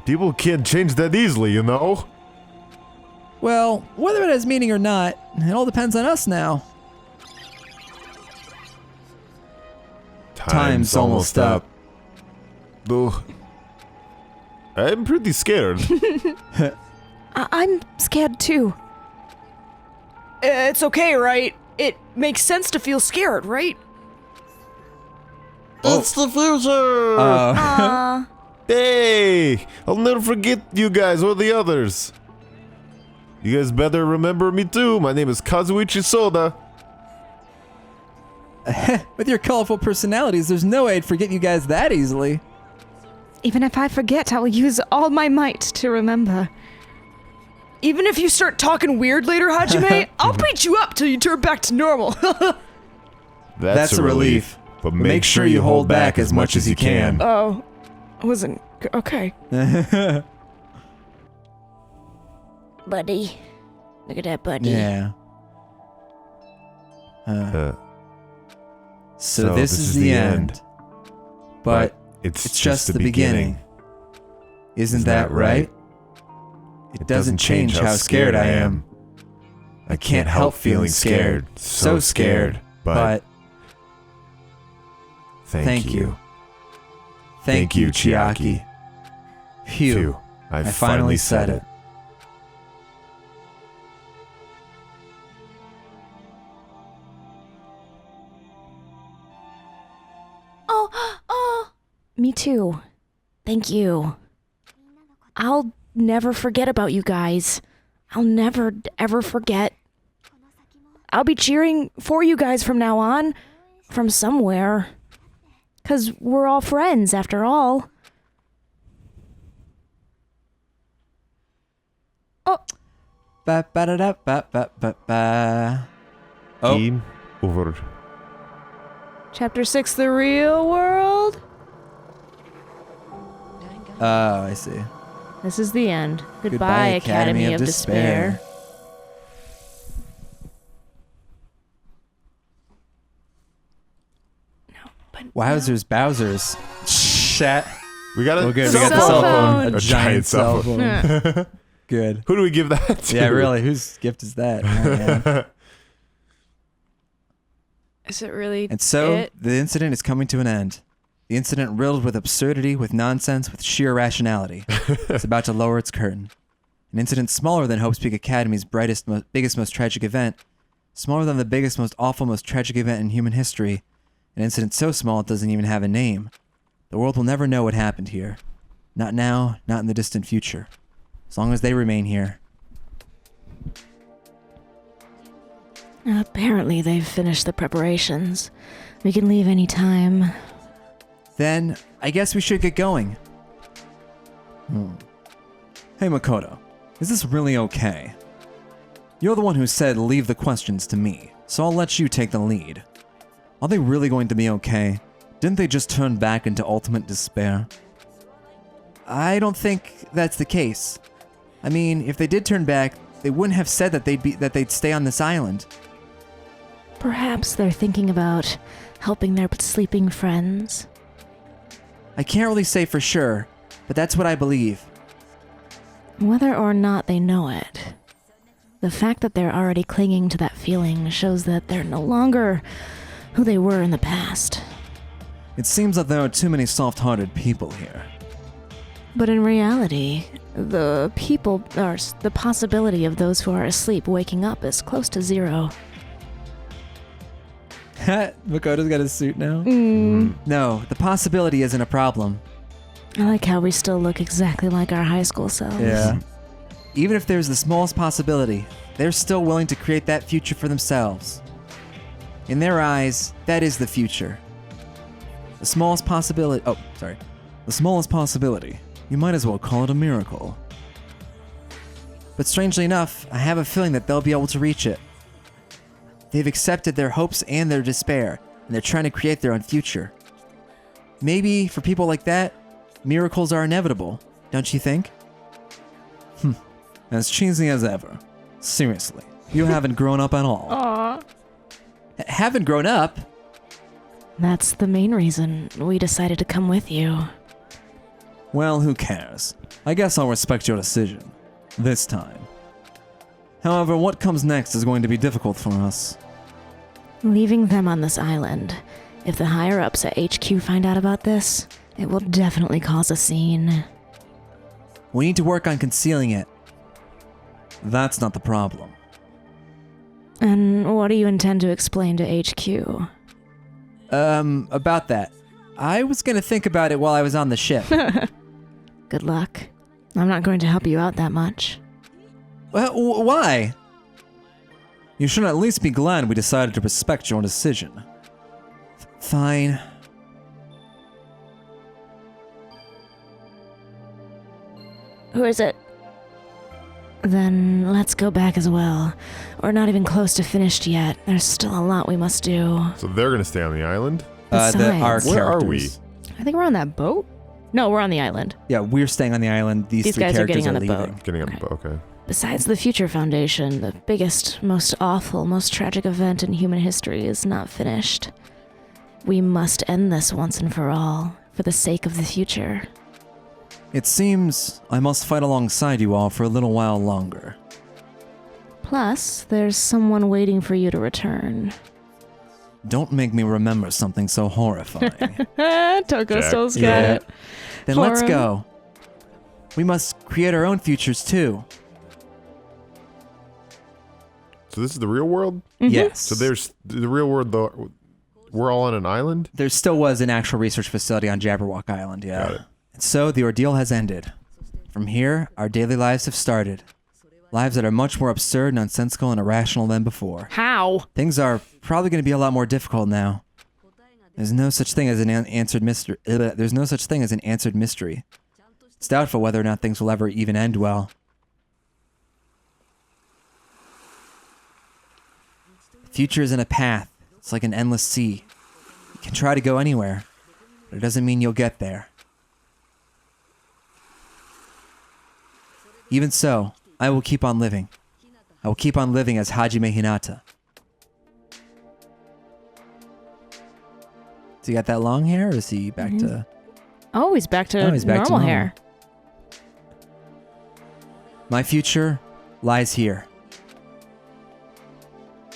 People can't change that easily, you know? Well, whether it has meaning or not, it all depends on us now. Time's almost up. Though, I'm pretty scared. I'm scared too. It's okay, right? It makes sense to feel scared, right? It's the future! Hey! I'll never forget you guys or the others. You guys better remember me too. My name is Kazuichi Soda. With your colorful personalities, there's no way I'd forget you guys that easily. Even if I forget, I will use all my might to remember. Even if you start talking weird later, Hajime, I'll beat you up till you turn back to normal. That's a relief. But make sure you hold back as much as you can. Oh, I wasn't... Okay. Buddy. Look at that, buddy. Yeah. So this is the end. But it's just the beginning. Isn't that right? It doesn't change how scared I am. I can't help feeling scared. So scared. But thank you. Thank you, Chiaki. Phew. I finally said it. Oh, me too. Thank you. I'll never forget about you guys. I'll never, ever forget. I'll be cheering for you guys from now on. From somewhere. 'Cause we're all friends, after all. Oh. Ba-ba-da-da-ba-ba-ba-ba. Oh. Game over. Chapter 6, The Real World. Oh, I see. This is the end. Goodbye, Academy of Despair. Wowzers, Bowsers. Chat. We got Oh, good. Cell We got the cell phone. phone. A giant cell phone. Yeah. Good. Who do we give that to? Yeah, really. Whose gift is that? Oh, man. Is it really And so, it? the incident is coming to an end. The incident riddled with absurdity, with nonsense, with sheer rationality. It's about to lower its curtain. An incident smaller than Hope's Peak Academy's biggest, most tragic event. Smaller than the biggest, most awful, most tragic event in human history. An incident so small it doesn't even have a name. The world will never know what happened here. Not now, not in the distant future. As long as they remain here. Apparently they've finished the preparations. We can leave any time. Then, I guess we should get going. Hey Makoto, is this really okay? You're the one who said leave the questions to me, so I'll let you take the lead. Are they really going to be okay? Didn't they just turn back into ultimate despair? I don't think that's the case. I mean, if they did turn back, they wouldn't have said that they'd stay on this island. Perhaps they're thinking about helping their sleeping friends. I can't really say for sure, but that's what I believe. Whether or not they know it, the fact that they're already clinging to that feeling shows that they're no longer who they were in the past. It seems that there are too many soft-hearted people here. But in reality, the possibility of those who are asleep waking up is close to zero. Makoto's got his suit now? No, the possibility isn't a problem. I like how we still look exactly like our high school selves. Yeah. Even if there's the smallest possibility, they're still willing to create that future for themselves. In their eyes, that is the future. The smallest possibility... Oh, sorry. The smallest possibility. You might as well call it a miracle. But strangely enough, I have a feeling that they'll be able to reach it. They've accepted their hopes and their despair, and they're trying to create their own future. Maybe, for people like that, Miracles are inevitable, don't you think? As cheesy as ever. Seriously, you haven't grown up at all. Aww. Haven't grown up? That's the main reason we decided to come with you. Well, who cares? I guess I'll respect your decision. This time. However, what comes next is going to be difficult for us. Leaving them on this island. If the higher-ups at HQ find out about this, it will definitely cause a scene. We need to work on concealing it. That's not the problem. And what do you intend to explain to HQ? About that. I was gonna think about it while I was on the ship. Good luck. I'm not going to help you out that much. Why? You should at least be glad we decided to respect your decision. Fine. Who is it? Then let's go back as well. We're not even close to finished yet. There's still a lot we must do. So they're gonna stay on the island? Our Besides- Where are characters. I think we're on that boat. No, we're on the island. Yeah, we're staying on the island. These three guys are characters getting on the leaving. boat. Getting on the boat, okay. Besides the Future Foundation, the biggest, most awful, most tragic event in human history is not finished. We must end this once and for all, for the sake of the future. It seems I must fight alongside you all for a little while longer. Plus, there's someone waiting for you to return. Don't make me remember something so horrifying. Toko Jack. still's got Yeah. it. Then For let's him. go. We must create our own futures too. So this is the real world? Yes. So there's the real world, though. We're all on an island? There still was an actual research facility on Jabberwock Island, yeah. Got it. And so the ordeal has ended. From here, our daily lives have started. Lives that are much more absurd, nonsensical, and irrational than before. How? Things are probably going to be a lot more difficult now. There's no such thing as an unanswered mystery. There's no such thing as an answered mystery. It's doubtful whether or not things will ever even end well. The future isn't a path. It's like an endless sea. You can try to go anywhere, but it doesn't mean you'll get there. Even so, I will keep on living. I will keep on living as Hajime Hinata. Does he got that long hair, or is he back to... Oh, he's back to Oh, he's back to normal normal. hair. My future lies here.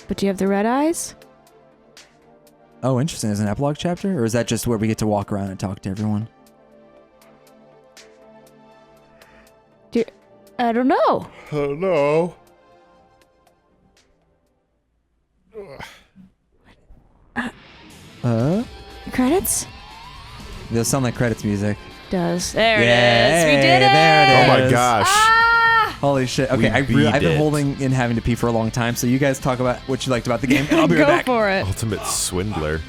But do you have the red eyes? Oh, interesting. Is it an epilogue chapter? Or is that just where we get to walk around and talk to everyone? I don't know. Oh, no. Credits? They'll sound like credits music. Does. There Yeah, it is. We hey, did it. there it Oh, my is. gosh. Holy shit. Okay, I've beat been it. holding and having to pee for a long time, so you guys talk about what you liked about the game, and I'll be Go right back. for it. Ultimate swindler.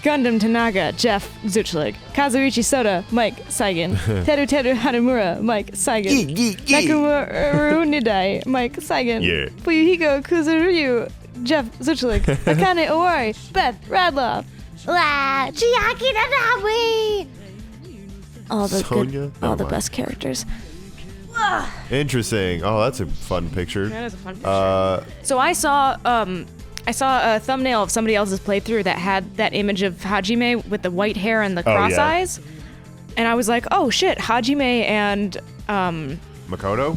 Gundam Tanaga, Jeff Zuchlig. Kazuichi Soda, Mike Saigen. Teru Hanamura, Mike Saigen. Nakamura Nidai, Mike Saigen. Yeah. Fuyuhiko Kuzuryu, Jeff Zuchlig. Akane Owari, Beth Radloff. Wow, Chiaki Nanawi! All the Sonya? good, all Never the mind. best characters. Interesting. Oh, that's a fun picture. That is a fun picture. So I saw a thumbnail of somebody else's playthrough that had that image of Hajime with the white hair and the cross yeah. eyes. And I was like, oh shit, Hajime and Makoto?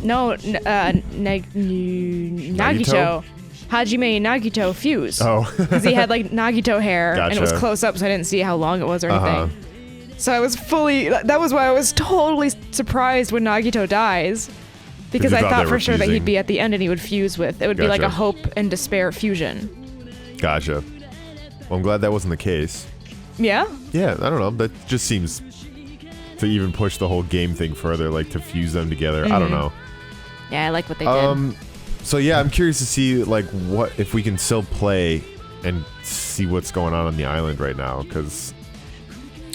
Nagito. Hajime and Nagito fuse. Oh. Because he had like Nagito hair and it was Gotcha. close up, so I didn't see how long it was or anything. Uh-huh. So I was that was why I was totally surprised when Nagito dies. Because you I thought thought they for were sure that fusing. he'd be at the end and he would fuse with. It would be like a Gotcha. hope and despair fusion. Gotcha. Well, I'm glad that wasn't the case. Yeah? Yeah, I don't know. That just seems to even push the whole game thing further, like to fuse them together. I don't know. Yeah, I like what they did. So yeah, I'm curious to see like what if we can still play and see what's going on the island right now, because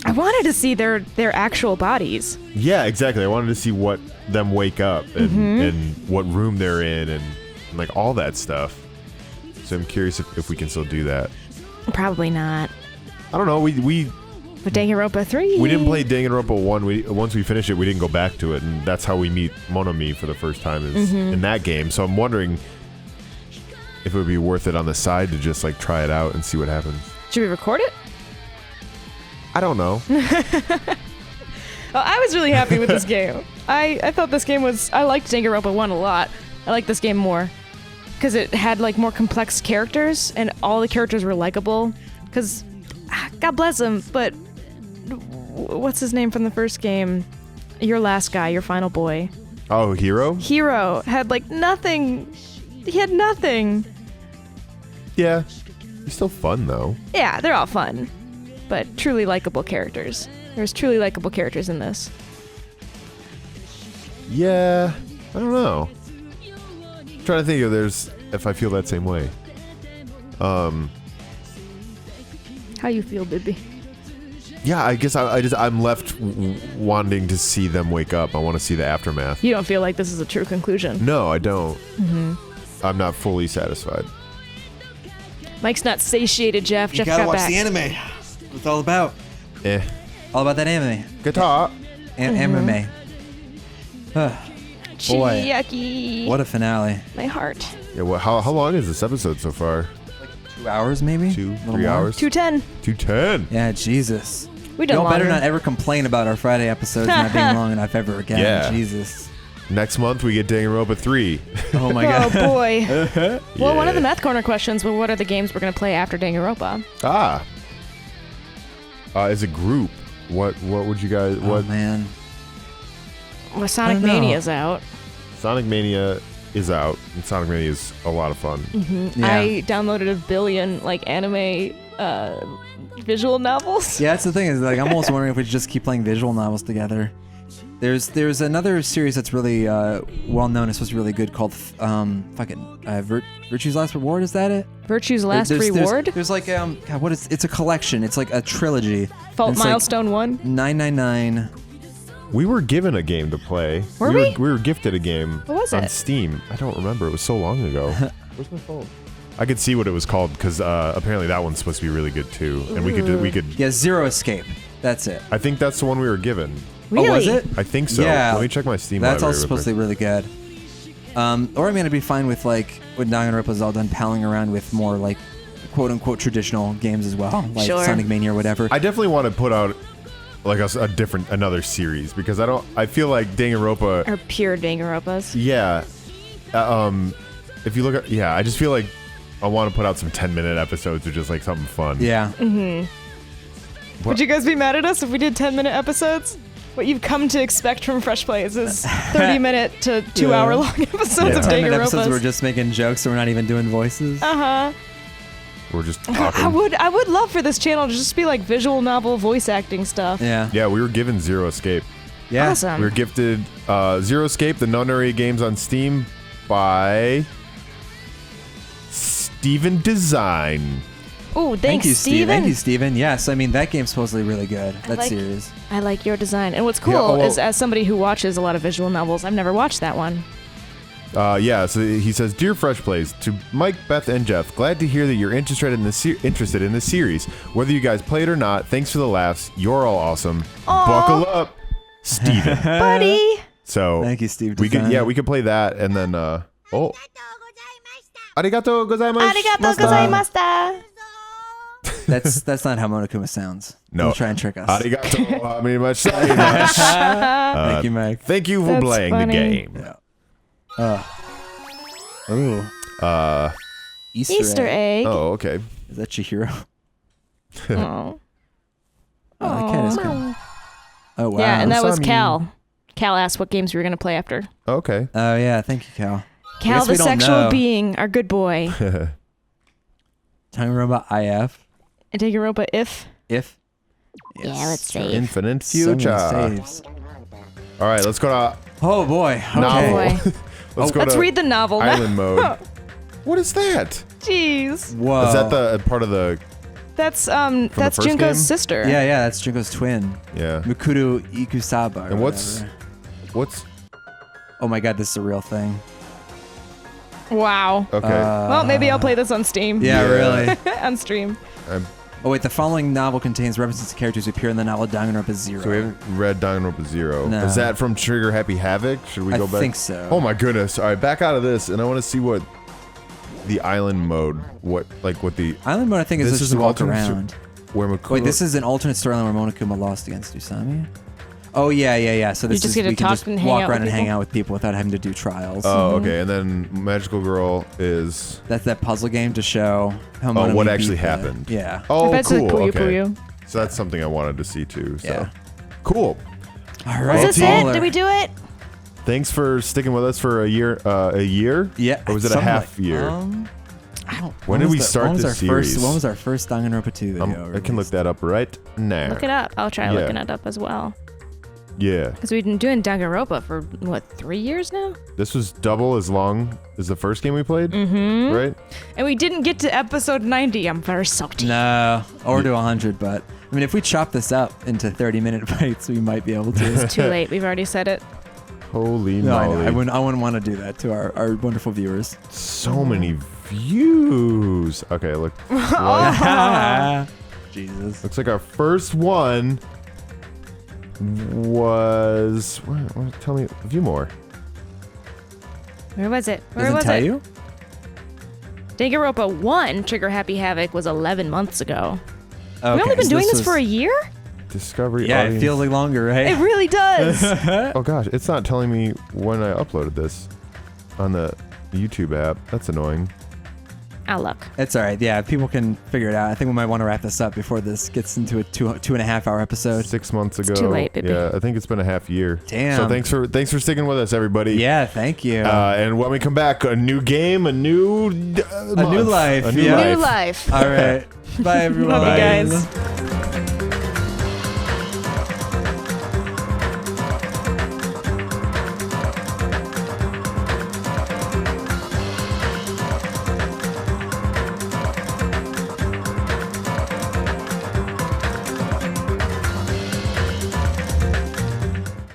I wanted to see their actual bodies. yeah, exactly. I wanted to see what them wake up and what room they're in and like all that stuff. So I'm curious if we can still do that. Probably not. I don't know. We But Danganronpa 3. We didn't play Danganronpa 1. Once we finished it, we didn't go back to it, and that's how we meet Monomi for the first time is in that game. So I'm wondering if it would be worth it on the side to just like try it out and see what happens. Should we record it? I don't know. Well, I was really happy with this game. I thought this game was... I liked Danganronpa 1 a lot. I like this game more. Because it had, like, more complex characters, and all the characters were likable. Because, God bless them, but... What's his name from the first game? Your last guy, your final boy. Oh, Hero? Hero had, like, nothing. He had nothing. Yeah. He's still fun, though. Yeah, they're all fun. But truly likable characters. There's truly likable characters in this. Yeah. I don't know. I'm trying to think if I feel that same way. How you feel, baby? Yeah, I guess I'm left wanting to see them wake up. I want to see the aftermath. You don't feel like this is a true conclusion? No, I don't. I'm not fully satisfied. Mike's not satiated, Jeff. You Jeff gotta got watch back. the anime. That's what it's all about. All about that anime. Guitar. Anime. Boy, Chiaki. what a finale. My heart. Yeah. Well, how long is this episode so far? 2 hours, maybe? 2, A little 3 more? hours? 210. 210. Yeah, Jesus. We done Y'all better longer. not ever complain about our Friday episodes not being long enough ever again. Yeah. Jesus. Next month we get Danganronpa 3. Oh my Oh god. boy. Well, one of the Yeah. Meth Corner questions was, what are the games we're going to play after Danganronpa? As a group, what would you guys? Oh What man. Well, Sonic I don't know. Mania's out. Sonic Mania is out, and Sonic Mania is a lot of fun. Yeah. I downloaded 1 billion like anime visual novels. Yeah, that's the thing is like I'm almost wondering if we should just keep playing visual novels together. There's another series that's really well known. It's supposed to be really good called Virtue's Last Reward. Is that it? Virtue's Last There's- Reward. There's like God, what is? It's a collection. It's like a trilogy. Fault It's like Milestone 1. 999. We were given a game to play. Were we? We were gifted a game What was on it? Steam. I don't remember. It was so long ago. Where's my phone? I could see what it was called because apparently that one's supposed to be really good too, and we could. Yeah, Zero Escape. That's it. I think that's the one we were given. Really? Oh, was it? I think so. Yeah. Let me check my Steam. That's library also real supposed to quick. be really good. Or I mean, I'd be fine with like when Danganronpa's all done palling around with more like quote unquote traditional games as well, like Sure. Sonic Mania or whatever. I definitely want to put out like another series because I feel like Danganronpa. Or pure Danganronpas. Yeah. If you look at I just feel like I want to put out some 10-minute episodes or just like something fun. Yeah. Would you guys be mad at us if we did 10-minute episodes? What you've come to expect from FreshPlays is 30-minute to 2-hour-long episodes Yeah. of 10 minute episodes Danganronpas. we're just making jokes, so we're not even doing voices. We're just I talking. would love for this channel to just be like visual novel voice acting stuff. Yeah. Yeah, we were given Zero Escape. Yeah. Awesome. We were gifted Zero Escape, the Nonary games on Steam by Steven Design. Ooh, Thank thanks, you, Steve. Steven. Thank you, Steven. Yes, I mean that game's supposedly really good. That like- series. I like your design. And what's cool Yeah, well- is, as somebody who watches a lot of visual novels, I've never watched that one. So he says, "Dear FreshPlays, to Mike, Beth, and Jeff, glad to hear that you're interested in this series. Whether you guys play it or not, thanks for the laughs. You're all awesome. Buckle up, Steven." Buddy! So Thank you, Steve We could Design. we could play that and then arigato gozaimasu. Arigato gozaimashita! That's not how Monokuma sounds. No. He'll try and trick us. Arigato gozaimasu. Thank you, Mike. Thank you for That's playing funny. the game. Ooh. Easter egg. Oh, okay. Is that Chihiro? Oh. Oh, that cat is cool. Oh, wow. Yeah, and that was Usami. Cal. Cal asked what games we were going to play after. Okay. Oh, yeah. Thank you, Cal. Cal, guess the we don't sexual know. being, our good boy. Talking about IF. And Danganronpa if. If. Yeah, let's save. Infinite So many future. saves. All right, let's go to Oh, boy. Okay. novel. boy. Let's go Let's to read the novel now. island mode. What is that? Jeez. Whoa. Is that the part of the? That's the first Junko's game? sister. Yeah, yeah. That's Junko's twin. Yeah. Mukuru Ikusaba. or And what's? whatever. Oh, my God. This is a real thing. Wow. Okay. Well, maybe I'll play this on Steam. Yeah, Yeah. really. on stream. Oh wait, the following novel contains references to characters who appear in the novel Danganronpa 0. So we haven't read Danganronpa 0. No. Is that from Trigger Happy Havoc? Should we go back? I think so. Oh my goodness. All right, back out of this, and I want to see what the island mode, what the... Island mode, I think, is just to walk around. Where Makoto... Wait, this is an alternate storyline where Monokuma lost against Usami? Oh, yeah. So this just is, get to we can talk just and hang walk out around with and hang people? out with people without having to do trials. Oh, okay. And then Magical Girl is... That's that puzzle game to show how Oh, what Monokuma actually beat the- happened. Yeah. Oh, I bet it's cool. a Puyo Okay. Puyo. So that's something I wanted to see too. So. Yeah. Cool. All right. Was this it? Did we do it? Thanks for sticking with us for a year. A year? Yeah. Or was it a something half like- year? I don't- When did we start when was this our series? When was our first Danganronpa 2 video? I can look that up right now. Look it up. I'll try looking it up as well. Yeah. Because we've been doing Danganronpa for, what, 3 years now? This was double as long as the first game we played? Mm-hmm. Right? And we didn't get to episode 90. I'm very salty. No, or to 100, but I mean, if we chop this up into 30-minute bites, we might be able to. It's too late. We've already said it. Holy No, moly. I wouldn't want to do that to our wonderful viewers. So many views. Okay, look. Jesus. Looks like our first one was... What, tell me a few more. Where was it? Where Doesn't was tell it? you? Danganronpa 1 Trigger Happy Havoc was 11 months ago. Okay, We've only been so doing this was- for a year? Discovery Yeah, audience. it feels like longer, right? It really does. Oh gosh, it's not telling me when I uploaded this on the YouTube app. That's annoying. I'll look. It's all right. Yeah, people can figure it out. I think we might want to wrap this up before this gets into a two and a half hour episode. 6 months ago. too late, baby. Yeah, I think it's been a half year. Damn. So thanks for sticking with us, everybody. Yeah, thank you. And when we come back, a new game, a new new life. A new Yeah. life. New life. All right. Bye, everyone. Love you guys.